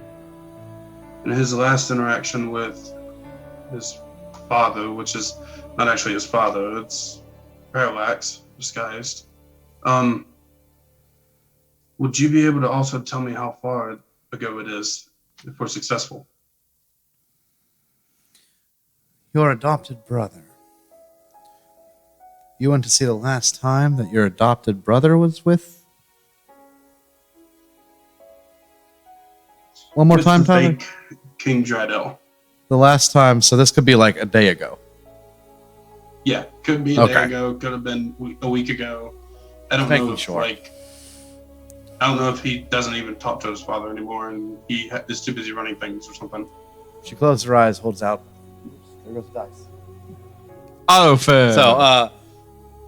D: in his last interaction with his father, which is not actually his father, it's Parallax disguised. Would you be able to also tell me how far ago it is if we're successful?
A: Your adopted brother. You want to see the last time that your adopted brother was with? One more
D: With
A: time,
D: the
A: Tyler?
D: fake King Drydell.
A: The last time, so this could be like a day ago.
D: Yeah, could be a day
A: Okay.
D: ago, could have been a week ago. I don't
A: Making
D: know if
A: sure.
D: I don't know if he doesn't even talk to his father anymore, and he is too busy running things or something.
A: She closes her eyes, holds out. There goes the dice.
C: Auto fail.
A: So,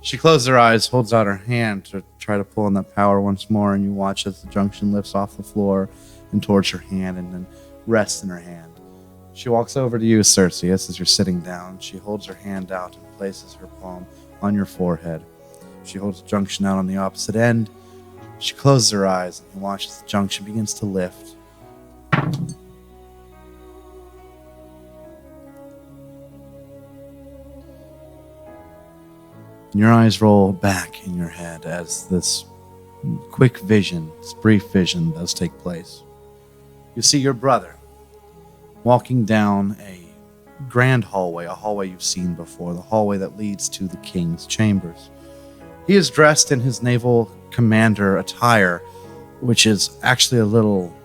A: she closes her eyes, holds out her hand to try to pull on that power once more, and you watch as the junction lifts off the floor and towards her hand and then rests in her hand. She walks over to you, Cerseus, as you're sitting down. She holds her hand out and places her palm on your forehead. She holds the junction out on the opposite end. She closes her eyes and you watch as the junction begins to lift. And your eyes roll back in your head as this quick vision, this brief vision does take place. You see your brother walking down a grand hallway, a hallway you've seen before, the hallway that leads to the king's chambers. He is dressed in his naval commander attire, which is actually a little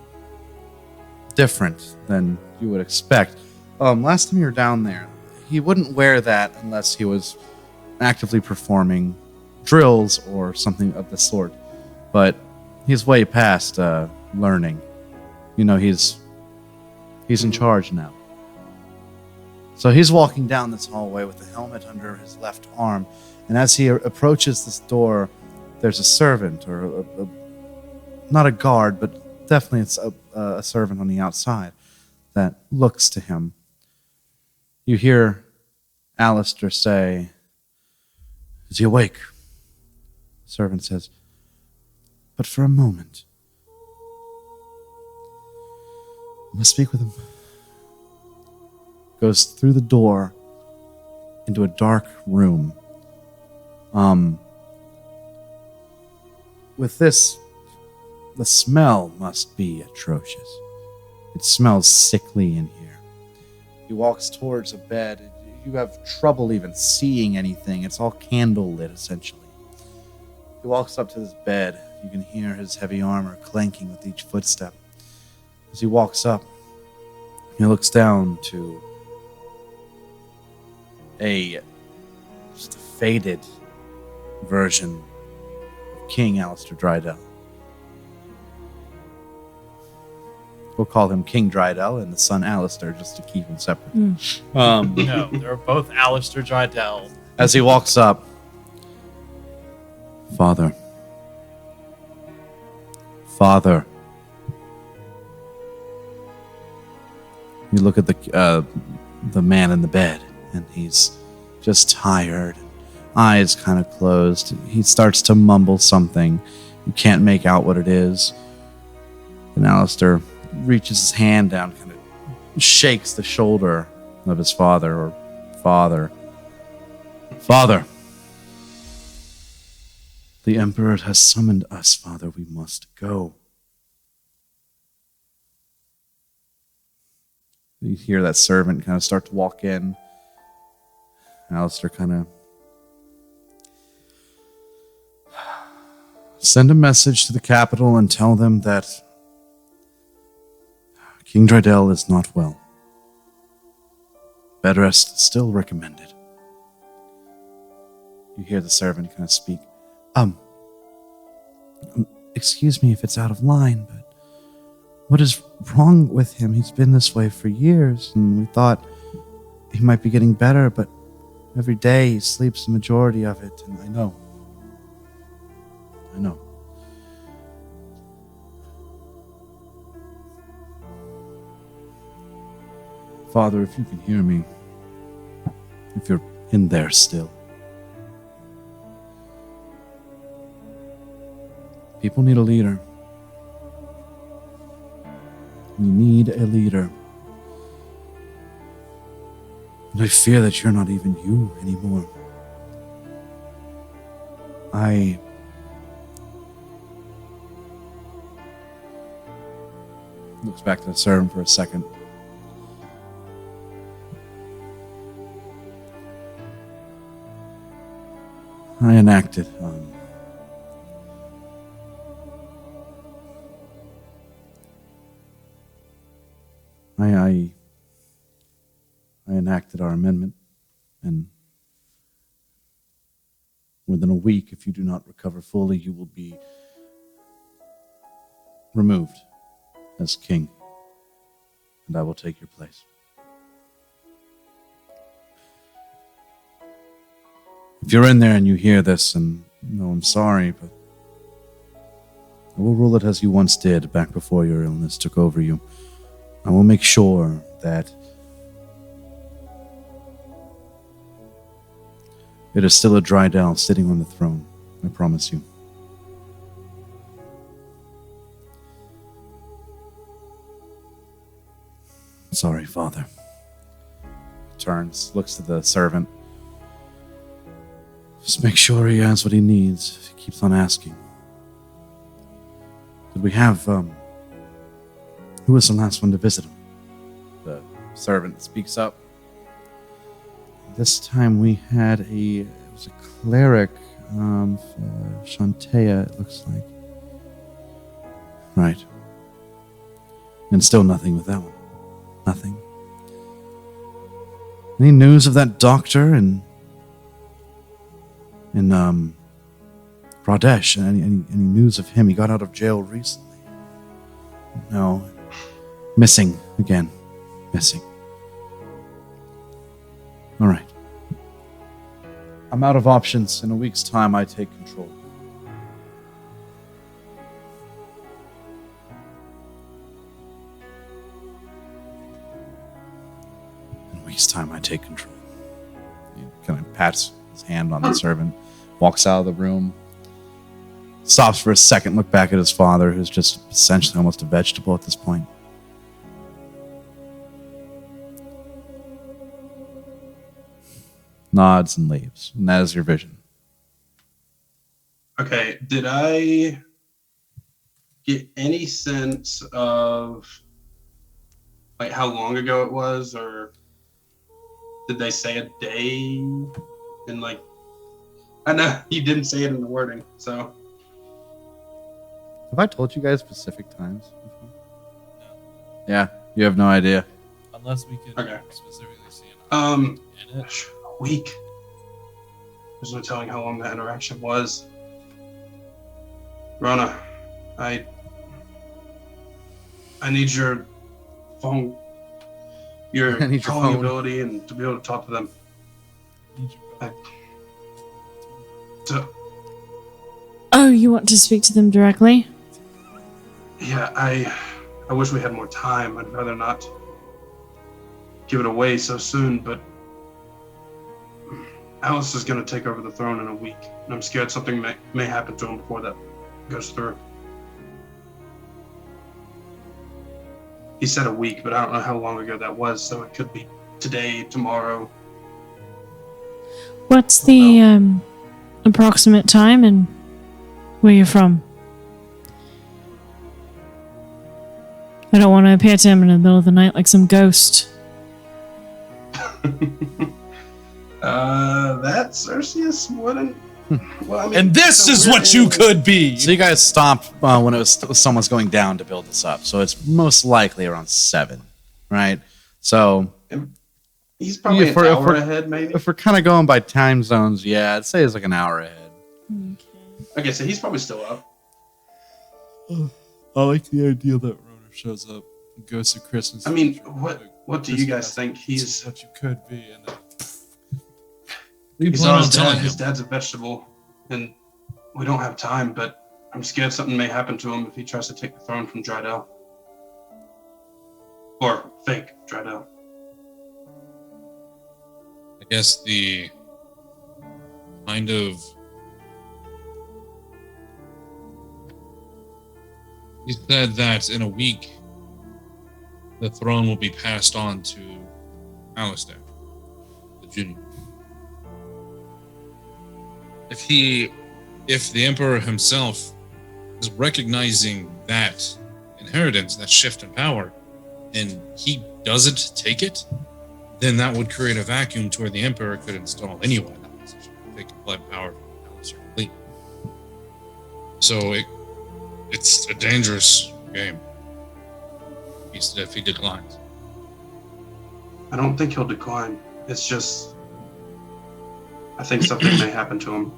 A: different than you would expect. Last time you were down there, he wouldn't wear that unless he was actively performing drills or something of the sort. But he's way past learning. You know, he's in charge now. So he's walking down this hallway with the helmet under his left arm, and as he approaches this door, there's a servant, or not a guard, but definitely it's a servant on the outside that looks to him. You hear Alistair say, "Is he awake?" The servant says, "But for a moment. I must speak with him." Goes through the door into a dark room. With this, the smell must be atrocious. It smells sickly in here. He walks towards a bed. You have trouble even seeing anything. It's all candle lit, essentially. He walks up to his bed. You can hear his heavy armor clanking with each footstep. As he walks up, he looks down to just a faded version of King Aleister Drydell. We'll call him King Drydell and the son Alistair just to keep them separate.
H: No, they're both Aleister Drydell.
A: As he walks up, Father. You look at the man in the bed, and he's just tired, eyes kind of closed. He starts to mumble something. You can't make out what it is. And Alistair reaches his hand down, kind of shakes the shoulder of his father. Father. The Emperor has summoned us, Father. We must go. You hear that servant kind of start to walk in. Alistair kind of send a message to the capital and tell them that King Drydell is not well. Bed rest still recommended. You hear the servant kind of speak. Excuse me if it's out of line, but what is wrong with him? He's been this way for years, and we thought he might be getting better, but every day he sleeps the majority of it, and I know. Father, if you can hear me, if you're in there still. People need a leader. We need a leader. And I fear that you're not even you anymore. Looks back to the servant for a second. I enacted I enacted our amendment, and within a week, if you do not recover fully, you will be removed as king, and I will take your place. If you're in there and you hear this, and I'm sorry, but I will rule it as you once did back before your illness took over you. I will make sure that it is still a Drydell sitting on the throne. I promise you. Sorry, Father. Turns, looks to the servant. Just make sure he has what he needs. He keeps on asking. Did we have, who was the last one to visit him? The servant speaks up. This time we had it was a cleric, Shantea, it looks like. Right. And still nothing with that one. Nothing. Any news of that doctor in Pradesh? Any news of him? He got out of jail recently. No. Missing again. Missing. All right. I'm out of options. In a week's time, I take control. In a week's time, I take control. He kind of pats his hand on the servant, walks out of the room, stops for a second, look back at his father, who's just essentially almost a vegetable at this point. Nods and leaves. And that is your vision.
D: Okay, did I get any sense of like how long ago it was, or did they say a day? And like, I know you didn't say it in the wording, so.
A: Have I told you guys specific times before? No. Yeah, you have no idea.
H: Unless we could
D: Okay.
H: specifically see
D: Um,
H: in it.
D: a week. There's no telling how long that interaction was. Rona, I need your phone, your
A: I need your
D: calling
A: phone.
D: ability, and to be able to talk to them.
B: Oh, you want to speak to them directly?
D: Yeah, I wish we had more time. I'd rather not give it away so soon, but Alice is going to take over the throne in a week, and I'm scared something may happen to him before that goes through. He said a week, but I don't know how long ago that was, so it could be today, tomorrow.
B: What's the approximate time and where you're from? I don't want to appear to him in the middle of the night like some ghost.
D: That Cerseus wouldn't. Well, I mean,
H: And this
D: so
H: is
D: we're
H: what you
D: in-
H: could be.
A: So you guys stopped when it was someone's going down to build this up. So it's most likely around 7, right? So
D: He's probably
A: if
D: an
A: we're-
D: hour ahead, maybe.
A: if we're kind of going by time zones, yeah, I'd say it's like an hour ahead.
D: Okay, so he's probably still up.
C: I like the idea that Rona shows up and goes to Christmas.
D: I mean,
C: Eve,
D: what
C: like,
D: do you guys think?
C: this
D: He's
C: is what you could be, and then
E: You
D: He's
E: plan
D: on
E: on
D: his
E: telling
D: dad.
E: him.
D: His dad's a vegetable, and we don't have time. But I'm scared something may happen to him if he tries to take the throne from Drydell, or fake Drydell.
E: I guess the kind of he said that in a week the throne will be passed on to Alistair, the junior. If the Emperor himself is recognizing that inheritance, that shift in power, and he doesn't take it, then that would create a vacuum to where the Emperor could install anyone in that position, take complete power from Aexir completely. So it's a dangerous game. If he declines.
D: I don't think he'll decline. It's just I think something may happen to him,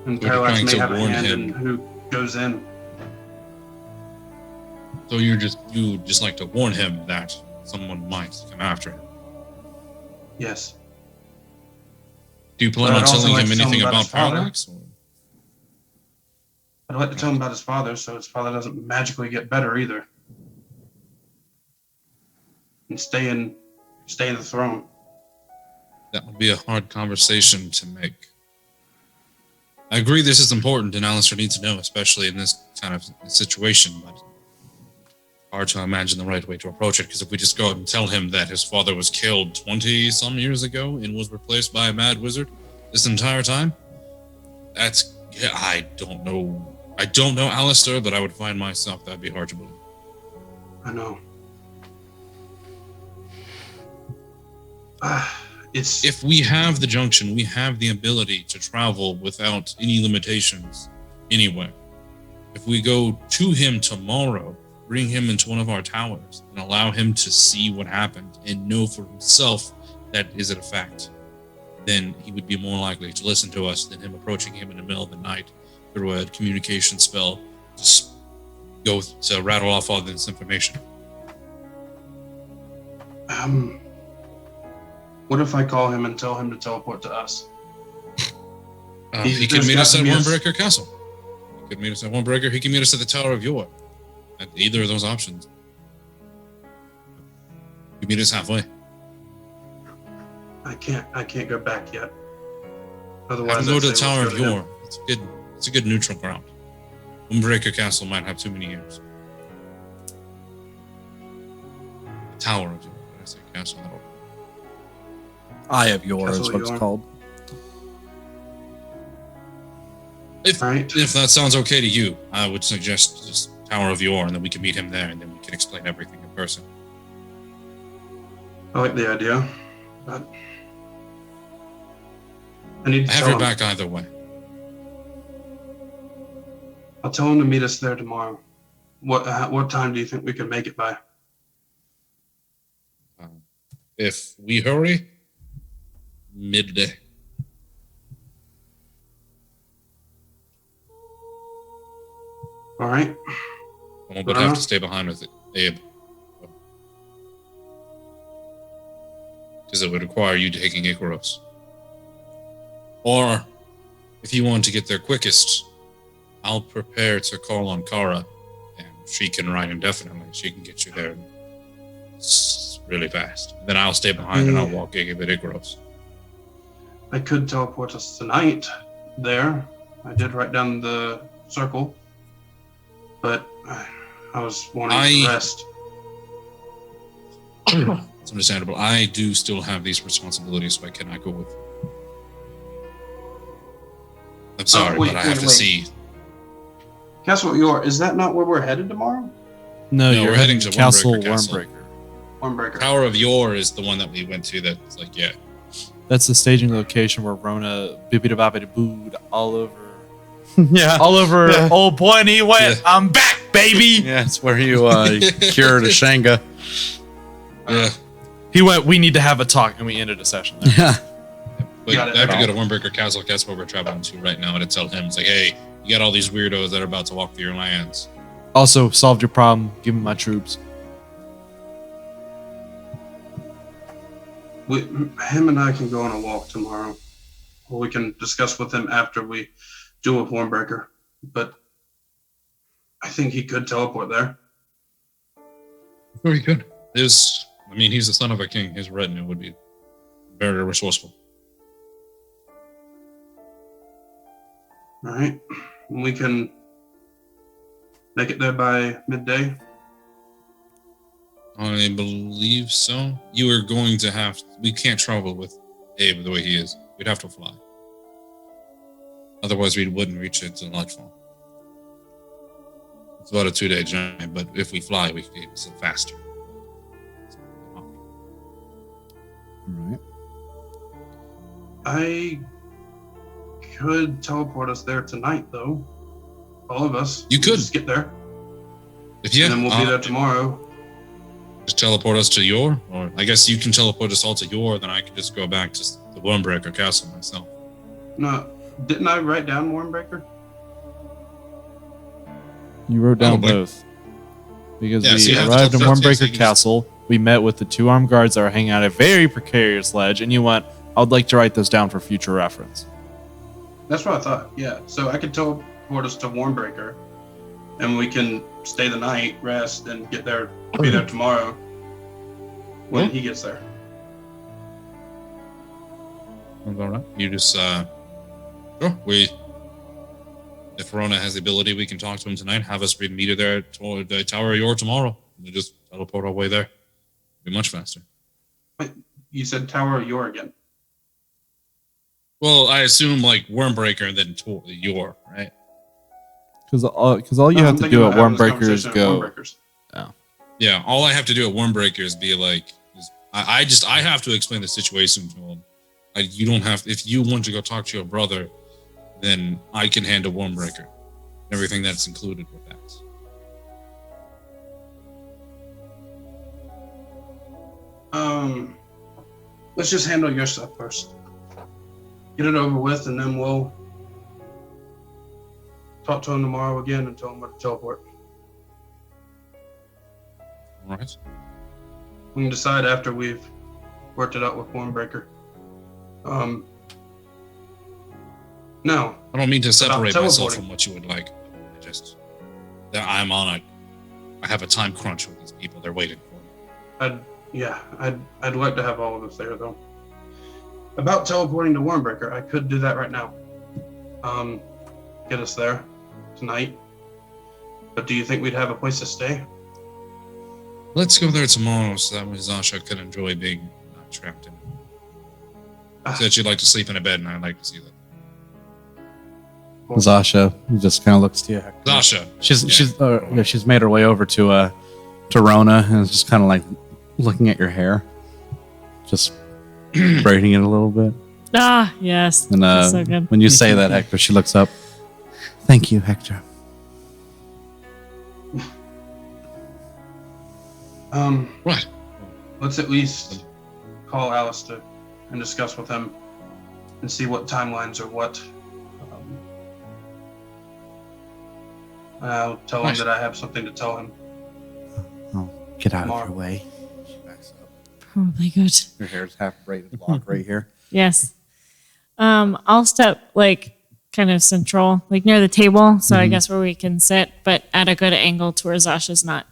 D: and
E: We're
D: Parallax
E: trying
D: may
E: to
D: have a
E: warn
D: hand
E: him.
D: in who goes in.
E: So you just like to warn him that someone might come after him.
D: Yes.
E: Do you plan
D: But
E: on
D: I'd also
E: telling
D: like
E: him
D: to tell him
E: anything
D: about
E: about
D: his father.
E: Parallax? Or?
D: I'd like to tell him about his father, so his father doesn't magically get better either, and stay in the throne.
E: That would be a hard conversation to make. I agree this is important and Alistair needs to know, especially in this kind of situation, but hard to imagine the right way to approach it, because if we just go out and tell him that his father was killed 20-some years ago and was replaced by a mad wizard this entire time, I don't know Alistair, but I would find myself that'd be hard to believe.
D: I know. It's
E: If we have the junction, we have the ability to travel without any limitations anywhere. If we go to him tomorrow, bring him into one of our towers and allow him to see what happened and know for himself that is it a fact, then he would be more likely to listen to us than him approaching him in the middle of the night through a communication spell to go to rattle off all this information.
D: What if I call him and tell him to teleport to us?
E: He can meet us at Wormbreaker Castle. He can meet us at Wormbreaker. He can meet us at the Tower of Yore. At either of those options. He can meet us halfway.
D: I can't go back yet.
E: I
D: Otherwise,
E: can go
D: I'd
E: to the
D: say
E: Tower
D: let's
E: of
D: go to
E: Yore.
D: him.
E: It's a good neutral ground. Wormbreaker Castle might have too many years. The Tower of Yore. Did I say castle? I don't know.
A: Eye of Yore
D: Castle
A: is
D: of
A: what it's
D: Yore.
A: called.
E: If that sounds okay to you, I would suggest just Tower of Yore, and then we can meet him there, and then we can explain everything in person.
D: I like the idea, but I need to
E: I have
D: tell
E: your
D: him.
E: back either way.
D: I'll tell him to meet us there tomorrow. What time do you think we can make it by?
E: If we hurry, midday.
D: All right.
E: I would have to stay behind with Abe. Because it would require you taking Icaros. Or, if you want to get there quickest, I'll prepare to call on Kara, and she can ride indefinitely. She can get you there really fast. Then I'll stay behind and I'll walk Abe at Icaros.
D: I could teleport us tonight there. I did write down the circle, but I was wanting to rest.
E: It's understandable. I do still have these responsibilities, so I cannot go with you. I'm sorry, but I have to see.
D: Castle Yore, is that not where we're headed tomorrow?
C: No,
E: No,
C: you're
E: we're
C: heading
E: heading
C: to
E: to
C: Castle
E: Wormbreaker.
C: Wormbreaker.
E: Tower of Yore is the one that we went to that's like, yeah.
C: That's the staging location where Rona bibbidi-bobbidi-booed all over.
A: Yeah.
C: All over
A: Yeah.
C: old boy, and he went,
E: Yeah.
C: I'm back, baby!
A: Yeah, it's where you cured Ashanga.
E: Yeah.
C: He went, we need to have a talk, and we ended a session there.
A: Yeah.
E: But
D: Got it.
E: I have to go to Wormbreaker Castle. That's where we're traveling to right now. And to tell him, it's like, hey, you got all these weirdos that are about to walk through your lands.
C: Also, solved your problem. Give me my troops.
D: Him and I can go on a walk tomorrow. Or we can discuss with him after we do a Wormbreaker. But I think he could teleport there.
E: Very good. He's the son of a king. His retinue would be very resourceful.
D: All right. We can make it there by midday.
E: I believe so. You are going to have... We can't travel with Abe the way he is. We'd have to fly. Otherwise, we wouldn't reach it till nightfall. It's about a 2-day journey, but if we fly, we can get it faster.
A: All right.
D: I could teleport us there tonight, though. All of us.
E: You could.
D: Just get there.
E: If you
D: And then we'll be there tomorrow.
E: just teleport us to Yore, or I guess you can teleport us all to Yore, then I can just go back to the Wormbreaker Castle myself.
D: No, didn't I write down Wormbreaker?
C: You wrote down
E: Probably.
C: both. Because
E: Yeah, so
C: we
E: you have to
C: arrived in
E: tell- so you
C: Wormbreaker
E: can just-
C: Castle. We met with the 2 armed guards that were hanging out at a very precarious ledge, and you went, I would like to write those down for future reference.
D: That's what I thought. Yeah. So I could teleport us to Wormbreaker, and we can stay the night, rest, and be there tomorrow when he gets there.
E: Sounds all right. You just, sure, if Rona has the ability, we can talk to him tonight, have us meet her there at the Tower of Yore tomorrow. We just teleport our way there. Be much faster.
D: You said Tower of Yore again.
E: Well, I assume like Wormbreaker and then Yore, right?
C: Because all you
D: No,
C: have
D: I'm
C: to
D: thinking
C: do
D: about
C: at
D: having this
C: Wormbreaker is
D: conversation at
C: go.
D: Wormbreakers.
E: Yeah, all I have to do at Wormbreaker is be like, I have to explain the situation to him. You don't have, if you want to go talk to your brother, then I can handle Wormbreaker. Everything that's included with that.
D: let's just handle your stuff first. Get it over with, and then we'll talk to him tomorrow again and tell him where to teleport.
E: All right.
D: We can decide after we've worked it out with Wormbreaker. No.
E: I don't mean to separate myself
D: teleporting.
E: from what you would like. I just that I have a time crunch with these people. They're waiting for me.
D: I'd like to have all of us there though. About teleporting to Wormbreaker, I could do that right now. Get us there tonight. But do you think we'd have a place to stay?
E: Let's go there tomorrow so that way Xasha could enjoy being trapped in. Said she'd like to sleep in a bed, and I'd like to see that.
A: Xasha just kind of looks to you, Hector.
E: Xasha.
A: She's made her way over to Rona and is just kind of like looking at your hair, just braiding it a little bit.
B: Ah, yes.
A: And
B: That's so good.
A: when you say that, Hector, she looks up. Thank you, Hector.
E: Right.
D: Let's at least call Alistair and discuss with him and see what timelines or what. I'll tell him that I have something to tell him.
A: Oh, get out
D: Tomorrow.
A: of your way. She backs up.
B: Probably good.
A: Your hair's half braided lock right here.
B: Yes. I'll step like kind of central, like near the table, so I guess where we can sit, but at a good angle to where Zasha's not.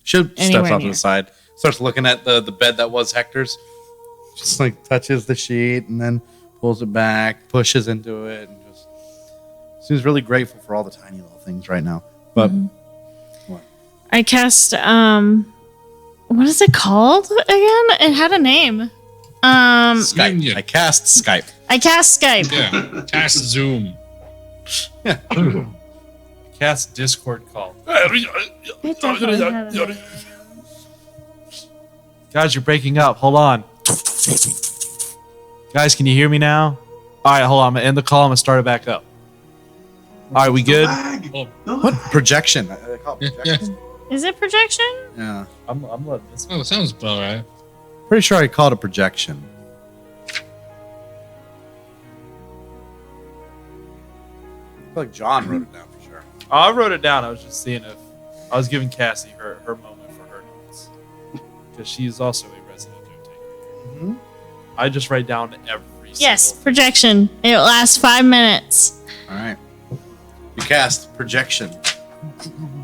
A: She steps
B: Anywhere
A: off to
B: near.
A: the side, starts looking at the bed that was Hector's. Just like touches the sheet and then pulls it back, pushes into it, and just seems really grateful for all the tiny little things right now. But
B: I cast what is it called again? It had a name.
A: Skype.
E: Union.
A: I cast Skype.
B: I cast Skype.
E: Yeah. Cast Zoom.
H: Cast Discord call.
B: It definitely had a name.
H: Guys, you're breaking up. Hold on. Guys, can you hear me now? All right, hold on. I'm gonna end the call. I'm gonna start it back up. All right, we good?
A: What projection? I call it projection.
B: Is it projection?
A: Yeah,
H: I'm letting this.
E: Oh, sounds about right.
A: pretty sure I called it projection. I feel like John wrote it down for sure.
H: Oh, I wrote it down. I was just seeing if I was giving Cassie her moment for her notes, because she's also a resident note taker. I just write down every
B: Yes,
H: single thing.
B: projection. It lasts 5 minutes.
A: All right, you cast projection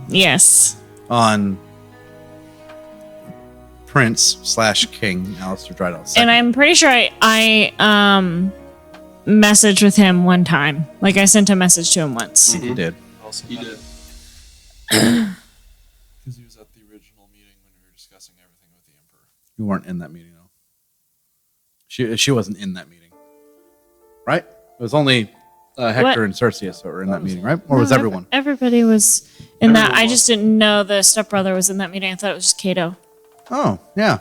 B: Yes.
A: on Prince/King Aleister Drydell II.
B: And I'm pretty sure I messaged with him one time. Like I sent a message to him once.
A: You did.
H: Also,
D: You did.
H: because he was at the original meeting when we were discussing everything with the Emperor.
A: You weren't in that meeting though. She wasn't in that meeting, right? It was only Hector
B: What?
A: and Cerseus that were in that meeting, right? Or was
B: No,
A: everyone?
B: Everybody was in that.
D: Everyone
B: I
D: was.
B: just didn't know the stepbrother was in that meeting. I thought it was just Kato.
A: Oh, yeah.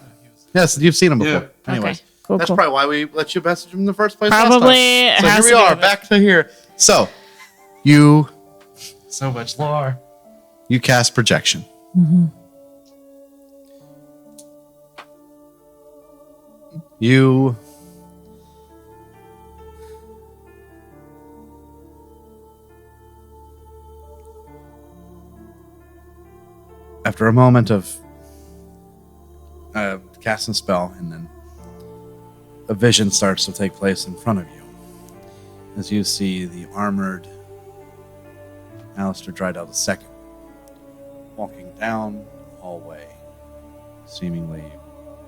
A: Yes, you've seen him before.
D: Yeah.
A: Anyways,
B: Okay, cool,
A: that's
B: cool.
A: probably why we let you message him in the first place.
B: Probably
A: last
B: it
A: time.
B: has
A: So
B: to
A: here we
B: be
A: are,
B: of it.
A: back to here. So you
H: So much lore.
A: cast projection. You after a moment of casting a spell, and then a vision starts to take place in front of you as you see the armored Aleister Drydell II walking down the hallway, seemingly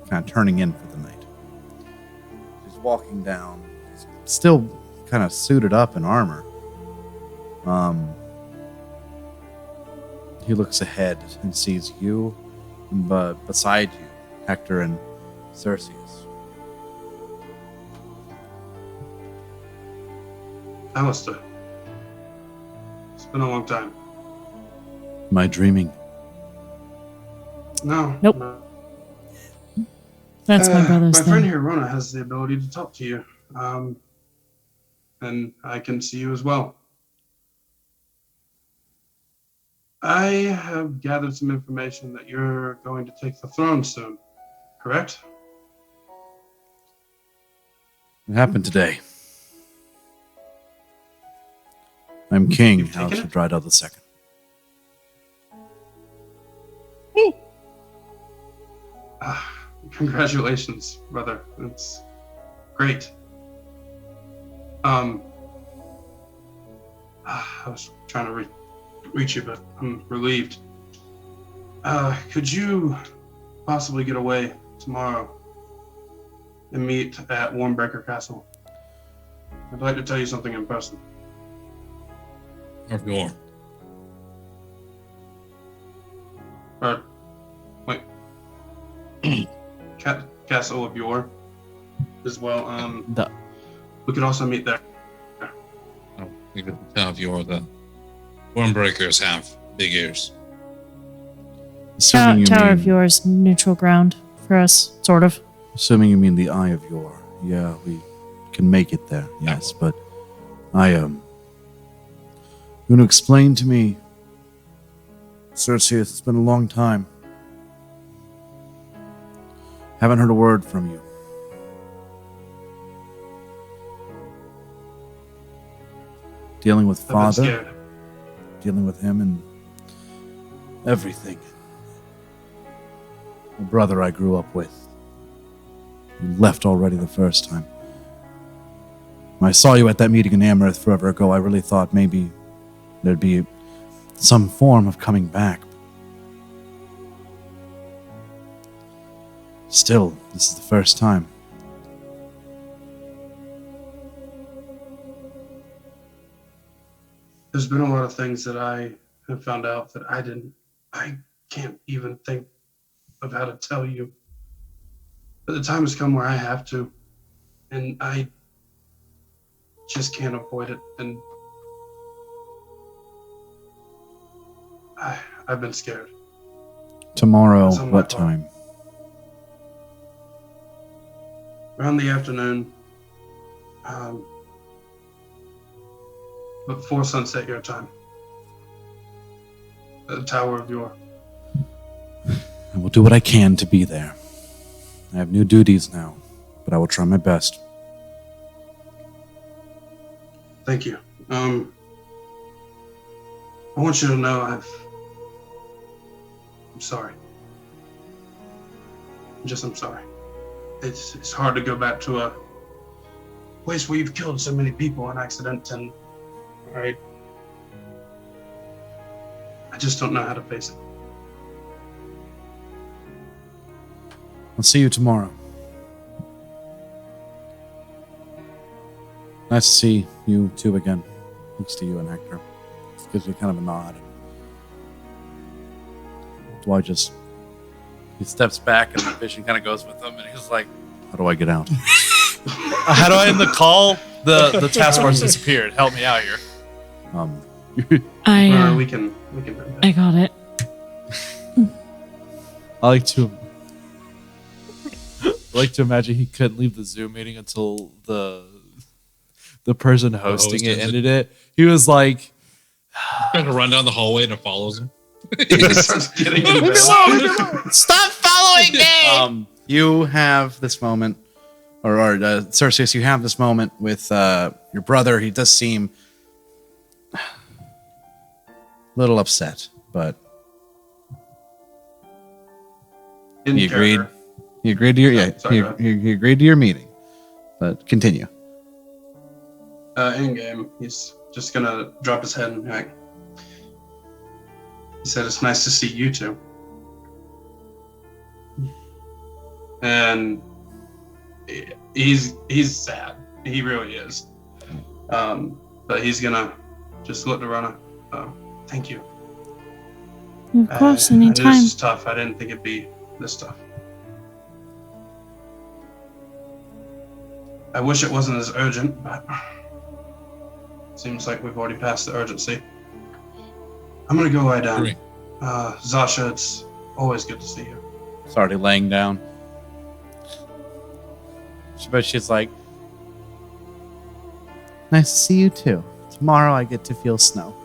A: kind of turning in for the night. He's walking down, he's still kind of suited up in armor. He looks ahead and sees you, but beside you, Hector and Cerseus.
D: Alistair. It's been a long time.
A: Am I dreaming?
D: No.
B: Nope.
D: no.
B: That's my brother's
D: My friend
B: thing.
D: here, Rona, has the ability to talk to you. And I can see you as well. I have gathered some information that you're going to take the throne soon, correct?
A: It happened today. I'm King
D: You've taken
A: H.O.P.L.I.T.E. II.
D: Congratulations, brother. It's great. I was trying to reach you, but I'm relieved. Could you possibly get away tomorrow and meet at Warmbreaker Castle? I'd like to tell you something in person.
E: Of your.
D: Wait. Castle of Yore as well. We could also meet there.
E: I don't think we can tell if you're the Wormbreakers have big ears.
A: Assuming you
B: Tower of
A: mean,
B: yours, neutral ground for us, sort of.
A: assuming you mean the Eye of Yore. Yeah, we can make it there. Yes, but you want to explain to me, Cerseus? It's been a long time. Haven't heard a word from you. Dealing with
D: I've been
A: father,
D: scared.
A: dealing with him and everything. The brother I grew up with. You left already the first time. When I saw you at that meeting in Amaranth forever ago, I really thought maybe there'd be some form of coming back. Still, this is the first time.
D: There's been a lot of things that I have found out that I can't even think of how to tell you. But the time has come where I have to, and I just can't avoid it. And I've been scared.
A: Tomorrow,
D: That's on my
A: what
D: part.
A: time?
D: Around the afternoon, before sunset your time, at the Tower of Yore.
A: I will do what I can to be there. I have new duties now, but I will try my best.
D: Thank you. I want you to know I'm sorry. I'm sorry. It's hard to go back to a place where you've killed so many people on accident, and I just don't know how to face it.
A: I'll see you tomorrow. Nice to see you two again. Looks to you and Hector. Just gives you kind of a nod. Dwight just... He steps back and the vision kind of goes with him and he's like, how do I get out?
H: How do I end the call? The task force disappeared. Help me out here.
D: We can
B: I got it.
C: I like to imagine he couldn't leave the Zoom meeting until the person hosting it ended it. He was like,
E: Trying to run down the hallway and it follows him.
D: He starts getting in bed.
C: "Stop following me!"
A: You have this moment, or Cerseus, you have this moment with your brother. He does seem a little upset, but
D: In
A: he agreed.
D: character.
A: He agreed to your
D: Sorry, go ahead.
A: he agreed to your meeting. But continue.
D: In game, he's just gonna drop his head and be like, he said, "It's nice to see you two." And he's sad. He really is. But he's gonna just look to Rana. Thank you.
B: Of course,
D: I knew
B: anytime.
D: this is tough. I didn't think it'd be this tough. I wish it wasn't as urgent, but seems like we've already passed the urgency. I'm gonna go lie down.
E: Great.
D: Xasha, it's always good to see you.
A: It's already laying down. But she's like, nice to see you too. Tomorrow I get to feel snow.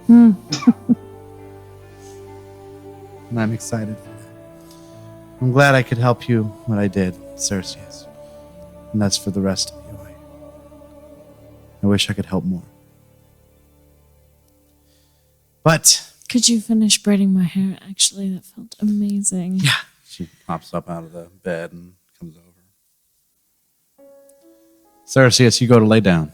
B: Hmm.
A: And I'm excited. I'm glad I could help you when I did, Cerseus. And that's for the rest of you. I wish I could help more. But
B: Could you finish braiding my hair? Actually, that felt amazing.
A: yeah, she pops up out of the bed and comes over. Cereus, you go to lay down.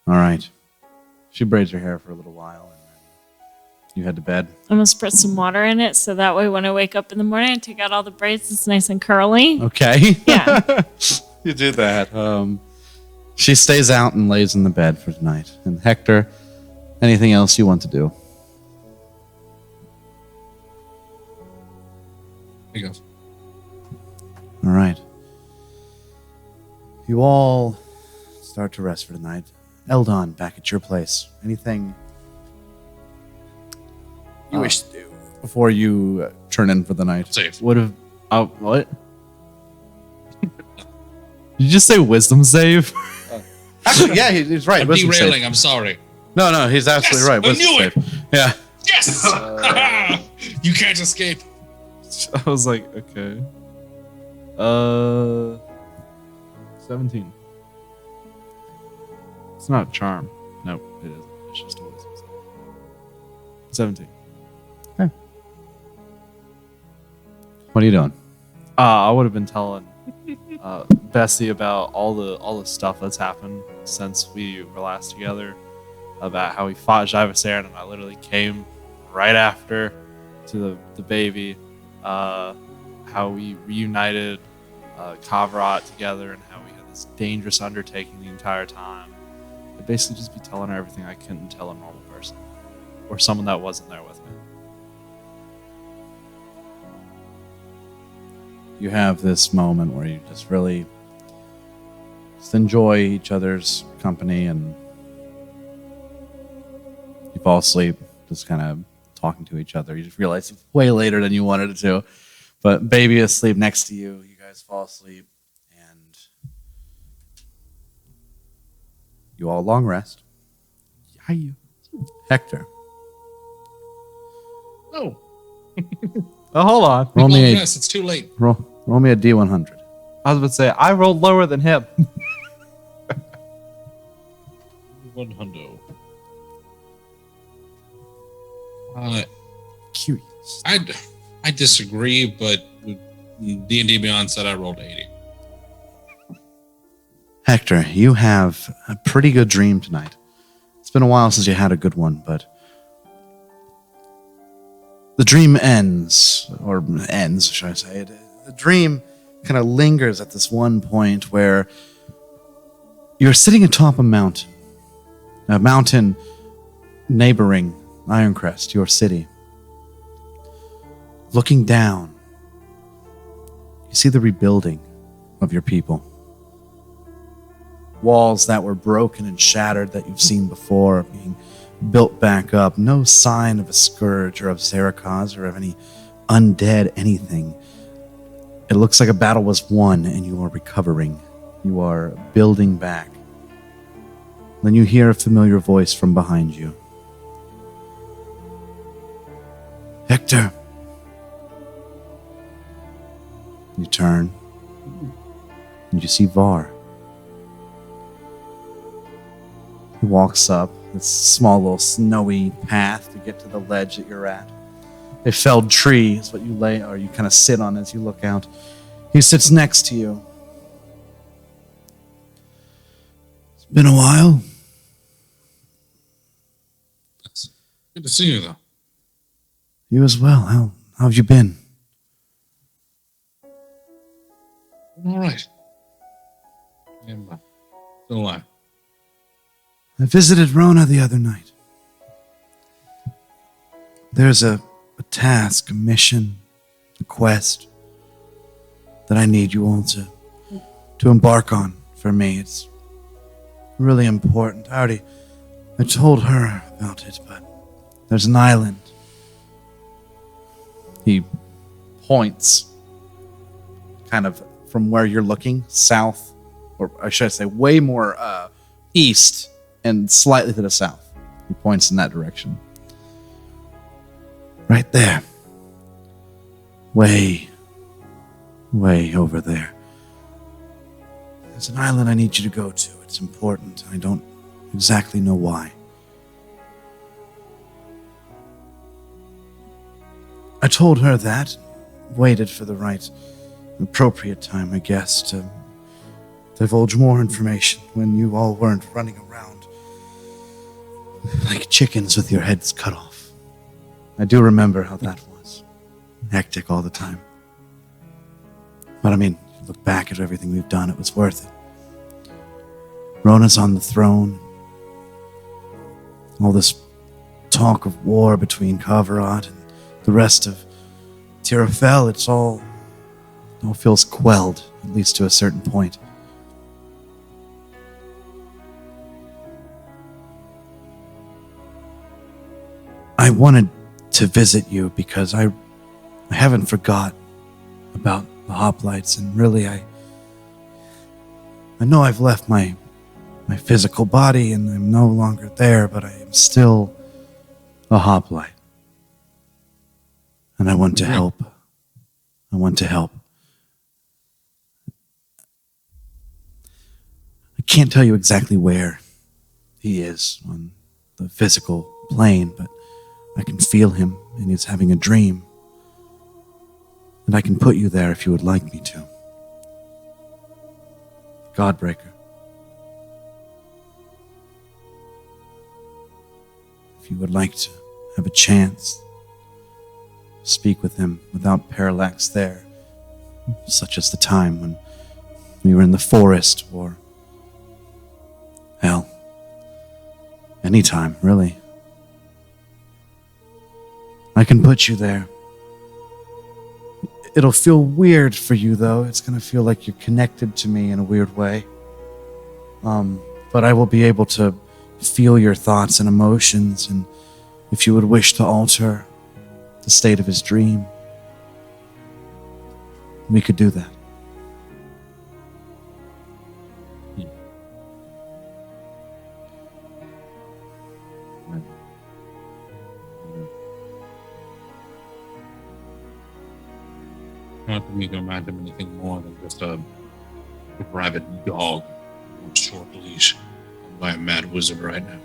A: All right. She braids her hair for a little while, and then you head to bed.
B: I'm gonna spread some water in it so that way when I wake up in the morning, I take out all the braids. It's nice and curly.
A: Okay.
B: Yeah.
A: You do that. She stays out and lays in the bed for tonight. And Hector, anything else you want to do?
E: He goes.
A: All right. You all start to rest for tonight. Eldon, back at your place. Anything you wish to do before you turn in for the night?
E: Safe.
C: Would have. What? Did you just say wisdom save?
A: Actually, yeah, he's right.
E: I'm
A: Wisdom save.
E: derailing. I'm sorry.
A: No, he's absolutely
E: Yes,
A: right.
E: I
A: Wisdom
E: knew it.
A: save. Yeah.
E: Yes! You can't escape.
C: I was like, okay. 17. It's not a charm. Nope, it isn't. It's just a wisdom save. 17.
A: What are you doing?
C: I would have been telling Bessie about all the stuff that's happened since we were last together, about how we fought Javisair, and I literally came right after to the baby, how we reunited Kavrat together, and how we had this dangerous undertaking the entire time. I'd basically just be telling her everything I couldn't tell a normal person, or someone that wasn't there with me.
A: You have this moment where you just really just enjoy each other's company, and you fall asleep just kind of talking to each other. You just realize it's way later than you wanted it to, but baby is asleep next to you. You guys fall asleep, and you all long rest. Hector,
E: Oh,
C: Oh, hold on.
A: roll me a
E: yes, it's too late.
A: roll me a D100.
C: I was about to say, I rolled lower than him.
E: 100.
A: Curious.
E: I disagree, but D&D Beyond said I rolled 80.
A: Hector, you have a pretty good dream tonight. It's been a while since you had a good one, but the dream ends, should I say. The dream kind of lingers at this one point where you're sitting atop a mountain neighboring Ironcrest, your city. Looking down, you see the rebuilding of your people. Walls that were broken and shattered that you've seen before being built back up. No sign of a scourge or of Zarakoz or of any undead anything. It looks like a battle was won and you are recovering. You are building back. Then you hear a familiar voice from behind you. Hector. You turn and you see Var. He walks up this small little snowy path to get to the ledge that you're at. A felled tree is what you lay, or you kind of sit on as you look out. He sits next to you. It's been a while.
E: It's good to see you, though.
A: You as well. How have you been?
E: I'm all right. I'm still alive.
A: I visited Rona the other night. There's a task, a mission, a quest that I need you all to embark on for me. It's really important. I told her about it, but there's an island. He points kind of from where you're looking, south, or I should say way more east and slightly to the south. He points in that direction. Right there. Way over there. There's an island I need you to go to. It's important. I don't exactly know why. I told her that, waited for the right, appropriate time, I guess, to divulge more information when you all weren't running around like chickens with your heads cut off. I do remember how that was. Hectic all the time. But I mean, look back at everything we've done, it was worth it. Rona's on the throne. All this talk of war between Kavarat and the rest of Tirafel, it all feels quelled, at least to a certain point. I wanted to visit you because I haven't forgot about the hoplites, and really I know I've left my physical body and I'm no longer there, but I am still a hoplite. And I want to help. I want to help. I can't tell you exactly where he is on the physical plane, but I can feel him and he's having a dream. And I can put you there if you would like me to. Godbreaker. If you would like to have a chance speak with him without parallax there, such as the time when we were in the forest, or hell, any time, really. I can put you there. It'll feel weird for you, though. It's going to feel like you're connected to me in a weird way. But I will be able to feel your thoughts and emotions, and if you would wish to alter the state of his dream, we could do that.
E: Not for me to imagine anything more than just a rabid dog on a short leash owned by a mad wizard right now.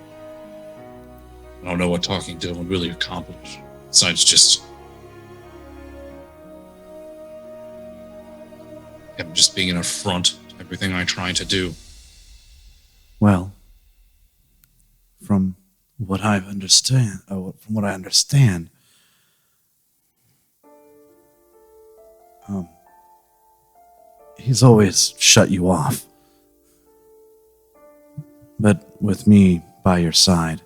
E: I don't know what talking to him would really accomplish, besides just him just being an affront to everything I try to do.
A: Well, from what I understand, he's always shut you off. But with me by your side,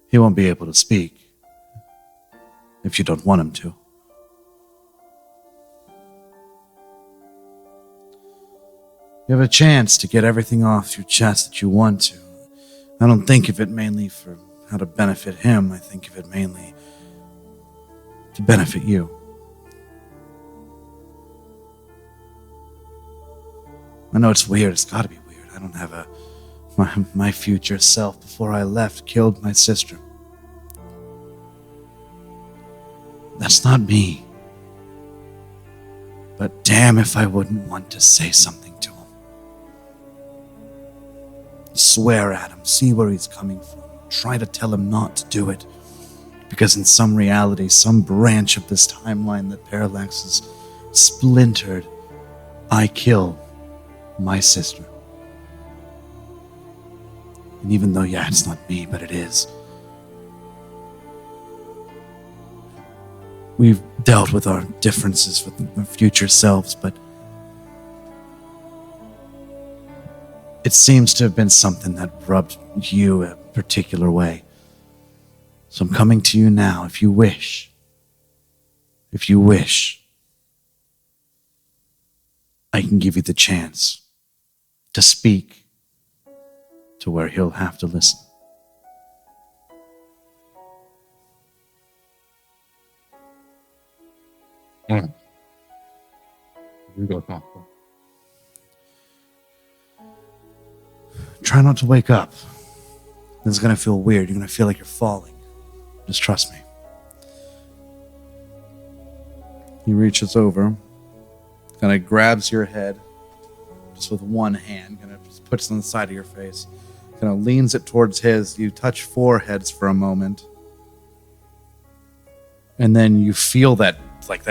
A: he won't be able to speak if you don't want him to. You have a chance to get everything off your chest that you want to. I don't think of it mainly for how to benefit him. I think of it mainly to benefit you. I know it's weird. It's got to be weird. I don't have my future self before I left killed my sister. That's not me. But damn if I wouldn't want to say something to him. Swear at him. See where he's coming from. Try to tell him not to do it. Because in some reality, some branch of this timeline that Parallax is splintered, I kill my sister. And even though, yeah, it's not me, but it is. We've dealt with our differences with our future selves, but it seems to have been something that rubbed you a particular way. So I'm coming to you now, if you wish. If you wish, I can give you the chance to speak to where he'll have to listen.
E: All right. We go talk.
A: Try not to wake up. This is going to feel weird. You're going to feel like you're falling. Just trust me. He reaches over, kind of grabs your head, just with one hand, kind of just puts it on the side of your face, kind of leans it towards his. You touch foreheads for a moment, and then you feel that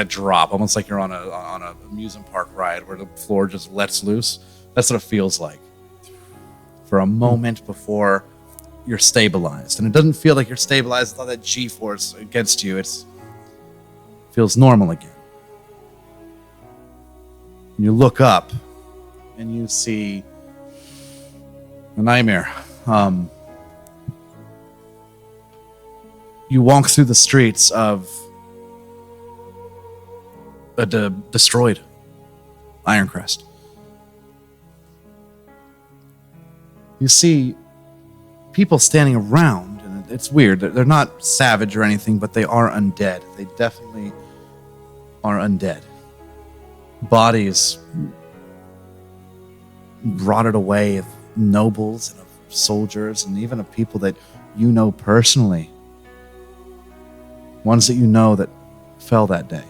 A: drop, almost like you're on a amusement park ride where the floor just lets loose. That's what it feels like for a moment before you're stabilized. And it doesn't feel like you're stabilized with all that G-force against you. It feels normal again. And you look up and you see a nightmare. You walk through the streets of a destroyed Ironcrest. You see people standing around, and it's weird. They're not savage or anything, but they are undead. They definitely are undead. Bodies rotted away of nobles and of soldiers and even of people that you know personally. Ones that you know that fell that day.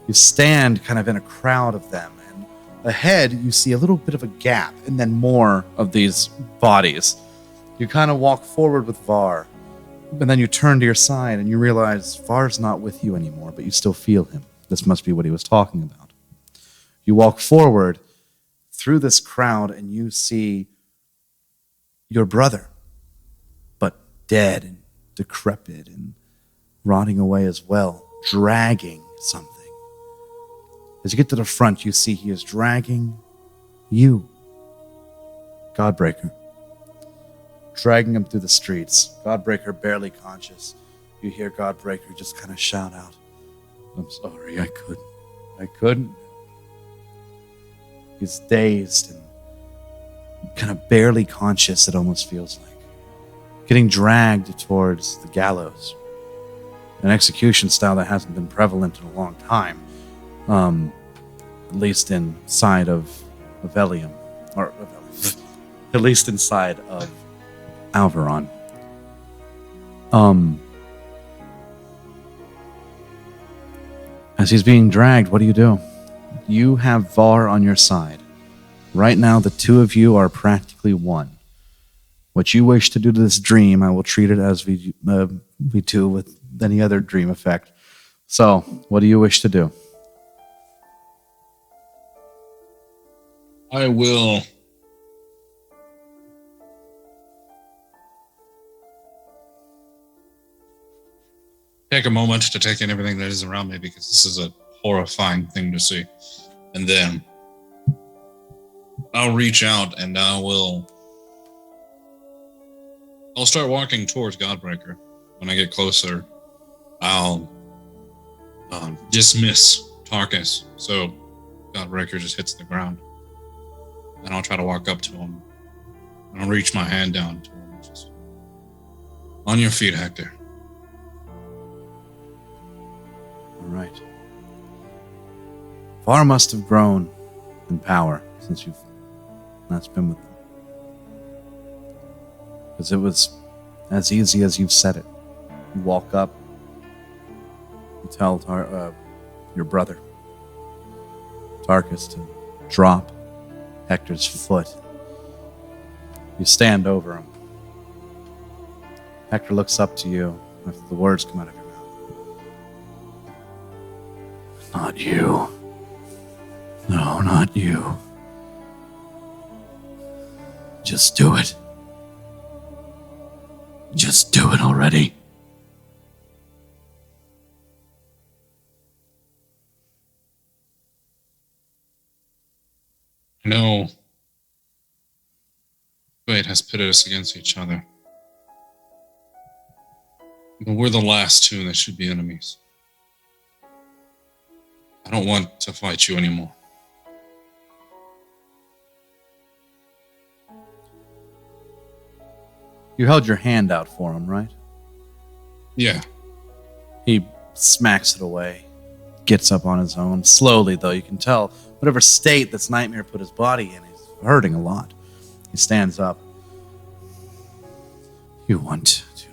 A: You stand kind of in a crowd of them, and ahead you see a little bit of a gap and then more of these bodies. You kind of walk forward with Var, and then you turn to your side and you realize Var's not with you anymore, but you still feel him. This must be what he was talking about. You walk forward through this crowd and you see your brother, but dead and decrepit and rotting away as well, dragging something. As you get to the front, you see he is dragging you, Godbreaker. Dragging him through the streets. Godbreaker barely conscious. You hear Godbreaker just kind of shout out, "I'm sorry, I couldn't. He's dazed and kind of barely conscious, it almost feels like. Getting dragged towards the gallows. An execution style that hasn't been prevalent in a long time. At least inside of Avellium. Or at least inside of Alvaron. As he's being dragged, what do? You have Var on your side. Right now, the two of you are practically one. What you wish to do to this dream, I will treat it as we do with any other dream effect. So, what do you wish to do?
E: I will take a moment to take in everything that is around me, because this is a horrifying thing to see. And then I'll reach out and I'll start walking towards Godbreaker. When I get closer, I'll dismiss Tarkus, so Godbreaker just hits the ground. And I'll try to walk up to him. And I'll reach my hand down to him. Just, on your feet, Hector.
A: All right. Var must have grown in power since you've last been with them. Because it was as easy as you've said it. You walk up, you tell your brother, Tarkus, to drop Hector's foot. You stand over him. Hector looks up to you after the words come out of your mouth. Not you. No, not you. Just do it. Just do it already.
E: No. Fate has pitted us against each other. But we're the last two that should be enemies. I don't want to fight you anymore.
A: You held your hand out for him, right?
E: Yeah.
A: He smacks it away, gets up on his own. Slowly, though, you can tell whatever state this nightmare put his body in, he's hurting a lot. He stands up. You want to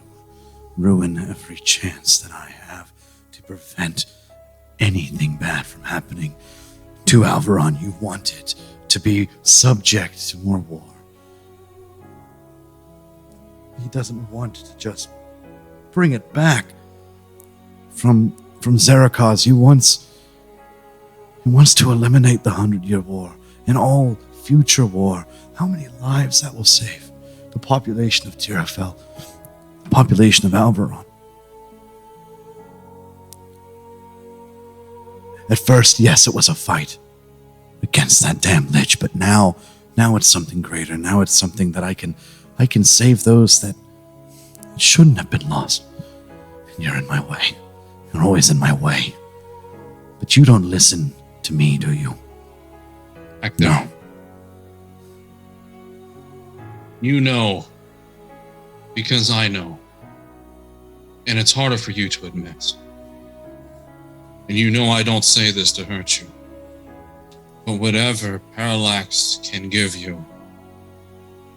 A: ruin every chance that I have to prevent anything bad from happening to Alvaron. You want it to be subject to more war. He doesn't want to just bring it back from Zerikaz. He wants to eliminate the 100-Year War and all future war. How many lives that will save? The population of Tirafel, the population of Alvaron. At first, yes, it was a fight against that damn lich, but now it's something greater. Now it's something that I can save those that shouldn't have been lost. And you're in my way. You're always in my way. But you don't listen to me, do you?
E: Hector,
A: No.
E: you know, because I know. And it's harder for you to admit. And you know I don't say this to hurt you. But whatever Parallax can give you,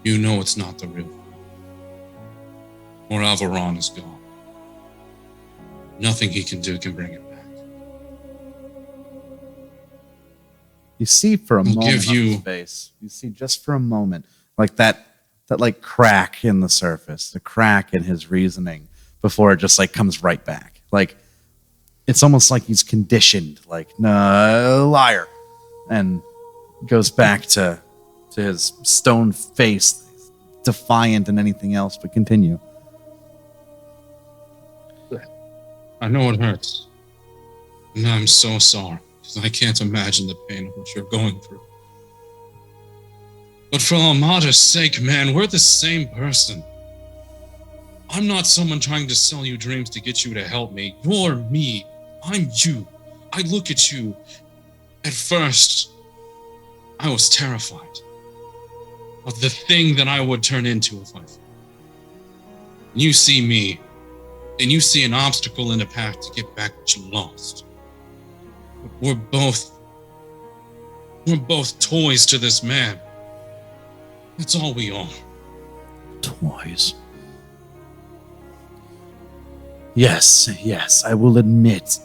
E: you know it's not the real thing. Or Alvaron is gone. Nothing he can do can bring it back.
A: You see for a
E: I'll
A: moment
E: give
A: on
E: you-
A: his face. You see just for a moment, like that like crack in the surface, the crack in his reasoning before it just like comes right back. Like it's almost like he's conditioned, like no liar, and goes back to his stone face, defiant and anything else. But continue.
E: I know it hurts. And I'm so sorry, because I can't imagine the pain of what you're going through. But for Armada's sake, man, we're the same person. I'm not someone trying to sell you dreams to get you to help me. You're me. I'm you. I look at you. At first, I was terrified of the thing that I would turn into if I failed. You see me, and you see an obstacle in the path to get back what you lost. We're both toys to this man. That's all we are.
A: Toys. Yes, I will admit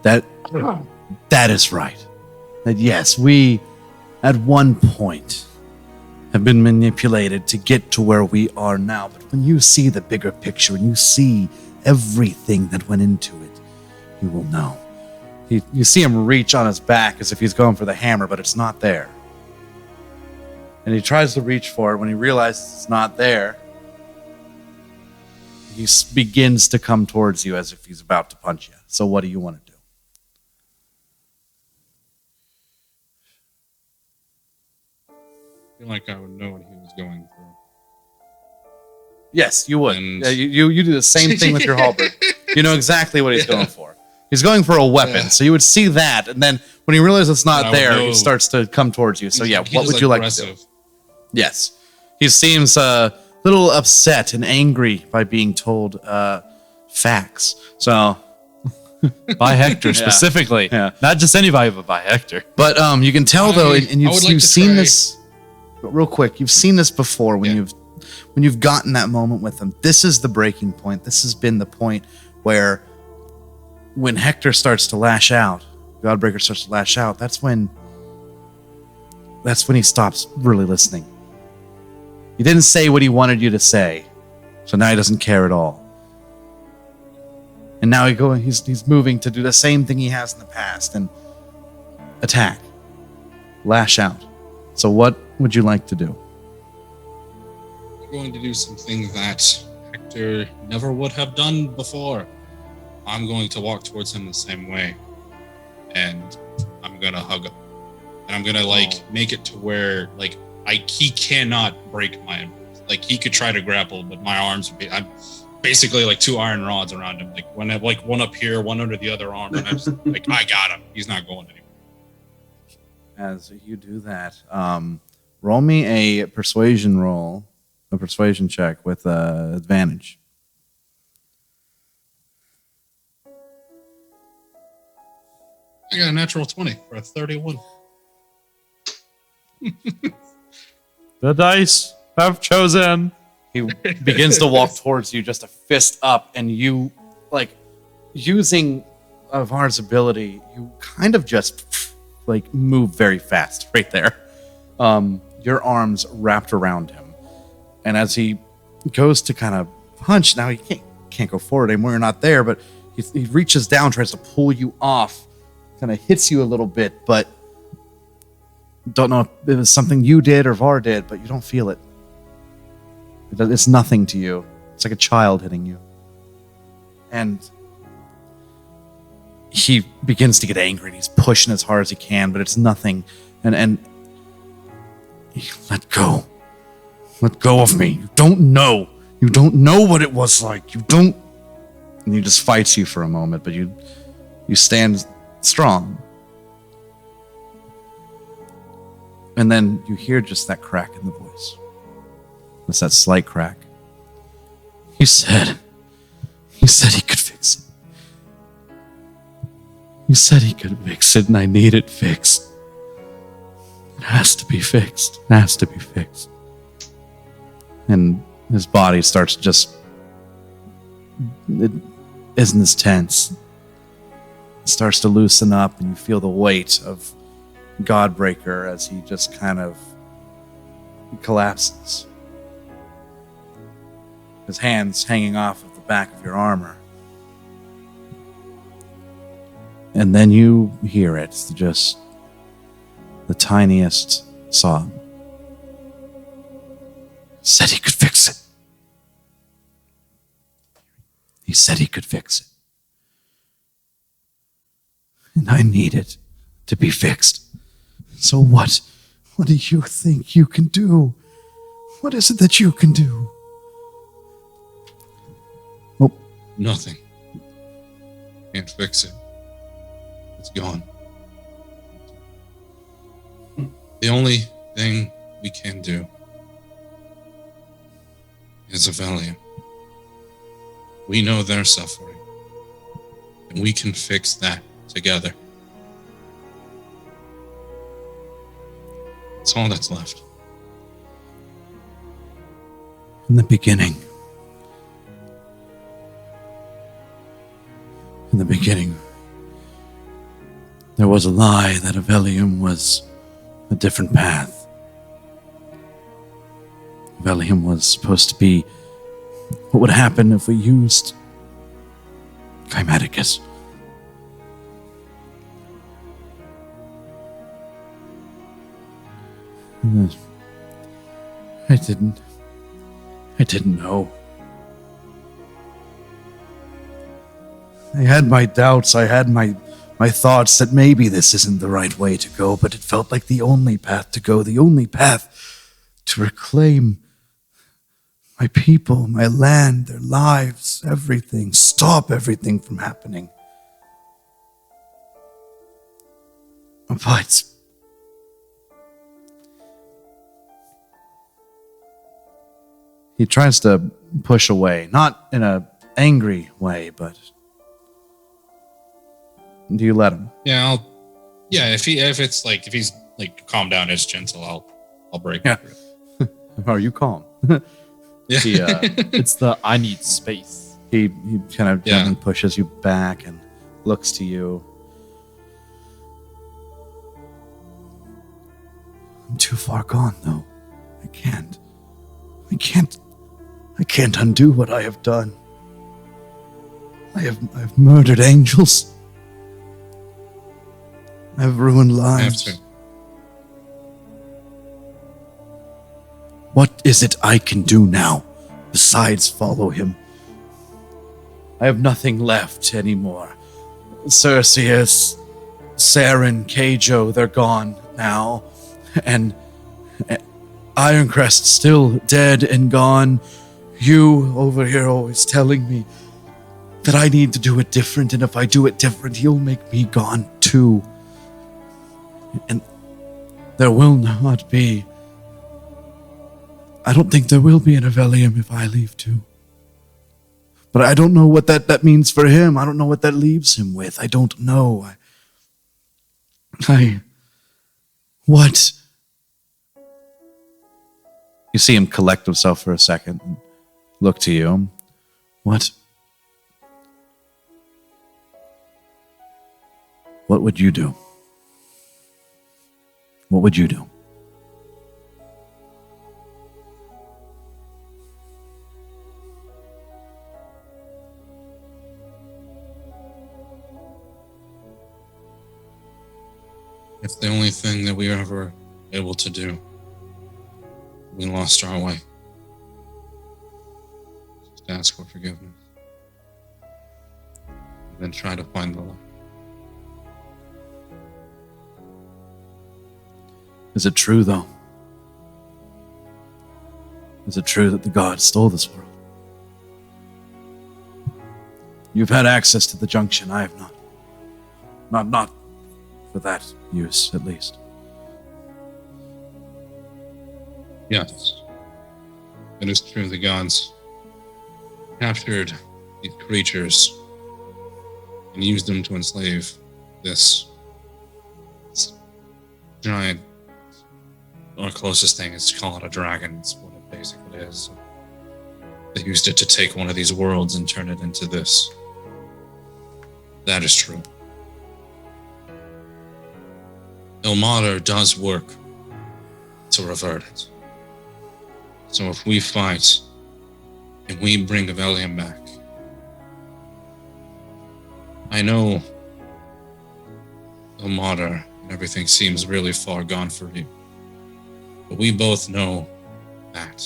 A: that is right. That yes, we at one point have been manipulated to get to where we are now. But when you see the bigger picture and you see everything that went into it, you will know. You see him reach on his back as if he's going for the hammer, but it's not there. And he tries to reach for it. When he realizes it's not there, he begins to come towards you as if he's about to punch you. So what do you want to do?
E: I feel like I would know what he was going through.
A: Yes, you would.
E: And-
A: Yeah, you do the same thing with your halberd. You know exactly what he's going for. He's going for a weapon, so you would see that, and then when he realizes it's not
E: I would
A: there, he
E: know.
A: starts to come towards you. So yeah,
E: He's
A: what would you like to do?
E: aggressive.
A: Yes. He seems a little upset and angry by being told facts. So,
C: By Hector specifically.
A: Yeah.
C: Not just anybody, but by Hector.
A: but you can tell though, and
E: I
A: you've,
E: would like
A: you've
E: to
A: seen
E: try-
A: this real quick. You've seen this before when
E: Yeah.
A: you've gotten that moment with him. This is the breaking point. This has been the point where when Hector starts to lash out, Godbreaker starts to lash out. That's when he stops really listening. He didn't say what he wanted you to say, so now he doesn't care at all. And now he's moving to do the same thing he has in the past and attack, lash out. So what would you like to do?
E: I'm going to do something that Hector never would have done before. I'm going to walk towards him the same way. And I'm going to hug him. And I'm going to make it to where he cannot break my embrace. Like he could try to grapple, but my arms would be, I'm basically like two iron rods around him. Like when I have like one up here, one under the other arm, and I'm just like, I got him. He's not going anywhere.
A: As you do that, roll me a persuasion check with advantage.
E: I got a natural 20 for a 31.
C: The dice have chosen.
A: He begins to walk towards you, just a fist up, and you, like, using Avar's ability, you kind of just, like move very fast right there. Your arms wrapped around him, and as he goes to kind of punch, now he can't go forward anymore. You're not there, but he reaches down, tries to pull you off, kind of hits you a little bit, but don't know if it was something you did or Var did, but you don't feel it. It's nothing to you. It's like a child hitting you. And he begins to get angry and he's pushing as hard as he can, but it's nothing. And let go. Let go of me. You don't know. You don't know what it was like. You don't. And he just fights you for a moment, but you stand strong. And then you hear just that crack in the voice. It's that slight crack. He said he could fix it. He said he could fix it, and I need it fixed. It has to be fixed. It has to be fixed. And his body starts just... It isn't as tense. It starts to loosen up, and you feel the weight of Godbreaker as he just kind of collapses. His hands hanging off of the back of your armor. And then you hear it, just the tiniest sob. Said he could fix it. He said he could fix it. And I need it to be fixed. So what do you think you can do? What is it that you can do? Oh.
E: Nothing. Can't fix it. It's gone. The only thing we can do is Avellium. We know they're suffering, and we can fix that together. That's all that's left.
A: In the beginning, there was a lie that Avellium was a different path. Avellium was supposed to be what would happen if we used Kymaticus. I didn't know. I had my doubts, I had my thoughts that maybe this isn't the right way to go, but it felt like the only path to go, the only path to reclaim my people, my land, their lives, everything, stop everything from happening. But he tries to push away, not in an angry way, but do you let him?
E: Yeah, if he's like calm down, it's gentle, I'll break it.
A: Are you calm?
E: Yeah.
A: He,
H: It's the I need space.
A: he kind of gently pushes you back and looks to you. I'm too far gone, though. I can't undo what I have done. I've murdered angels. I've ruined lives.
E: I have to.
A: What is it I can do now besides follow him? I have nothing left anymore. Cerseus, Saren, Keijo, they're gone now. And Ironcrest still dead and gone. You over here always telling me that I need to do it different, and if I do it different, he'll make me gone too. And there will not be... I don't think there will be an Avellium if I leave too. But I don't know what that means for him. I don't know what that leaves him with. I don't know. What? You see him collect himself for a second and look to you. What? What would you do? What would you do?
E: It's the only thing that we were ever able to do. We lost our way. Just ask for forgiveness. And then try to find the light.
A: Is it true, though? Is it true that the gods stole this world? You've had access to the junction. I have not. Not for that use, at least.
E: Yes. It is true the gods captured these creatures and used them to enslave this giant, our closest thing is to call it a dragon. It's what it basically is. They used it to take one of these worlds and turn it into this. That is true. Ilmater does work to revert it. So if we fight and we bring Avellium back, I know Ilmater and everything seems really far gone for you, but we both know that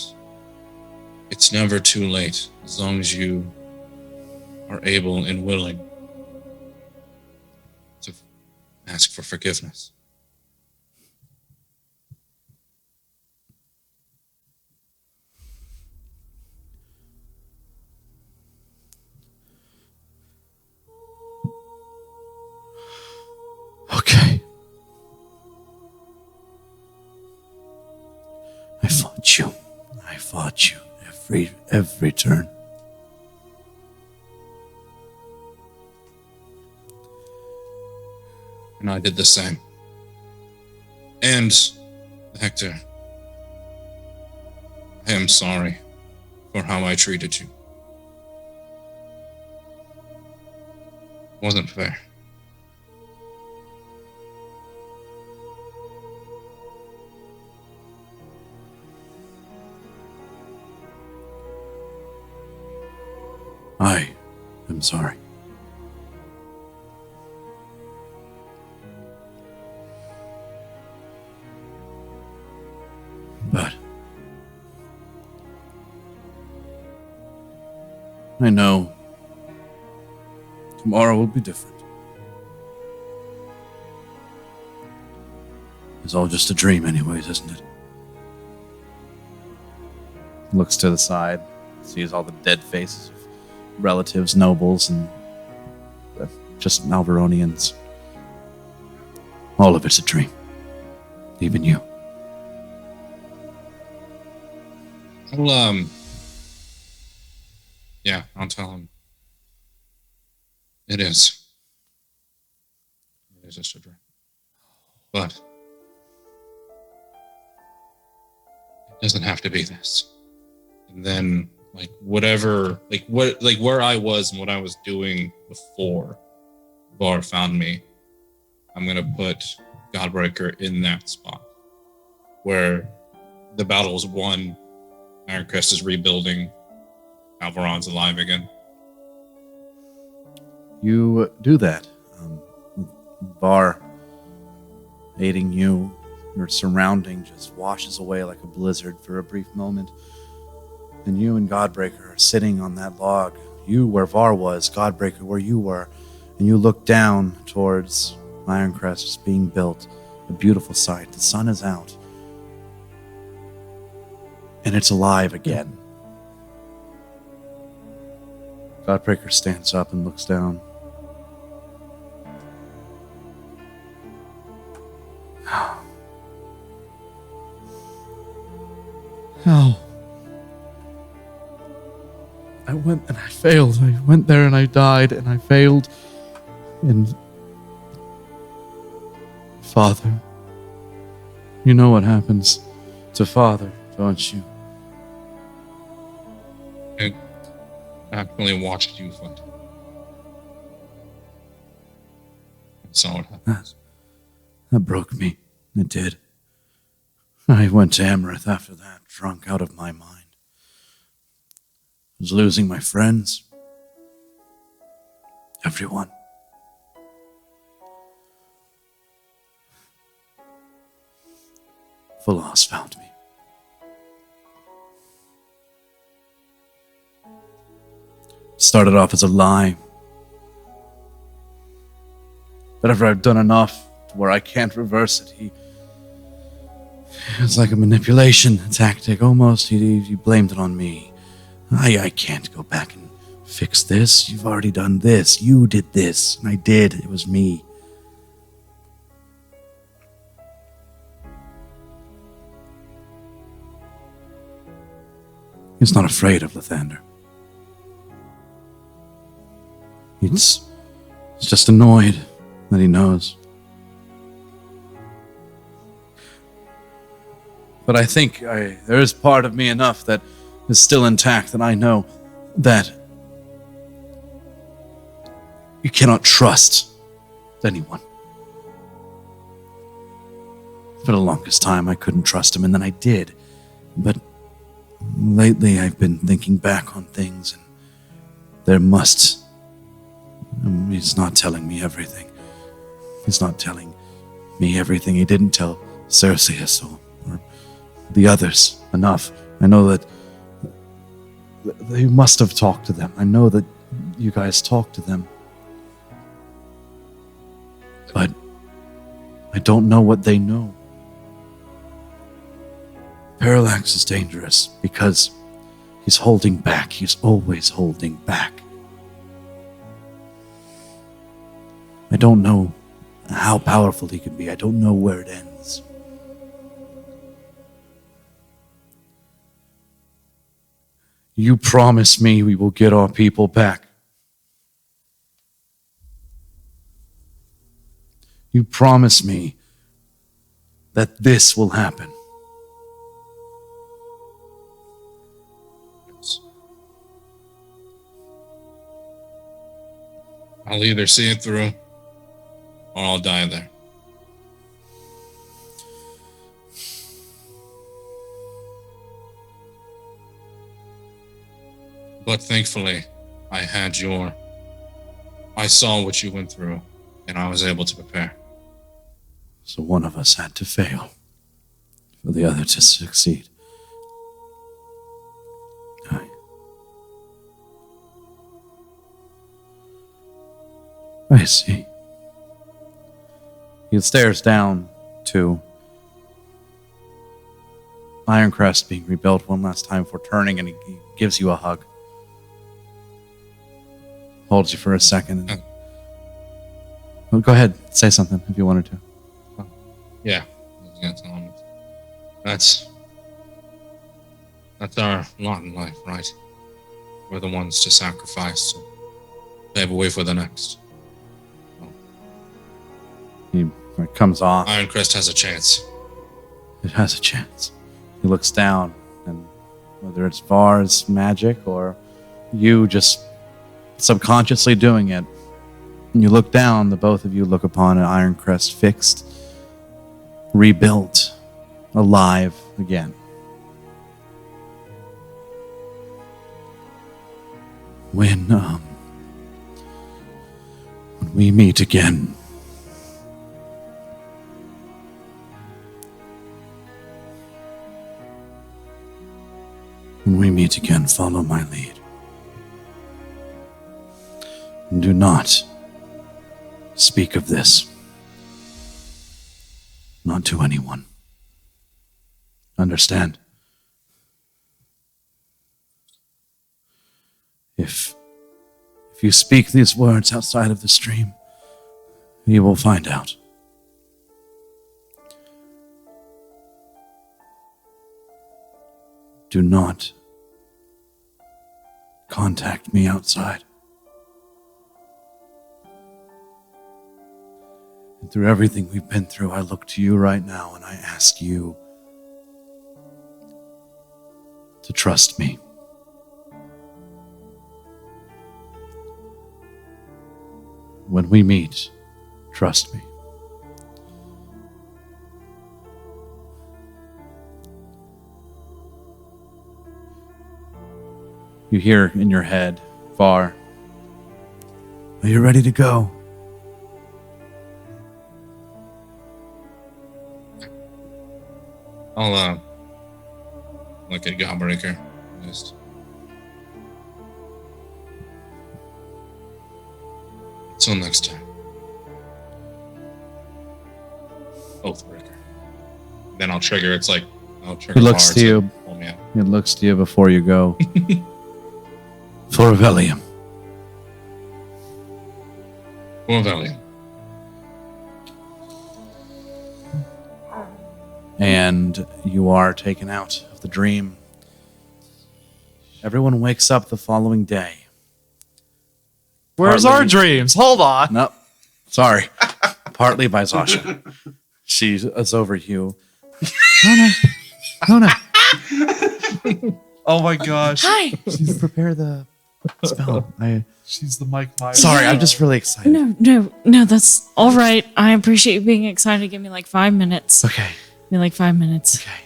E: it's never too late as long as you are able and willing to ask for forgiveness.
A: Okay. I fought you every turn.
E: And I did the same. And, Hector, I am sorry for how I treated you. It wasn't fair.
A: I am sorry. But I know tomorrow will be different. It's all just a dream anyways, isn't it? Looks to the side, sees all the dead faces of relatives, nobles, and just Malveronians. All of it's a dream. Even you.
E: I'll tell him. It is. It is just a dream. But it doesn't have to be this. And then, where I was and what I was doing before Var found me, I'm gonna put Godbreaker in that spot where the battle was won, Ironcrest is rebuilding, Alvaron's alive again.
A: You do that. Var aiding you, your surrounding just washes away like a blizzard for a brief moment. And you and Godbreaker are sitting on that log. You where Var was, Godbreaker where you were. And you look down towards Ironcrest just being built. A beautiful sight. The sun is out. And it's alive again. Godbreaker stands up and looks down. How? I went and I failed. I went there and I died and I failed. And Father, you know what happens to Father, don't you?
E: I actually watched you fight. I saw what happens.
A: That broke me. It did. I went to Emerith after that, drunk out of my mind. I was losing my friends. Everyone. Ph.O.L.I.T.E.S found me. Started off as a lie. But after I've done enough to where I can't reverse it, it's like a manipulation tactic almost. He blamed it on me. I can't go back and fix this. You've already done this. You did this. And I did. It was me. He's not afraid of Lathander. He's just annoyed that he knows. But I think there is part of me enough that is still intact that I know that you cannot trust anyone. For the longest time, I couldn't trust him, and then I did. But lately, I've been thinking back on things, and there must... he's not telling me everything. He's not telling me everything. He didn't tell Cerseus or the others enough. I know that they must have talked to them. I know that you guys talked to them. But I don't know what they know. Parallax is dangerous because he's holding back. He's always holding back. I don't know how powerful he can be. I don't know where it ends. You promise me we will get our people back. You promise me that this will happen.
E: I'll either see it through or I'll die there. But thankfully, I saw what you went through, and I was able to prepare.
A: So one of us had to fail for the other to succeed. I see. He stares down to Ironcrest being rebuilt one last time for turning, and he gives you a hug. Holds you for a second. Well, go ahead, say something if you wanted to.
E: Yeah, I was gonna tell him. That's our lot in life, right? We're the ones to sacrifice to pave a way for the next.
A: He comes off.
E: Ironcrest has a chance.
A: It has a chance. He looks down, and whether it's Var's magic or you just subconsciously doing it, and you look down, the both of you look upon an Ironcrest fixed, rebuilt, alive again. When we meet again, follow my lead. And do not speak of this. Not to anyone. Understand? If you speak these words outside of the stream, you will find out. Do not contact me outside. And through everything we've been through, I look to you right now and I ask you to trust me. When we meet, trust me. You hear in your head, Var, are you ready to go?
E: I'll look at Godbreaker. Just until next time. Oathbreaker. Then I'll trigger. It's like I'll trigger.
A: He looks
E: bars
A: to you.
E: and pull me out.
A: It looks to you before you go. For Avellium.
E: For Avellium.
A: And you are taken out of the dream. Everyone wakes up the following day.
H: Where's
A: Partly-
H: our dreams? Hold on.
A: Nope. Sorry. Partly by Xasha. She is over you. Nona.
H: Oh my gosh.
B: Hi.
A: Please prepare the spell.
H: She's the Mike Myers.
A: Sorry, I'm just really excited.
B: No, that's all right. I appreciate you being excited. Give me like 5 minutes.
A: Okay.
B: Give me like 5 minutes.
A: Okay.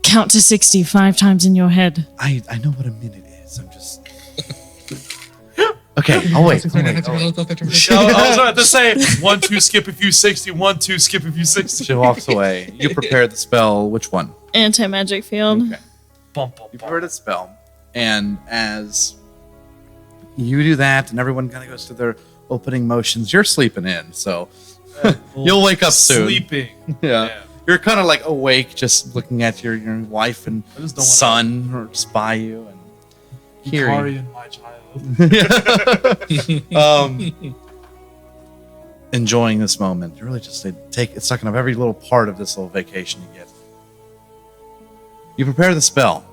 B: Count to 60 5 times in your head.
A: I know what a minute is. I'm just. Okay, I'll wait.
H: I was about to say 1 2 skip if you 60. 1 2 skip if you 60.
A: She walks away. You prepare the spell. Which one?
B: Anti-magic field.
A: Okay.
H: Bump, bump,
A: You
H: bump.
A: prepare the spell, and as you do that, and everyone kind of goes through their opening motions, you're sleeping in, so you'll wake up soon.
H: Sleeping.
A: Yeah. You're kind of like awake, just looking at your wife and
H: I just don't
A: son or just by you and hearing.
H: Ikari, my child.
A: Enjoying this moment. You really just it's sucking up every little part of this little vacation you get. You prepare the spell.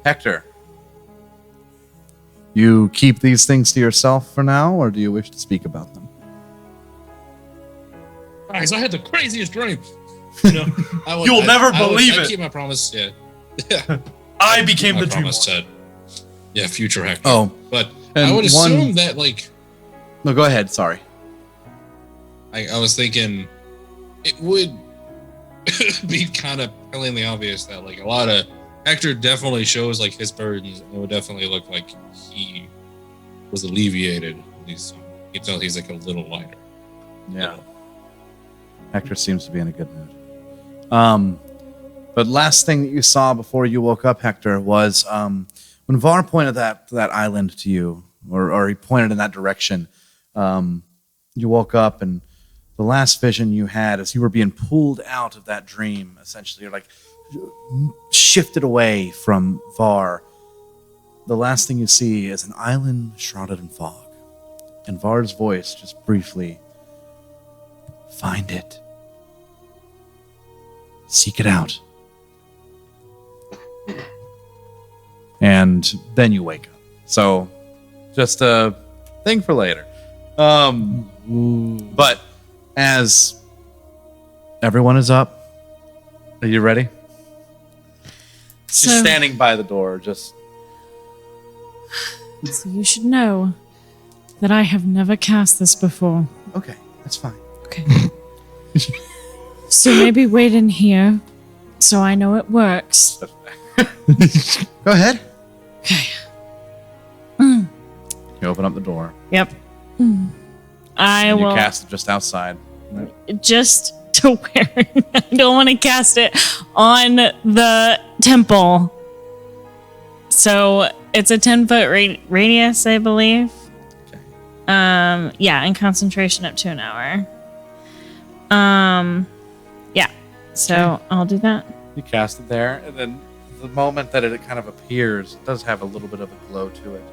A: Hector, you keep these things to yourself for now, or do you wish to speak about them?
E: Guys, I had the craziest dream. You know,
H: You'll never believe
E: I
H: it.
E: keep my promise. Yeah.
H: I became
E: my
H: the dream
E: promise
H: lord.
E: to future Hector.
A: Oh,
E: But
A: and
E: I would
A: one-
E: assume that, like,
A: no, go ahead. Sorry.
E: I was thinking it would be kind of plainly obvious that, like, a lot of Hector definitely shows, like, his burdens, and it would definitely look like he was alleviated. At least you can tell he's, like, a little lighter.
A: Yeah. Hector seems to be in a good mood. But last thing that you saw before you woke up, Hector, was when Var pointed that island to you, or he pointed in that direction. You woke up, and the last vision you had as you were being pulled out of that dream, essentially, you're like shifted away from Var. The last thing you see is an island shrouded in fog, and Var's voice just briefly. Find it. Seek it out. And then you wake up. So, just a thing for later. But as everyone is up, are you ready? She's
B: So,
A: standing by the door, just.
B: so you should know that I have never cast this before.
A: Okay, that's fine.
B: Okay. So maybe wait in here so I know it works.
A: Go ahead.
B: Okay.
A: You open up the door.
B: Yep. I
A: And you
B: will
A: cast it just outside.
B: just to where I don't want to cast it on the temple. So it's a 10-foot radius, I believe.
A: Okay.
B: Yeah, and concentration up to an hour. Yeah. So I'll do that.
A: You cast it there, and then the moment that it kind of appears, it does have a little bit of a glow to it,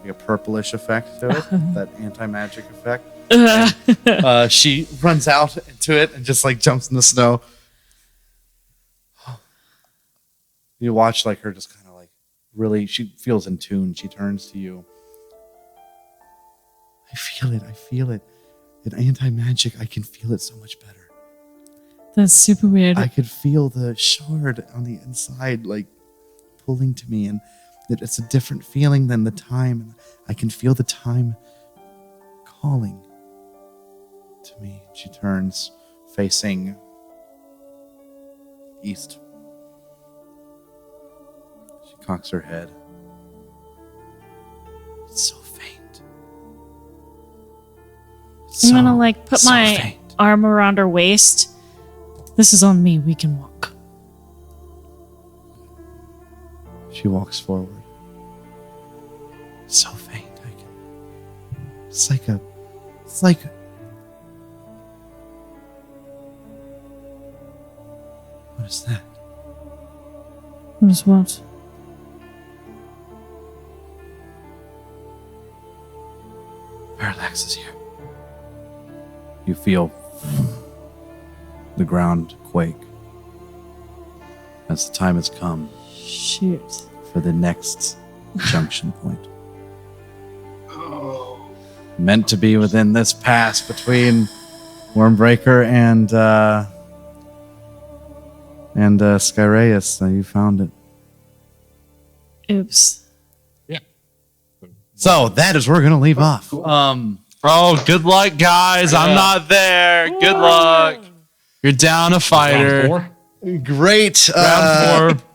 A: like a purplish effect to it, that anti-magic effect. And, she runs out into it and just like jumps in the snow. You watch like her just kind of like really, she feels in tune. She turns to you. I feel it. In anti-magic, I can feel it so much better.
B: That's super weird.
A: I could feel the shard on the inside, like pulling to me, and it's a different feeling than the time. And I can feel the time calling to me. She turns, facing east. She cocks her head. It's so faint. It's
B: I'm gonna
A: so-
B: like put
A: so
B: my
A: faint.
B: arm around her waist. This is on me. We can walk.
A: She walks forward. So faint. It's like a. It's like. What is that?
B: What is what?
A: Parallax is here. You feel the ground quake as the time has come
B: Shoot.
A: for the next junction point.
D: Oh.
A: Meant to be within this pass between Wormbreaker and Skyraeus. You found it.
B: Oops.
A: So that is where we're gonna leave off.
D: Cool.
C: Oh, good luck, guys. I'm not there. Good luck. You're down a fighter.
E: Round 4?
A: Great.
C: Round 4.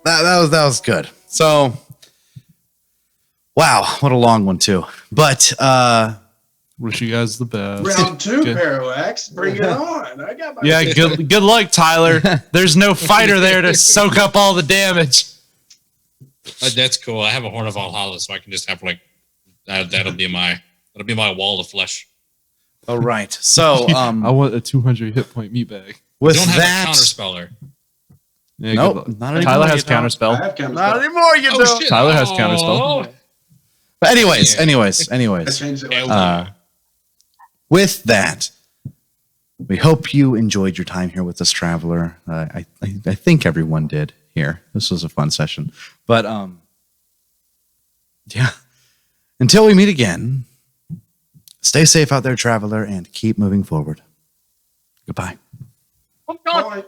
A: That was good. So, wow, what a long one too. But
C: Wish you guys the best.
D: Round 2,
C: Good.
D: Parallax. Bring it on. I got my
C: Yeah, good luck, Tyler. There's no fighter there to soak up all the damage.
E: That's cool. I have a Horn of Valhalla, so I can just have like that'll be my wall of flesh.
A: all right. So
C: I want a 200 hit point meat bag.
A: with
E: Don't have
A: that,
E: a counterspeller.
C: Yeah,
A: Nope,
C: good luck.
A: not anymore.
C: Tyler has
A: You don't.
D: I
C: counterspell.
D: have counterspell.
A: not anymore. You
E: Oh
A: don't.
E: shit!
C: Tyler has
E: Oh.
C: counterspell.
A: But anyways,
E: Yeah.
A: anyways,
D: I
A: anyways.
D: changed it.
E: Hell
A: With that, we hope you enjoyed your time here with us, Traveler. I think everyone did here. This was a fun session. But yeah. Until we meet again, stay safe out there, Traveler, and keep moving forward. Goodbye.
D: Bye.